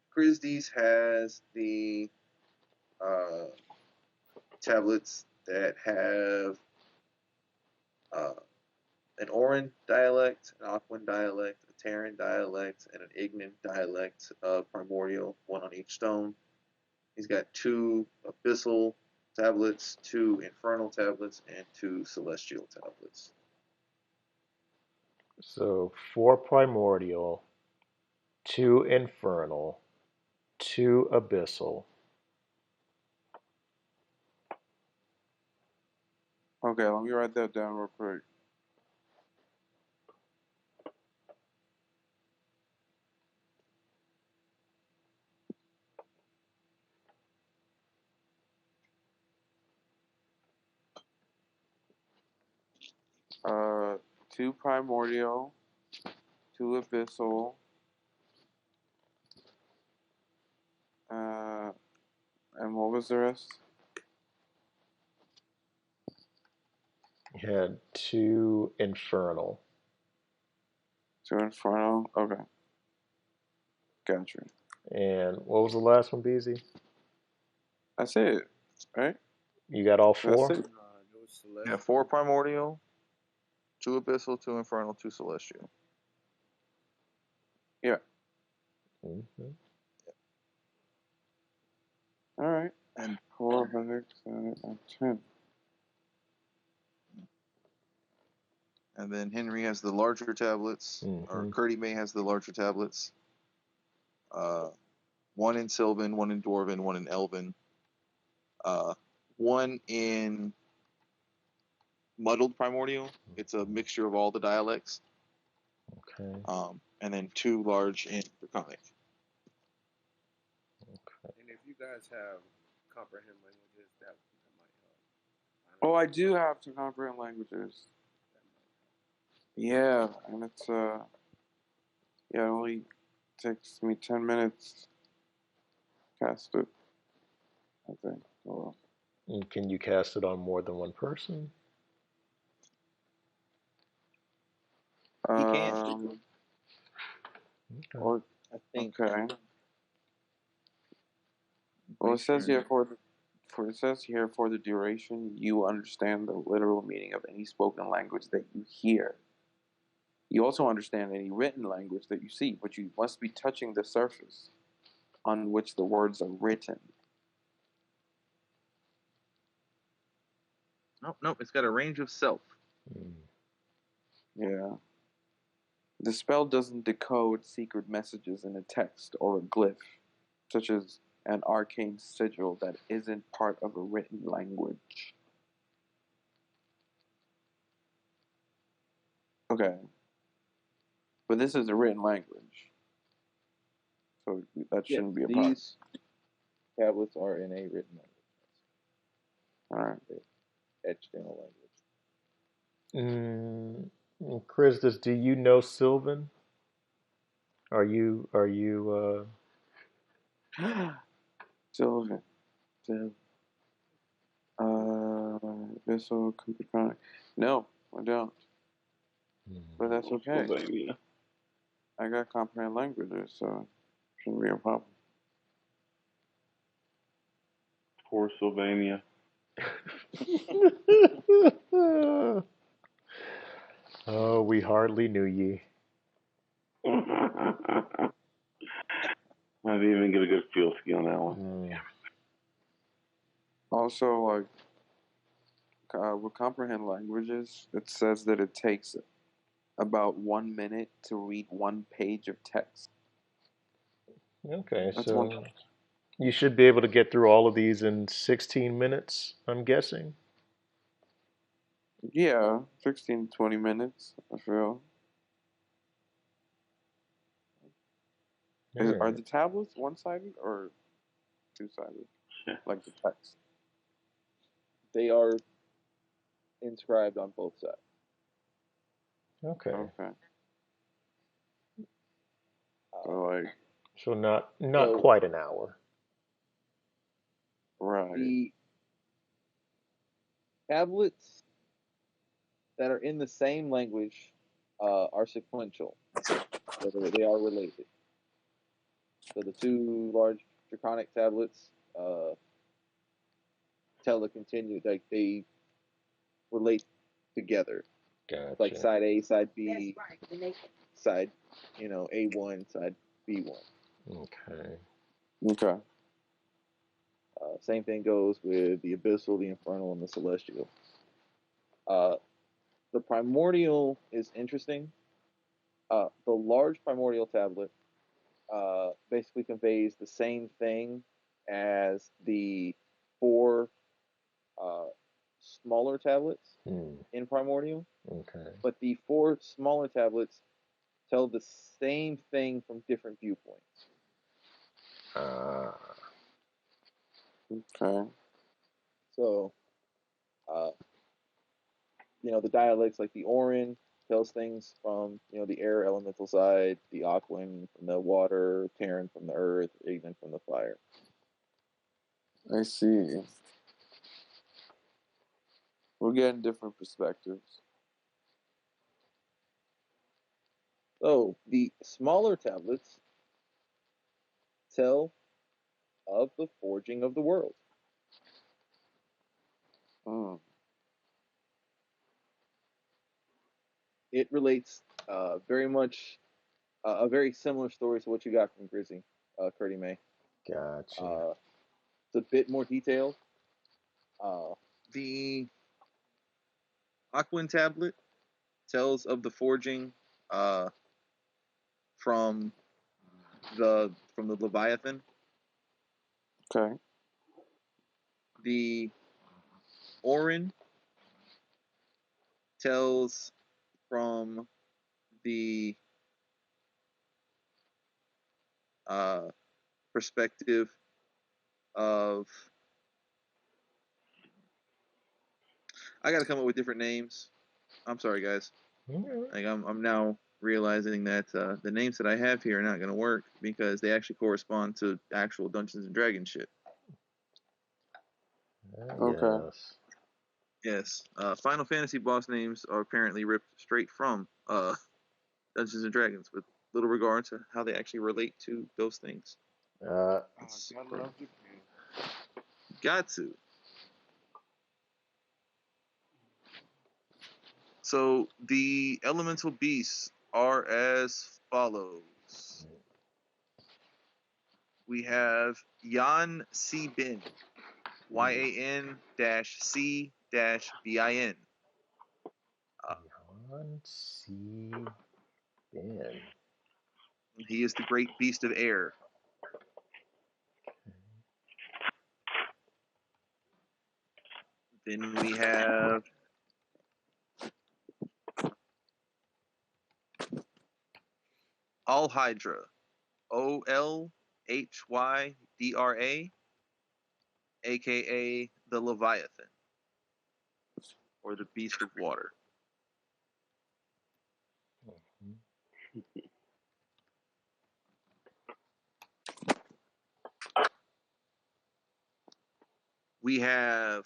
Christie's has the uh, tablets that have uh, an Oran dialect, an Aquan dialect, a Terran dialect, and an Ignan dialect of Primordial, one on each stone. He's got 2 Abyssal tablets, 2 Infernal tablets, and 2 Celestial tablets. So 4 primordial, 2 infernal, 2 abyssal. Okay, let me write that down real quick. Uh, 2 primordial, 2 abyssal. And what was the rest? You had 2 infernal. 2 infernal. Okay, gotcha. And what was the last one, BZ? That's it, right? You got all That's 4? it. It was Celeste. Yeah, 4 Primordial, 2 Abyssal, 2 Infernal, 2 Celestial. Yeah. Mm-hmm. All right. And 4, 5, 6, 7, 8, 9, 10. And then Henry has the larger tablets, or Curdy May has the larger tablets. One in Sylvan, one in Dwarven, one in Elven. One in Muddled Primordial. It's a mixture of all the dialects. Okay. And then 2 large in Draconic. Okay. And if you guys have comprehend languages, that might help. Oh, I do have to comprehend languages. Yeah, and it's it only takes me 10 minutes to cast it, I think. Oh, And can you cast it on more than one person? He can. okay. Okay. I think. Okay. Well, it says here for the duration, you understand the literal meaning of any spoken language that you hear. You also understand any written language that you see, but you must be touching the surface on which the words are written. Nope. It's got a range of self. Yeah. The spell doesn't decode secret messages in a text or a glyph, such as an arcane sigil that isn't part of a written language. Okay. But this is a written language. So that shouldn't be a problem. These tablets are in a written language. All right. Etched in a language. Christus, do you know Sylvan? Are you Sylvan. Abyssal Chronic. No, I don't. But that's okay. Sylvania. I got comprehend languages, so it shouldn't be a problem. Poor Sylvania. Oh, we hardly knew ye. I didn't even get a good feel ski on that one. Also, like, with comprehend languages, it says that it takes about 1 minute to read 1 page of text. Okay, That's so one. you should be able to get through all of these in 16 minutes, I'm guessing. Yeah, 16 to 20 minutes, I feel. All Are right. the tablets one-sided or two-sided? Like the text? They are inscribed on both sides. Okay. Okay. So, like, So not So- quite an hour. right. The tablets that are in the same language are sequential. So they are related. So the 2 large draconic tablets tell the continue, like they relate together. Gotcha. Like side A, side B, side A1, side B1. Okay. Okay. Same thing goes with the abyssal, the infernal, and the celestial. The primordial is interesting. The large primordial tablet basically conveys the same thing as the 4 smaller tablets in primordial, Okay. but the 4 smaller tablets tell the same thing from different viewpoints. Okay. So, the dialects like the Orin tells things from the air elemental side, the Aquan from the water, Terran from the earth, Ignan from the fire. I see. We're getting different perspectives. So the smaller tablets tell of the forging of the world. It relates very much a very similar story to what you got from Grizzy, Curdy May. Gotcha. It's a bit more detailed. The Aquan tablet tells of the forging from the Leviathan. Okay. The Orin tells from the perspective of. I got to come up with different names. I'm sorry, guys. Like I'm now realizing that the names that I have here are not going to work because they actually correspond to actual Dungeons and Dragons shit. Okay. Yes. Yes. Final Fantasy boss names are apparently ripped straight from Dungeons and Dragons, with little regard to how they actually relate to those things. God love Japan. Got to. So the elemental beasts are as follows. We have Yan C Bin, YAN-C-BIN. Yan C. Ben. He is the great beast of air. Then we have All Hydra, OLHYDRA, aka the Leviathan, or the Beast of Water. We have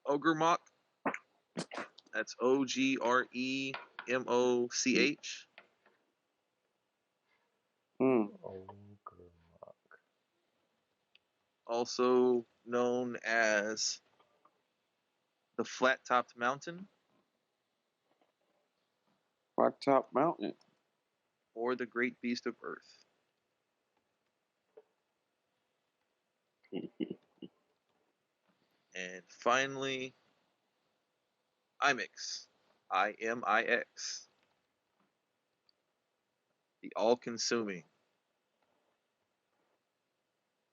Ogremok. That's OGREMOCH. Also known as the Flat-Topped Mountain. Flat-Top Mountain. Or the Great Beast of Earth. And finally, IMIX. IMIX. The all-consuming.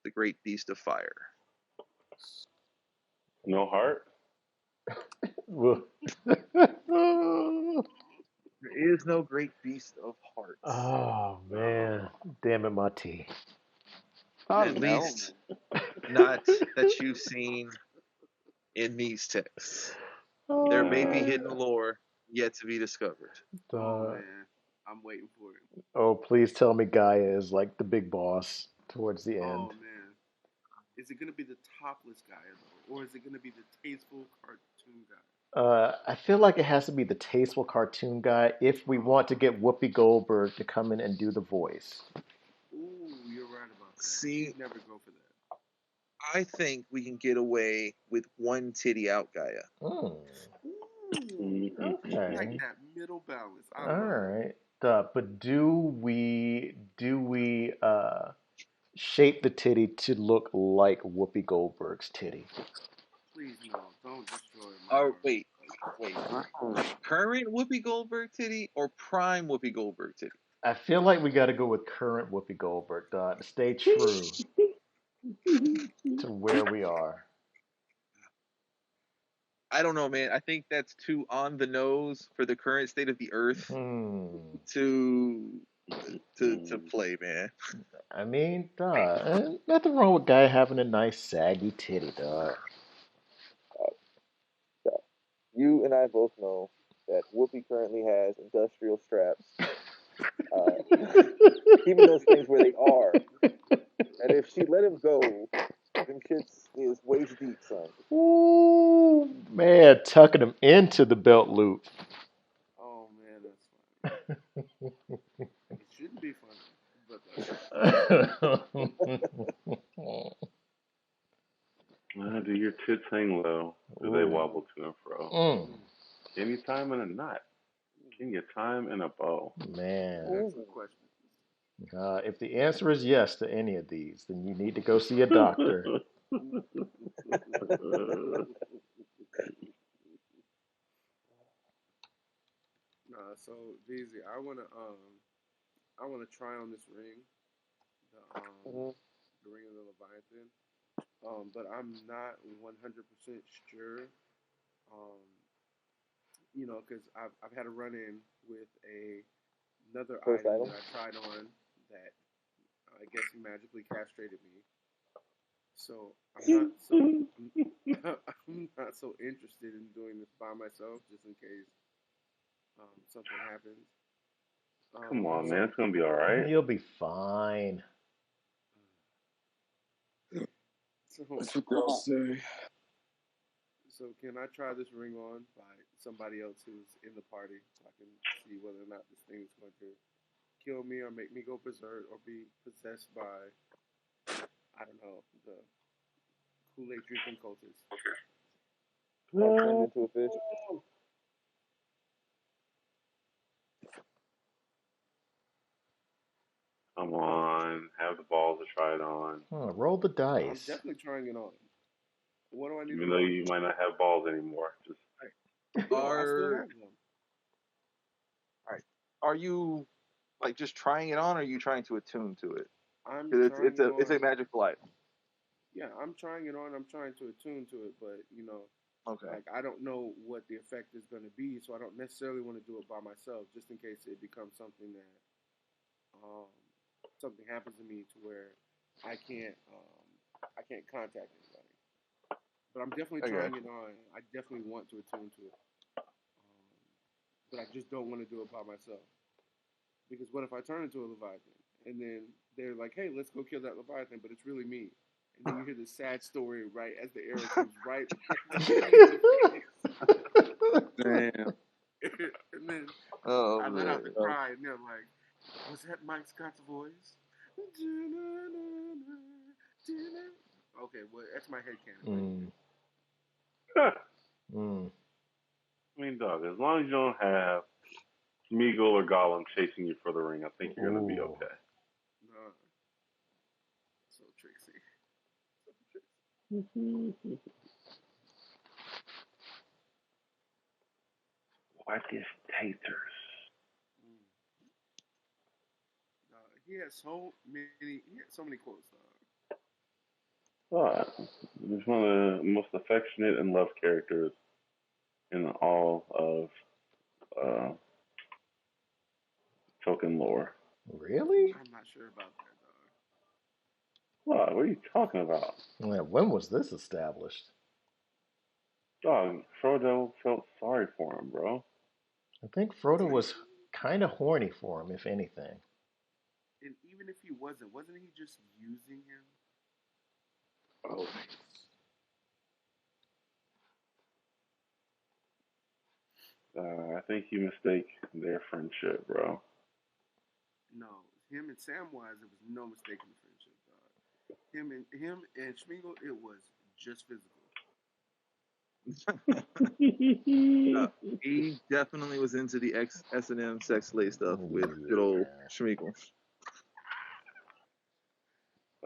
The Great Beast of Fire. No heart? There is no Great Beast of Hearts. Oh man, damn it, my tea. At least not that you've seen in these texts. There may be hidden lore yet to be discovered. Oh man, I'm waiting for it. Oh, please tell me Gaia is like the big boss towards the Oh end. man, is it gonna be the topless guy though, or is it gonna be the tasteful cartoon guy? I feel like it has to be the tasteful cartoon guy if we want to get Whoopi Goldberg to come in and do the voice. Ooh, you're right about that. See, you'd never go for that. I think we can get away with one titty out Gaia. Ooh, Okay. I like that middle balance. I All love right. But do we shape the titty to look like Whoopi Goldberg's titty? Please no, don't destroy my Oh, heart. wait. Current Whoopi Goldberg titty or prime Whoopi Goldberg titty? I feel like we got to go with current Whoopi Goldberg to stay true to where we are. I don't know, man. I think that's too on the nose for the current state of the earth to play, man. I mean, nothing wrong with guy having a nice saggy titty, dog. You and I both know that Whoopi currently has industrial straps, keeping those things where they are. And if she let him go, them shits is waist deep, son. Ooh, man, tucking him into the belt loop. Oh man, that's funny. It shouldn't be funny, but that's Do your tits hang low? Do they wobble to and fro? Can you tie them in a knot? Can you tie them in a bow? Man. excellent question. If the answer is yes to any of these, then you need to go see a doctor. Nah, so Jeezy, I wanna try on this ring, Mhm. the ring of the Leviathan. But I'm not 100% sure. Um, because I've had a run in with another First item item. that I tried on that I guess magically castrated me. So I'm not so interested in doing this by myself, just in case something happens. Come on, So man. It's gonna be all right. You'll be fine. so That's what girls say. so can I try this ring on by somebody else who's in the party so I can see whether or not this thing is going to kill me or make me go berserk or be possessed by I don't know the Kool-Aid drinking cultist. Or turned into a fish. Come on, have the balls to try it on. Roll the I'm dice. definitely trying it on. What do I need to Even though roll? you might not have balls anymore. Just No, I still Are have them. are you like just trying it on, or are you trying to attune to it? I'm Because trying it it's a on. magical item. Yeah, I'm trying it on. I'm trying to attune to it, but Okay. like I don't know what the effect is going to be, so I don't necessarily want to do it by myself, just in case it becomes something that um, something happens to me to where I can't contact anybody. But I'm definitely I got trying you. it on. I definitely want to attune to it, but I just don't want to do it by myself because what if I turn into a leviathan and then they're like, "Hey, let's go kill that leviathan," but it's really me. And then you hear this sad story right as the arrow comes right in the face. Damn. And then Oh I let man. out the cry, and they're like, "Was that Mike Scott's voice?" Okay, well, that's my head canon right Mm, I mm. mean, dog. As long as you don't have Smeagol or Gollum chasing you for the ring, I think you're gonna be Ooh. okay. there. So tricksy. What is taters? Mm. He has so many. He has so many quotes, dog. Oh, he's one of the most affectionate and loved characters in all of uh, Tolkien lore. Really? I'm not sure about that, dog. What are you talking about? When was this established? Dog, Frodo felt sorry for him, bro. I think Frodo And, was kind of horny for him, if anything. and even if he wasn't he just using him? Oh, I think you mistake their friendship, bro. No, him and Samwise, it was no mistaking the friendship, dog. Him and Schmingel, it was just physical. He definitely was into the S&M sex slave stuff with good old Yeah. Schmeagol.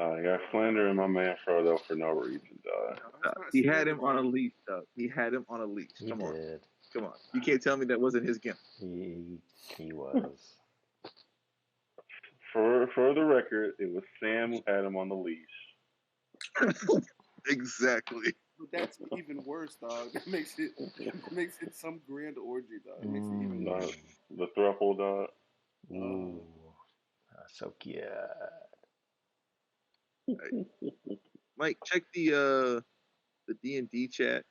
I got slandering my man Frodo for no reason, dog. No, it's not He had slander, him on a dog. leash, though. He had him on a leash. He Come on, did. come on. You can't tell me that wasn't his gimp. He he was. For the record, it was Sam who had him on the leash. Exactly. But that's even worse, dog. That makes it some grand orgy, dog. It makes it even Mm. worse. The thruple, dog. Ooh. So cute. Mike, check the D&D chat.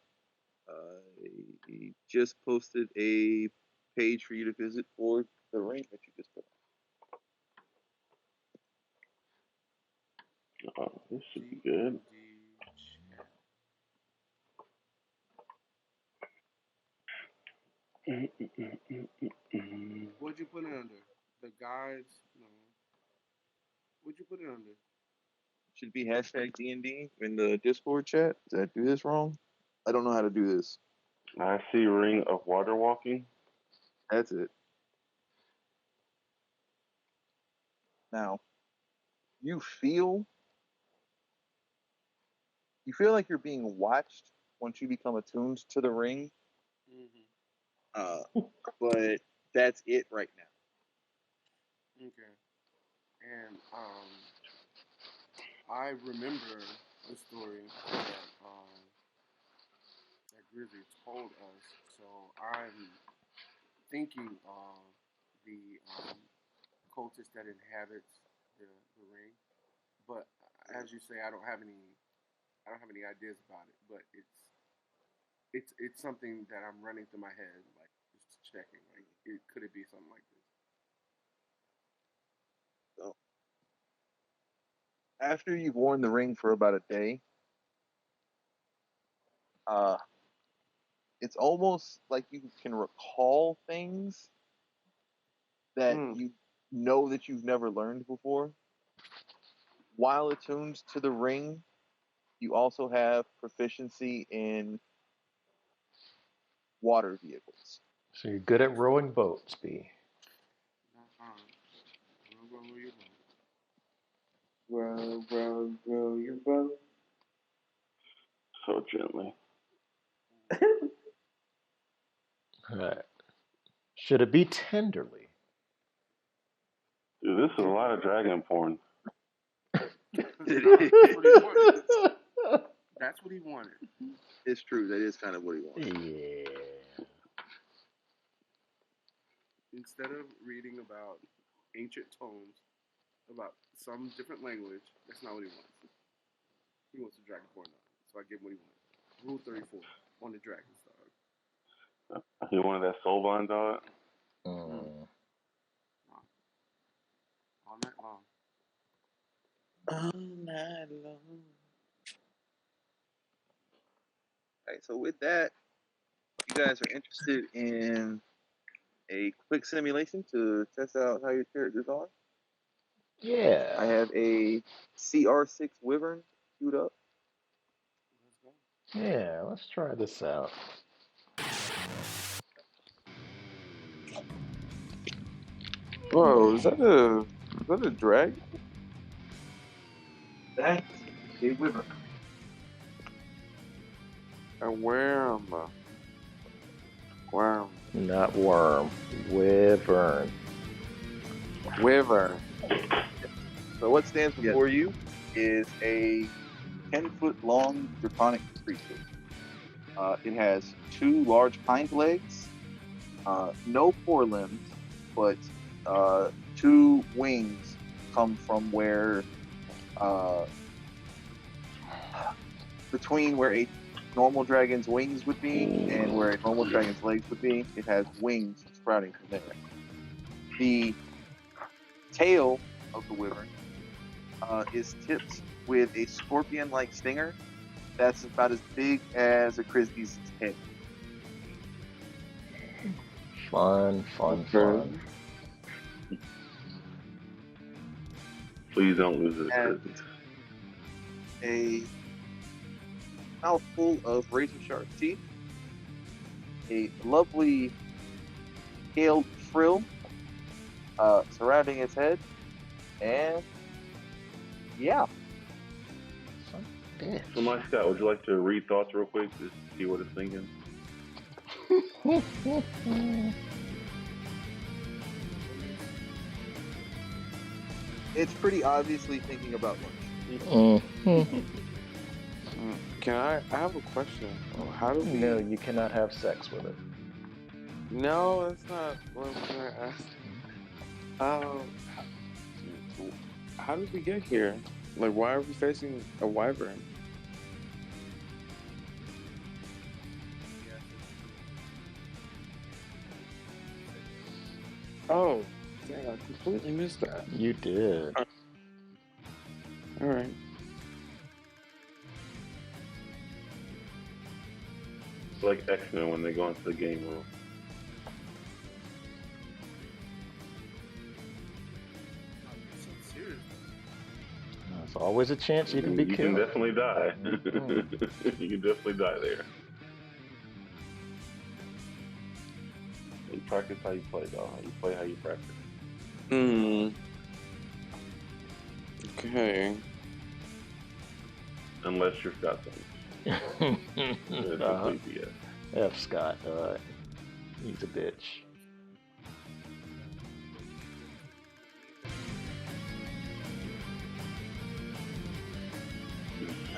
He just posted a page for you to visit for the ring that you just put This should be good. D&D chat. What'd you put it under? The guides? No. What'd you put it under? Should be hashtag D&D in the Discord chat. Did I do this wrong? I don't know how to do this. I see Ring of Water Walking. That's it. Now, you feel you feel like you're being watched once you become attuned to the ring, Mm-hmm. uh, but that's it right now. Okay. And I remember the story that Grizzly told us. So I'm thinking of the cultist that inhabits the ring. But as you say, I don't have any ideas about it. But it's something that I'm running through my head, like just checking. Like, could it be something like this? So after you've worn the ring for about a day, uh, it's almost like you can recall things that you know that you've never learned before. While attuned to the ring, you also have proficiency in water vehicles. So you're good at rowing boats, B. Row your boat. So gently. Right. Should it be tenderly? Dude, this is a lot of dragon porn. That's what he wanted. That's what he wanted. It's true. That is kind of what he wants. Yeah. Instead of reading about ancient tomes about some different language, that's not what he wants. He wants a dragon porn novel. So I give him what he wants. Rule 34 on the dragon dog. He wanted that soul bond dog. Mm. All night long. All night long. Alright, so with that, you guys are interested in a quick simulation to test out how your characters are. Yeah. I have a CR6 Wyvern queued up. Yeah, let's try this out. Whoa, is that a dragon? That's a Wyvern. A worm. Worm. Not worm. Wyvern. Wyvern. So what stands before you is a 10-foot long draconic creature. It has 2 large hind legs, no forelimbs, but 2 wings come from where between where a normal dragon's wings would be and where a normal dragon's legs would be. It has wings sprouting from there. The tail of the wyvern is tipped with a scorpion-like stinger that's about as big as a Frisbee's head. Fun. Please don't lose it. And a mouthful of razor-sharp teeth, a lovely scaled frill surrounding its head, and yeah. So, my Scott, would you like to read thoughts real quick to see what it's thinking? It's pretty obviously thinking about lunch. Can I have a question. How do we... No, you cannot have sex with it. No, that's not what I'm trying to ask. How did we get here? Like, why are we facing a wyvern? Oh, dang, I completely missed that. You did. All right. It's like X-Men when they go into the game room. There's always a chance you can be You killed. can definitely die. You can definitely die there. You practice how you play, dog. You play how you practice. Okay. Unless you're Scott Summers. F. Scott. He's a bitch.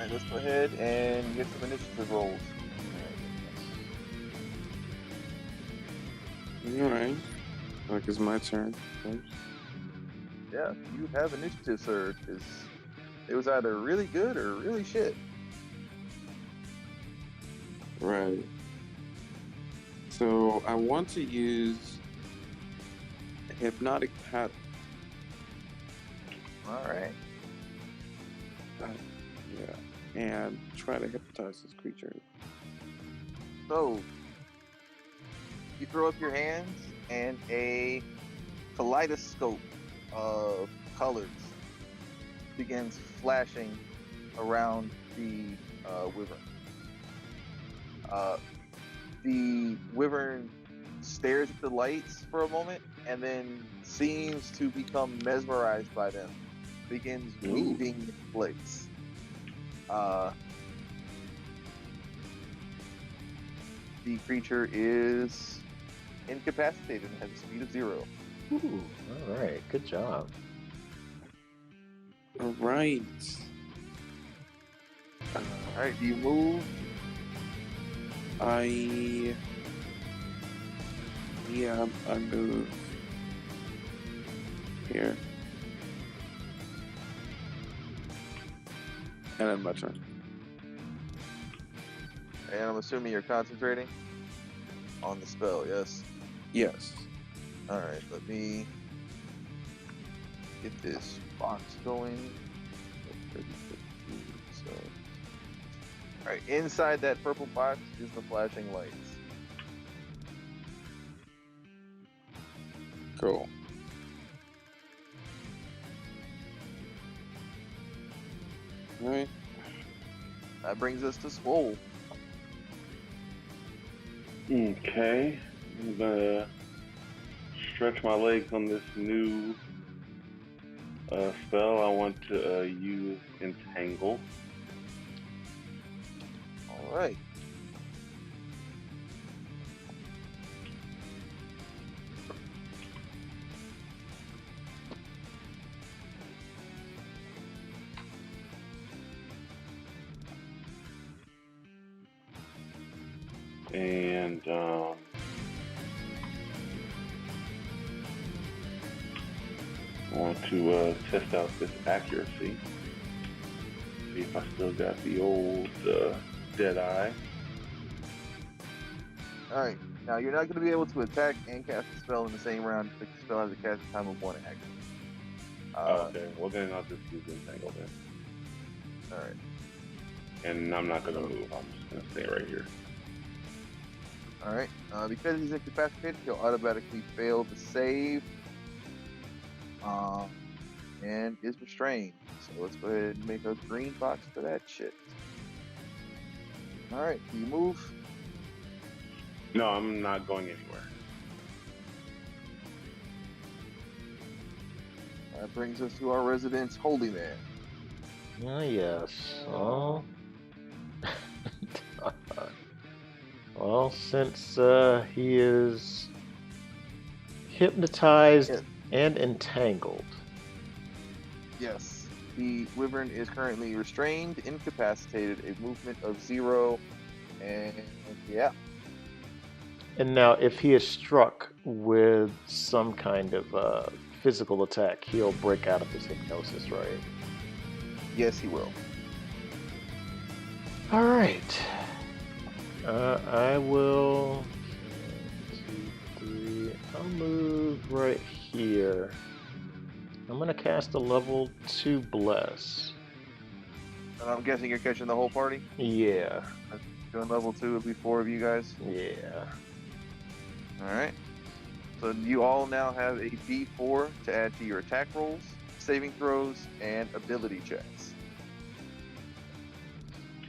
All right, let's go ahead and get some initiative rolls. All right. Like it's my turn first. Yeah, you have initiative, sir, because it was either really good or really shit. Right. So I want to use a hypnotic paddle. All right. Yeah. And try to hypnotize this creature. So you throw up your hands, and a kaleidoscope of colors begins flashing around the wyvern. The wyvern stares at the lights for a moment and then seems to become mesmerized by them, begins weaving in place. The creature is incapacitated and has a speed of 0. Ooh, all right. Good job. All right. All right, do you move? I move here. And then my turn. And I'm assuming you're concentrating on the spell, yes? Yes. All right, let me get this box going. So, all right, inside that purple box is the flashing lights. Cool. All right. That brings us to Swole. Okay. I'm gonna stretch my legs on this new spell. I want to use Entangle. All right. And I want to test out this accuracy. See if I still got the old dead eye. All right. Now you're not going to be able to attack and cast a spell in the same round if the spell has a casting time of 1 action. Okay, well then I'll just use Entangle then. All right. And I'm not going to move. I'm just going to stay right here. All right. Because he's incapacitated, he'll automatically fail to save. And is restrained. So let's go ahead and make a green box for that shit. All right. Do you move? No, I'm not going anywhere. That brings us to our resident holy man. Ah, yes. Oh. Well, since he is hypnotized Yes. and entangled. Yes. The wyvern is currently restrained, incapacitated, a movement of 0, and yeah. And now, if he is struck with some kind of physical attack, he'll break out of his hypnosis, right? Yes, he will. All right. I will. 1, 2, 3. I'll move right here. I'm gonna cast a level 2 bless. And I'm guessing you're catching the whole party? Yeah. Doing level 2 would be 4 of you guys. Yeah. Alright. So you all now have a D4 to add to your attack rolls, saving throws, and ability checks.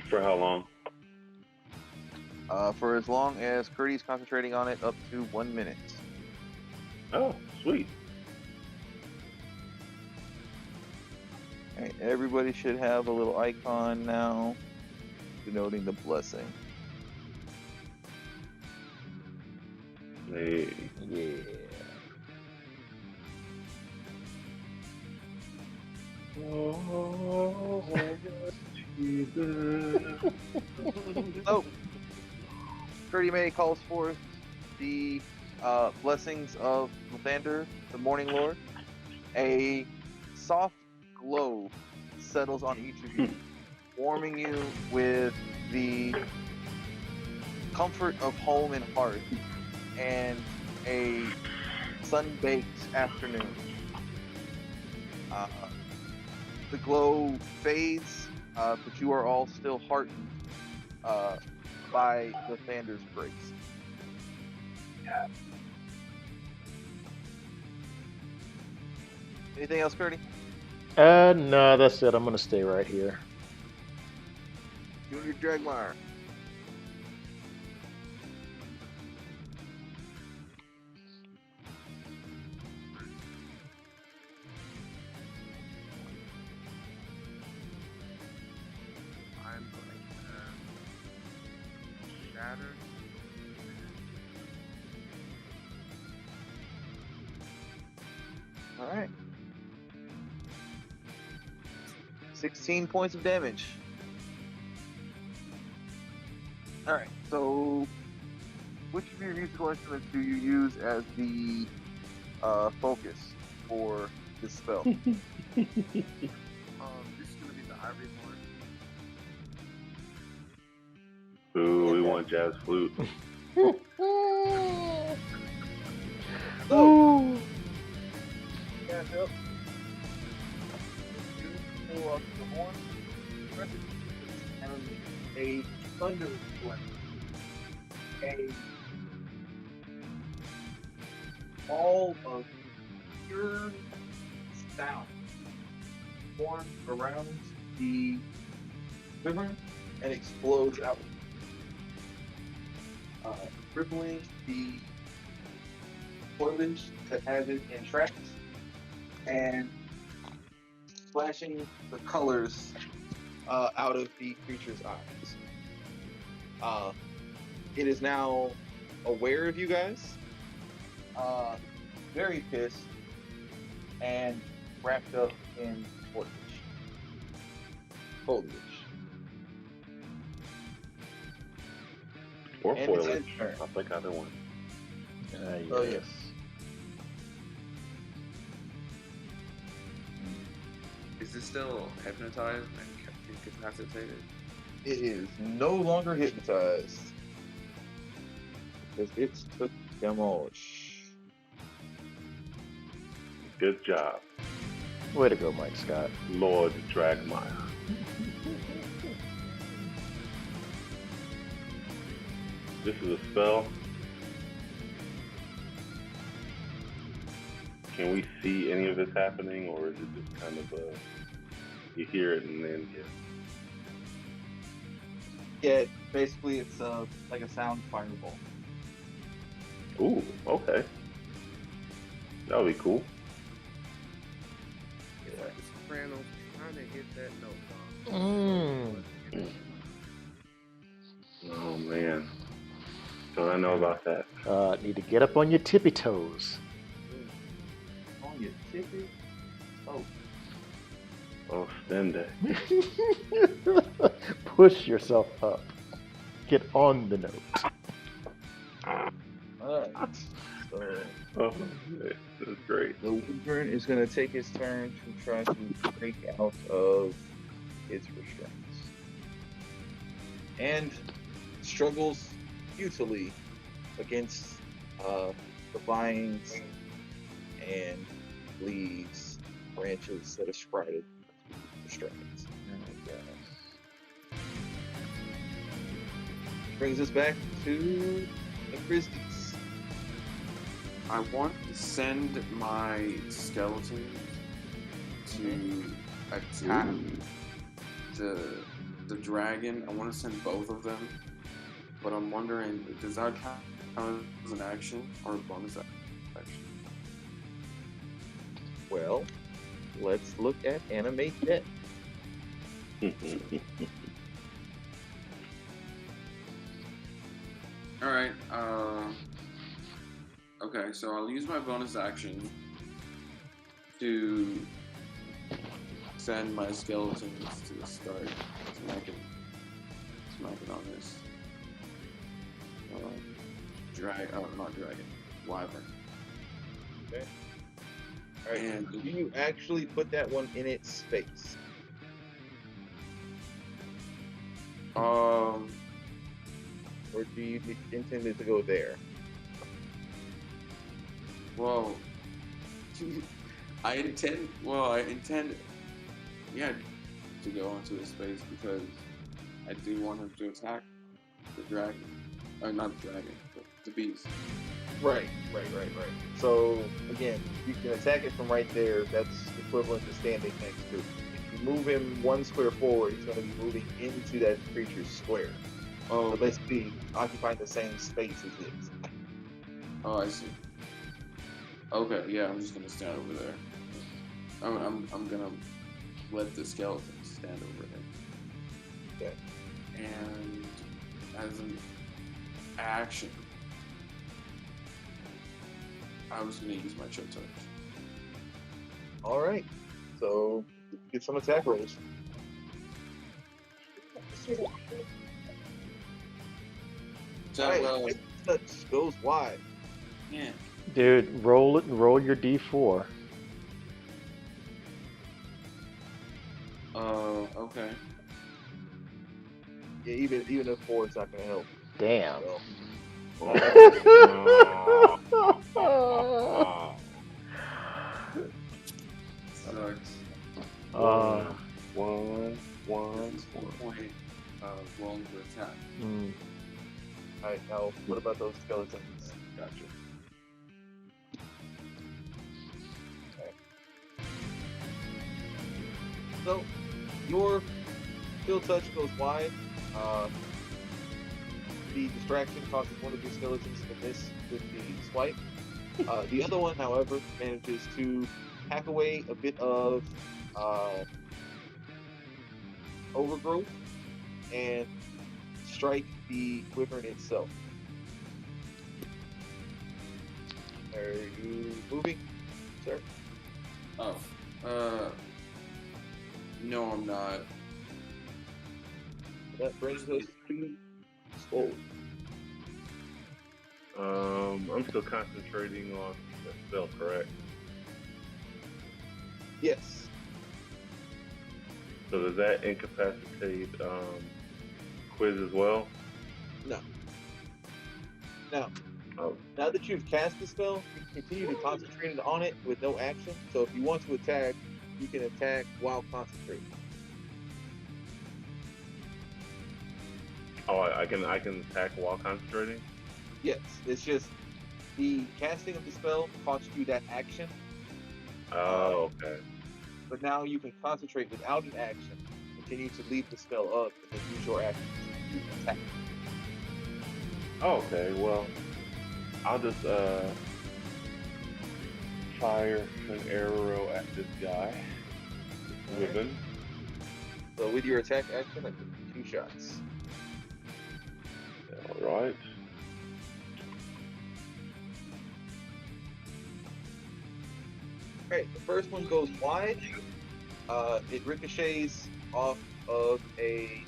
For how long? For as long as Curdy's concentrating on it, up to 1 minute. Oh, sweet. Alright, everybody should have a little icon now denoting the blessing. Hey. Yeah. So, Curdy May calls forth the blessings of Lathander, the Morning Lord. A soft glow settles on each of you, warming you with the comfort of home and hearth and a sun-baked afternoon. The glow fades, but you are all still heartened by Lathander's grace. Anything else, Curdy? No, that's it. I'm gonna stay right here. Junior Dragmire. I'm going to shatter. All right. 16 points of damage. All right. So, which of your musical instruments do you use as the focus for this spell? This is gonna be the ivory horn. Ooh, we want jazz flute. So, yeah, so you pull up the horn, press it, and a thunder blast, a ball of pure sound forms around the river and explodes out, rippling the foliage that has it in tracks and flashing the colors out of the creature's eyes. It is now aware of you guys, very pissed, and wrapped up in foliage. Or And it's foliage. his turn. I'll take either one. Yes. Oh, yes. Is this still hypnotized and incapacitated? It is no longer hypnotized because it's took damage. Good job, Way to go, Mike Scott. Lord Dragmire. This is a spell. Can we see any of this happening, or is it just kind of you hear it and then Yeah, basically it's like a sound fireball. Ooh, okay. That would be cool. It's like the Sopranos trying to hit that note, dog. Oh man, don't I know about that? Need to get up on your tippy toes. On your tippy. Oh, Oh, Stende. Push yourself up. Get on the note. alright. So Oh, this is great. the wyvern is going to take his turn to try to break out of its restraints. And struggles futilely against the vines and leaves, branches that are sprouted restraints. Brings us back to the Grizzlies. I want to send my skeletons to attack the dragon. I want to send both of them, but I'm wondering, does that count as an action or a bonus action? Well, let's look at animate death. All right. Okay, so I'll use my bonus action to send my skeletons to the start so I can smack it on this. Not dragon, wyvern. Okay. All right. And Do you actually put that one in its space? um, Or do you intend it to go there? well, I intend, yeah, to go into his space because I do want him to attack the dragon, or not the dragon, but the beast. Right. So again, you can attack it from right there. That's equivalent to standing next to it. If you move him 1 square forward, he's going to be moving into that creature's square. Oh, So basically occupying the same space as it. oh, I see. Okay, yeah, I'm just gonna stand over there. I'm gonna let the skeleton stand over there. Okay. And as an action, I was gonna use my chill touch. All right. So get some attack rolls. So, All right. Touch goes wide. yeah. Dude, roll it. Roll your d4. Okay. Yeah, even if 4 is not going to help. Damn. So, Sucks. One. This is 1 point rolling to attack. all right. Now, what about those skeletons? Gotcha. So, your chill touch goes wide. The distraction causes one of your skeletons to miss with the swipe. The other one, however, manages to hack away a bit of overgrowth and strike the wyvern itself. Are you moving, sir? Oh. No, I'm not. That brings us to Skull. I'm still concentrating on the spell, correct? Yes. So does that incapacitate Quiz as well? No. Now, Oh. now that you've cast the spell, you can continue to concentrate on it with no action. So if you want to attack, you can attack while concentrating. Oh, I can attack while concentrating? Yes, it's just the casting of the spell costs you that action. Oh, okay. But now you can concentrate without an action, continue to leave the spell up, and then use your action to attack. Okay, well, I'll just fire an arrow at this guy. Ribbon. So with your attack action, I give you 2 shots. Alright. Okay, the first one goes wide. It ricochets off of a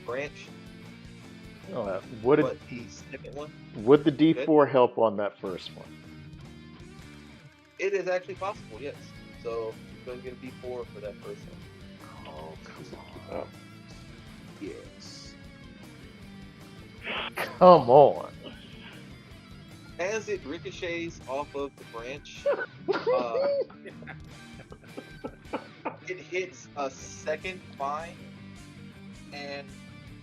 branch. Would But the second one, the d4 help on that first one? it is actually possible, yes. So go and get a D4 for that first one. Oh, come on. Oh. Yes. Come on. As it ricochets off of the branch, it hits a second vine and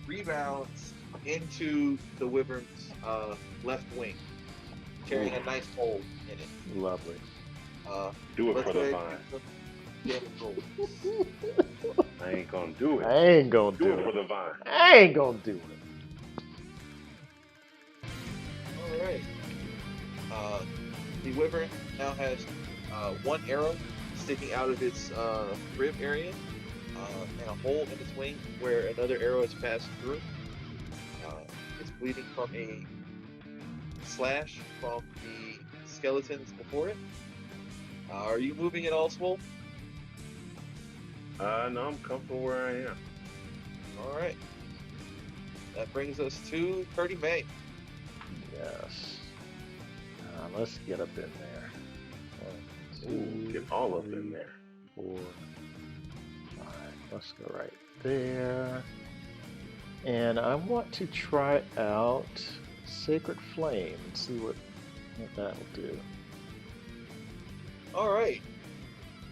rebounds into the wyvern's left wing, carrying a nice hole in it. Lovely. Do it Let's for go the ahead vine. and get some damage rolls. I ain't gonna do it. I ain't gonna Do do it for it. the vine. I ain't gonna do it. All right. The wyvern now has 1 arrow sticking out of its rib area and a hole in its wing where another arrow has passed through. It's bleeding from a slash from the skeletons before it. Are you moving at all, Swole? No, I'm comfortable where I am. All right. That brings us to 30 May. Yes. Let's get up in there. One, Ooh, two, get all up in three, there. 4, 5. Let's go right there. And I want to try out Sacred Flame and see what that'll do. All right.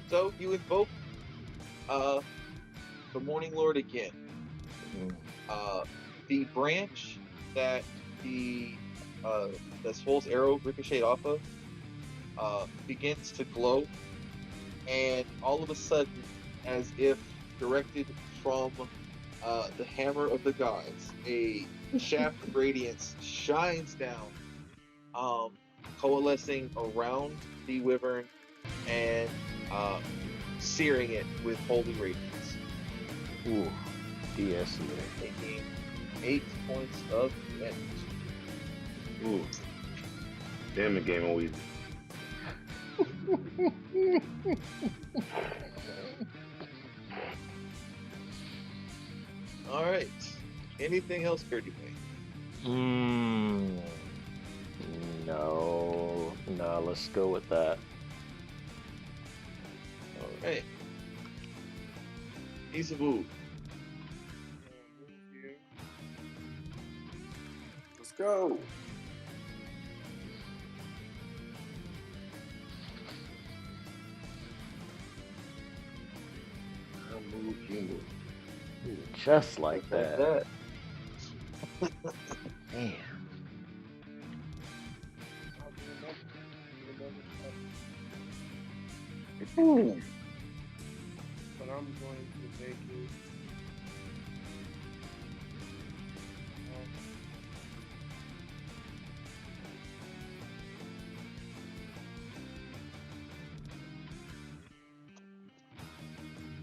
So you invoke the Morning Lord again. The branch that that Swole's arrow ricocheted off of begins to glow, and all of a sudden, as if directed from the hammer of the gods, a shaft of radiance shines down, coalescing around the wyvern and searing it with holy radiance. Ooh, DSE. Taking 8 points of damage. Ooh. Damn, the game always. All right. Anything else, Gertie May? No. No, let's go with that. All right. Isabu. Let's go. I'll move, you move. Ooh, just like that. Damn. Ooh. But I'm going to make it.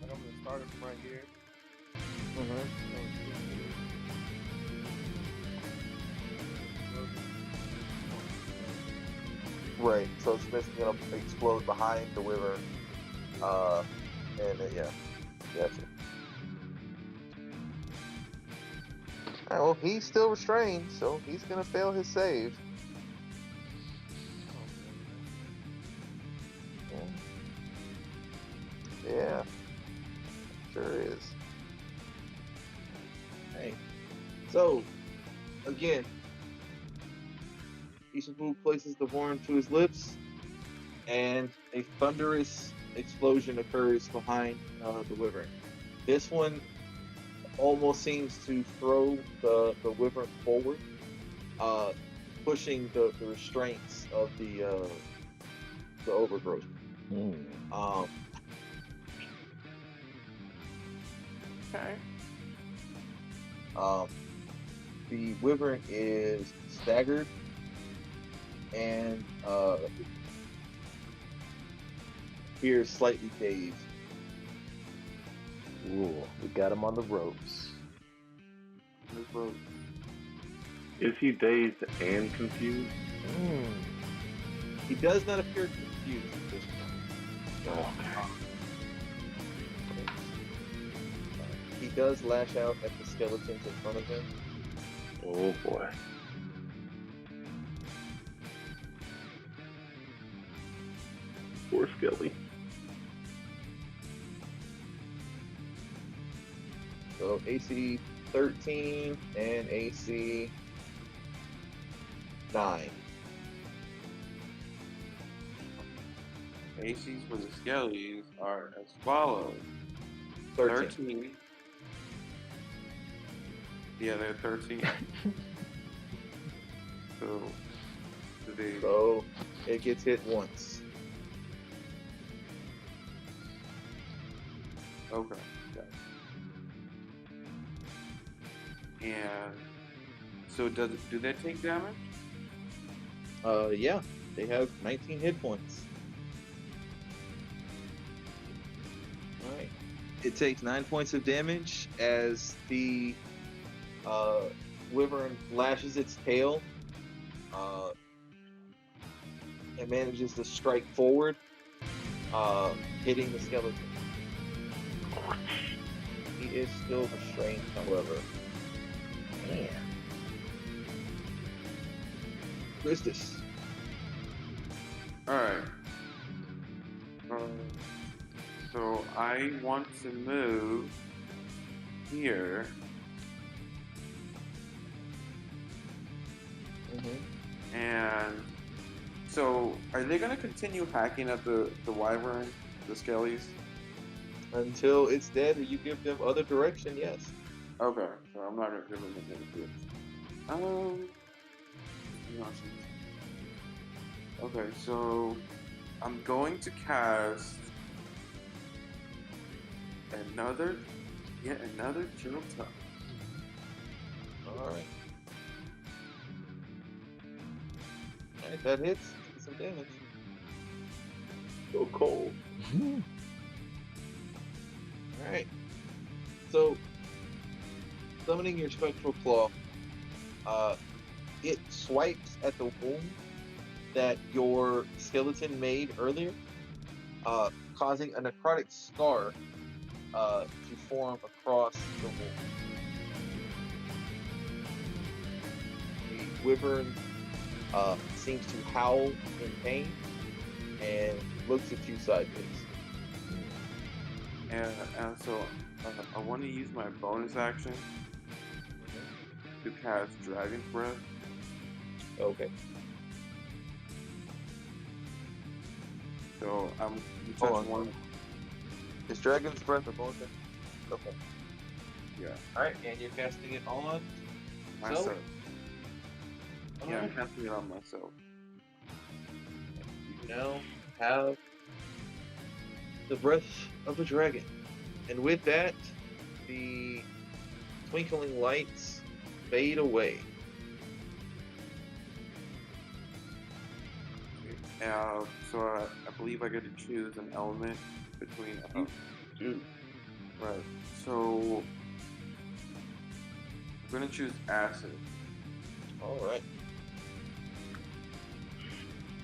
And I'm going to start it from right here. Right. So it's basically gonna explode behind the wyvern. Yeah. Gotcha. Alright, well, he's still restrained, so he's gonna fail his save. Yeah. Sure is. Hey. So, again, Isabu places the horn to his lips, and a thunderous explosion occurs behind the wyvern. This one almost seems to throw the wyvern forward, pushing the restraints of the overgrowth. Okay. The wyvern is staggered and appears slightly dazed. Ooh, we got him on the ropes. Is he dazed and confused? He does not appear confused at this point. Okay. He does lash out at the skeletons in front of him. Oh boy. Poor Skelly. So AC 13 and AC 9. ACs for the skellies are as follows. 13. Yeah, they're 13. So, So it gets hit once. Okay. Got it. And so do they take damage? Yeah, they have 19 hit points. Alright. It takes 9 points of damage as the wyvern lashes its tail and manages to strike forward, hitting the skeleton. He is still restrained, however. Man. Christus. Alright. So I want to move here. And so are they gonna continue hacking at the wyvern, the skellies? Until it's dead or you give them other direction, yes. Okay, so I'm not gonna give them anything. Okay, so I'm going to cast yet another chill touch. Alright. Alright, that hits. Do some damage. Go cold. Alright. So, summoning your spectral claw, it swipes at the wound that your skeleton made earlier, causing a necrotic scar to form across the wound. The wyvern seems to howl in pain and looks at you sideways. And so I want to use my bonus action to cast Dragon's Breath. Okay. So I'm Hold touch on. one. Is Dragon's Breath a bonus? Okay. Yeah. Alright, and you're casting it on Myself. Yeah, I'm Alright. casting it on myself. You now have the breath of a dragon. And with that, the twinkling lights fade away. So I believe I get to choose an element between. Dude. Right. So I'm gonna choose acid. Alright.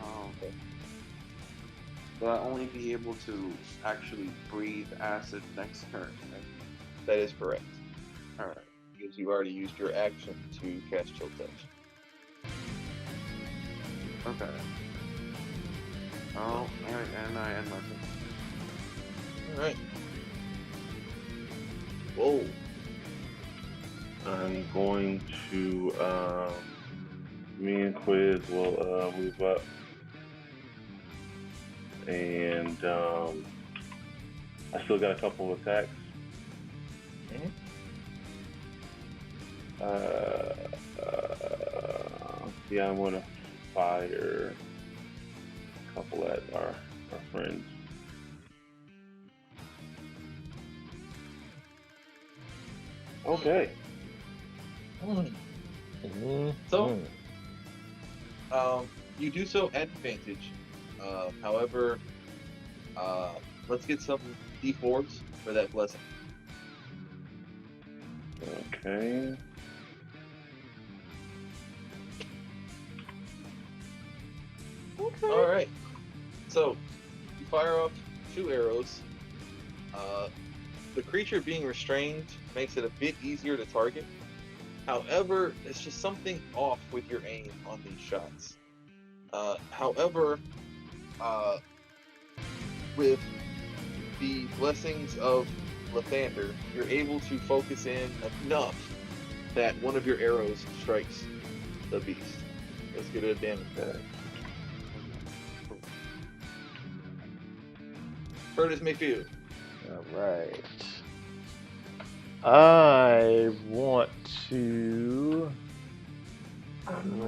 Okay. But I'll only be able to actually breathe acid next turn. Right? That is correct. Alright. Because you've already used your action to cast Chill Touch. Okay. Oh, alright, and I end my turn. Alright. Whoa. I'm going to, me and Quiz will move up. And I still got a couple of attacks. Yeah, I'm going to fire a couple at our friends. Okay. So, you do so at advantage. However, let's get some D4s for that blessing. Okay. All right. So, you fire off 2 arrows. The creature being restrained makes it a bit easier to target. However, it's just something off with your aim on these shots. However, with the blessings of Lathander, you're able to focus in enough that one of your arrows strikes the beast. Let's get a damage back. Curtis Mayfield. Alright. I want to. I'm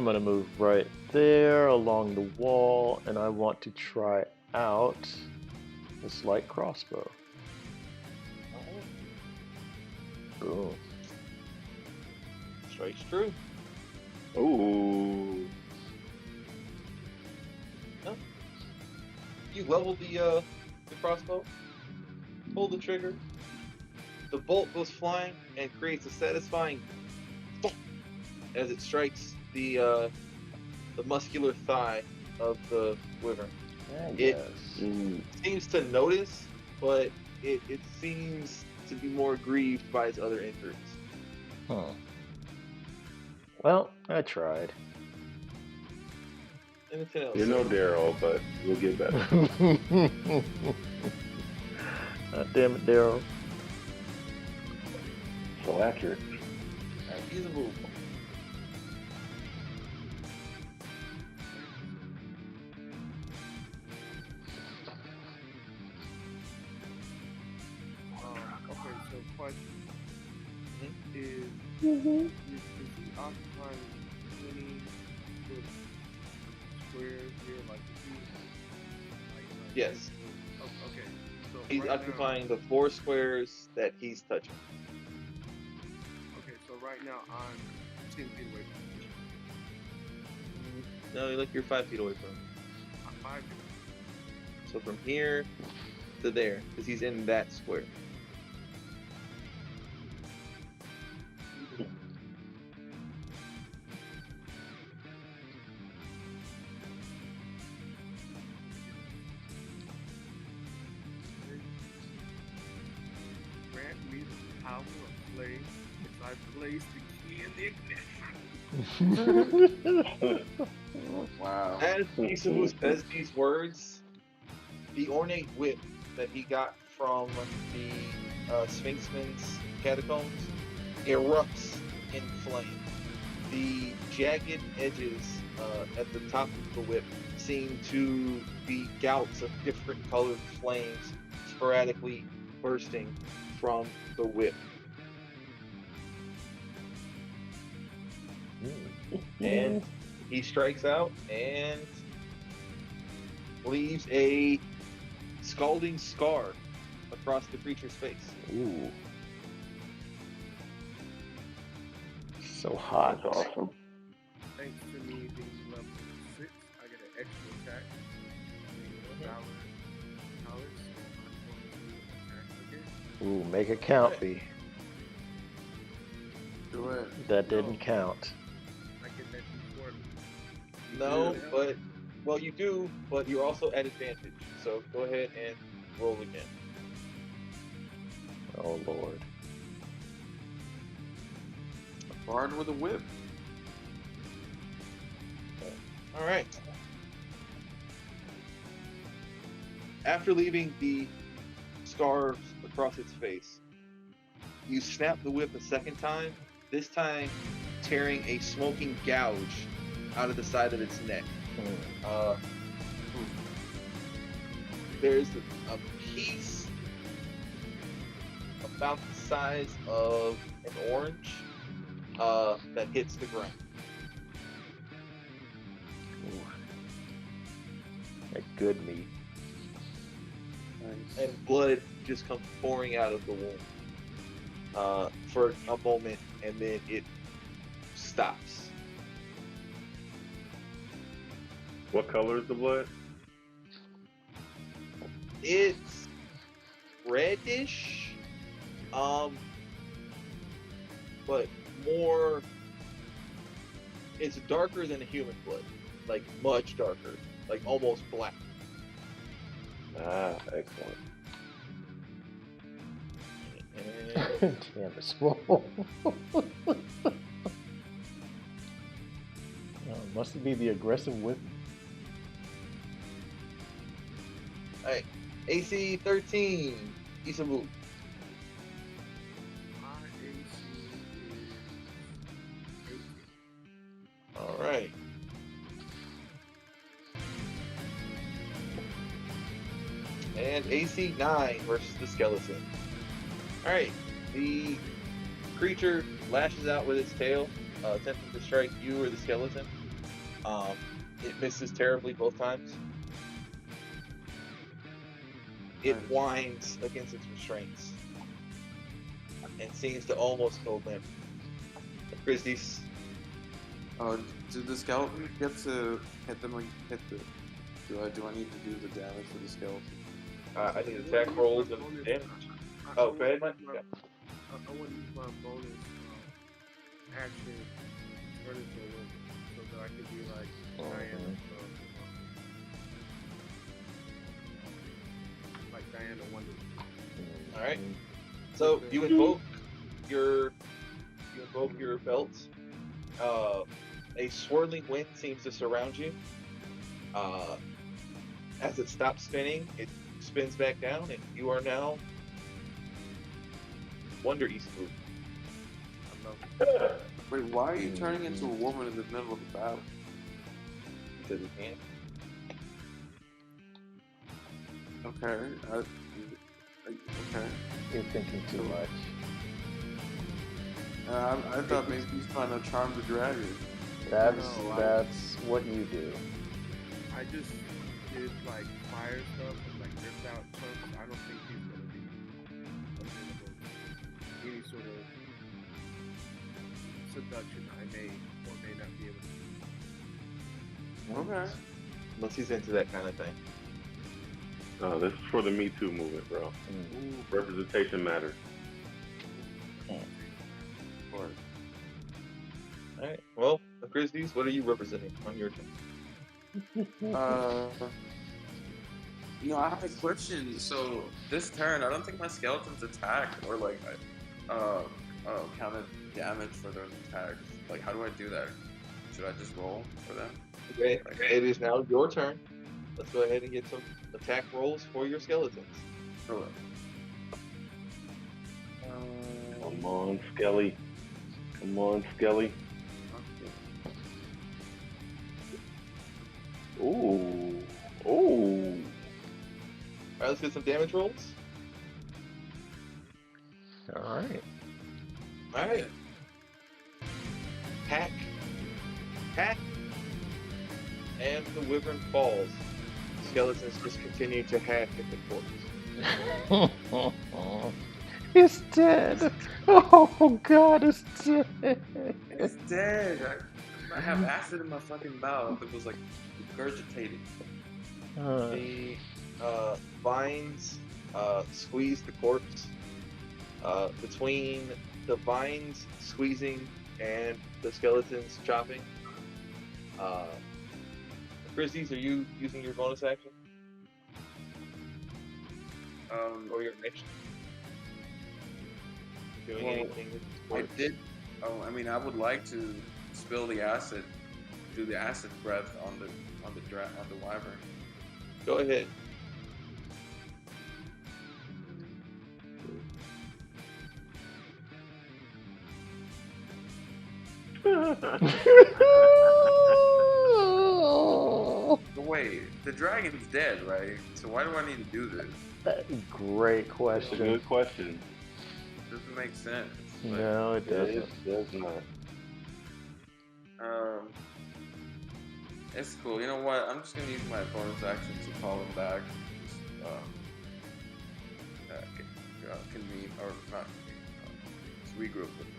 gonna move right there along the wall, and I want to try out this light crossbow. Boom. Strikes true. Ooh. You level the crossbow, pull the trigger, the bolt goes flying and creates a satisfying thump as it strikes the the muscular thigh of the wyvern. I It guess. seems to notice, but it seems to be more grieved by its other injuries. Huh. Well, I tried. Anything else? You're no Daryl, but we'll get better. Damn it, Daryl. So accurate. Alright, he's a move. Okay, so question Mhm. is he occupying 20 foot squares here? Like, is he like Yes. okay. So He's right occupying the 4 squares that he's touching. now, okay, so right now I'm 10 feet away from him. No, you're 5 feet away from him. I'm 5 feet. So from here to there, because he's in that square. Grant me the power of flame as I place the key in the ignition. Wow. As Isamu says these words, the ornate whip that he got from the Sphinxmen's catacombs erupts in flame. The jagged edges at the top of the whip seem to be gouts of different colored flames sporadically bursting from the whip. And he strikes out and leaves a scalding scar across the creature's face. Ooh. So hot. That's awesome. Thanks to me being level 6, I get an extra attack. Being valid powers, so I'm going to attack again. Ooh, make it count, B. Do it. That didn't count. I get that D4. No, Yeah. but well, you do, but you're also at advantage. So go ahead and roll again. Oh Lord. Bard with a whip. All right. After leaving the scars across its face, you snap the whip a second time. This time, tearing a smoking gouge out of the side of its neck. There's a piece about the size of an orange that hits the ground. Ooh. That good meat. Nice. And blood just comes pouring out of the wound for a moment, and then it stops. What color is the blood? It's reddish, but more. It's darker than a human blood, like much darker, like almost black. Ah, excellent. And Damn it, Swole. Must be the aggressive whip. Alright, AC 13, Isamu. My AC is 18. Alright. And AC 9 versus the skeleton. Alright, the creature lashes out with its tail, attempting to strike you or the skeleton. It misses terribly both times. It Nice. whines against its restraints and seems to almost go limp. Christie's. Oh, did the skeleton get to hit them? Hit the? Do I need to do the damage for the skeleton? I need attack rolls and damage. Oh, go ahead, Mike. Yeah. I want to use my bonus action to turn into a woman. so that I can be like Diana from like Diana Wonder. All right. So you invoke your belt. A swirling wind seems to surround you. Uh, as it stops spinning, it spins back down, and you are now Wonder East Group. I love it. Wait, why are you turning into a woman in the middle of the battle? Because you can. Okay. Okay. You're thinking too much. I thought maybe he's trying to charm the dragon. That's what you do. I just did like fire stuff and like ripped out chunks. I don't think he's gonna be available. Any sort of seduction I may or may not be able to do. Okay. Unless he's into that kind of thing. No, this is for the Me Too movement, bro. Representation matters. All right. Well, the Grizzlies, what are you representing on your team? I have a question. So this turn, I don't think my skeletons attack or like counted damage for those attacks. Like, how do I do that? Should I just roll for them? Okay. It is now your turn. Let's go ahead and get some attack rolls for your skeletons. Sure. Come on, Skelly. Come on, Skelly. Ooh. Ooh. All right, let's get some damage rolls. All right. All right. Hack. And the wyvern falls. Skeletons just continue to hack at the corpse. It's dead. Oh God, it's dead. It's dead. I have acid in my fucking mouth. It was like regurgitating. The vines squeeze the corpse. Between the vines squeezing and the skeletons chopping. Grizzlies, are you using your bonus action? Or your action? Doing anything with this I corpse? did. Oh, I mean, I would like to spill the acid, do the acid breath on the wyvern. Go ahead. Wait, the dragon's dead, right? So why do I need to do this? Great That's a question. good question. Doesn't make sense. No, it doesn't. It does not. It's cool. You know what? I'm just gonna use my bonus action to call him back. Just, convene or not? Just regroup with him.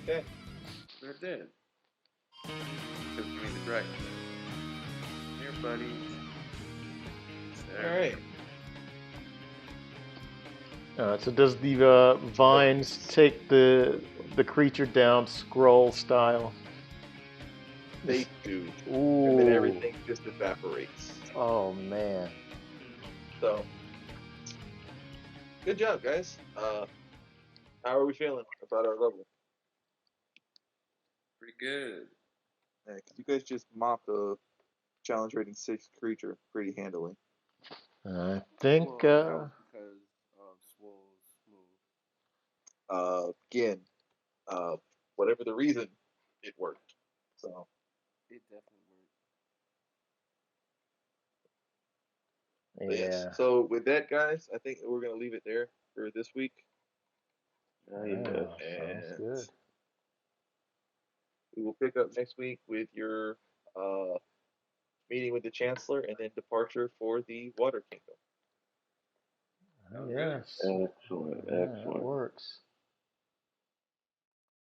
Okay. They're dead. Give me the dragon. Here, buddy. All right. So does the vines take the creature down scroll style? They do. Ooh. And then everything just evaporates. Oh man. So, good job, guys. How are we feeling about our level? Pretty good. Yeah, 'cause you guys just mopped a challenge rating 6 creature pretty handily. I think. Well, because Swole's move. Again, whatever the reason, it worked. So, It definitely worked. but Yeah. yes. So with that, guys, I think we're gonna leave it there for this week. Sounds And good. we will pick up next week with your meeting with the Chancellor and then departure for the Water Kingdom. Yes. Excellent. Yeah, that Excellent. works.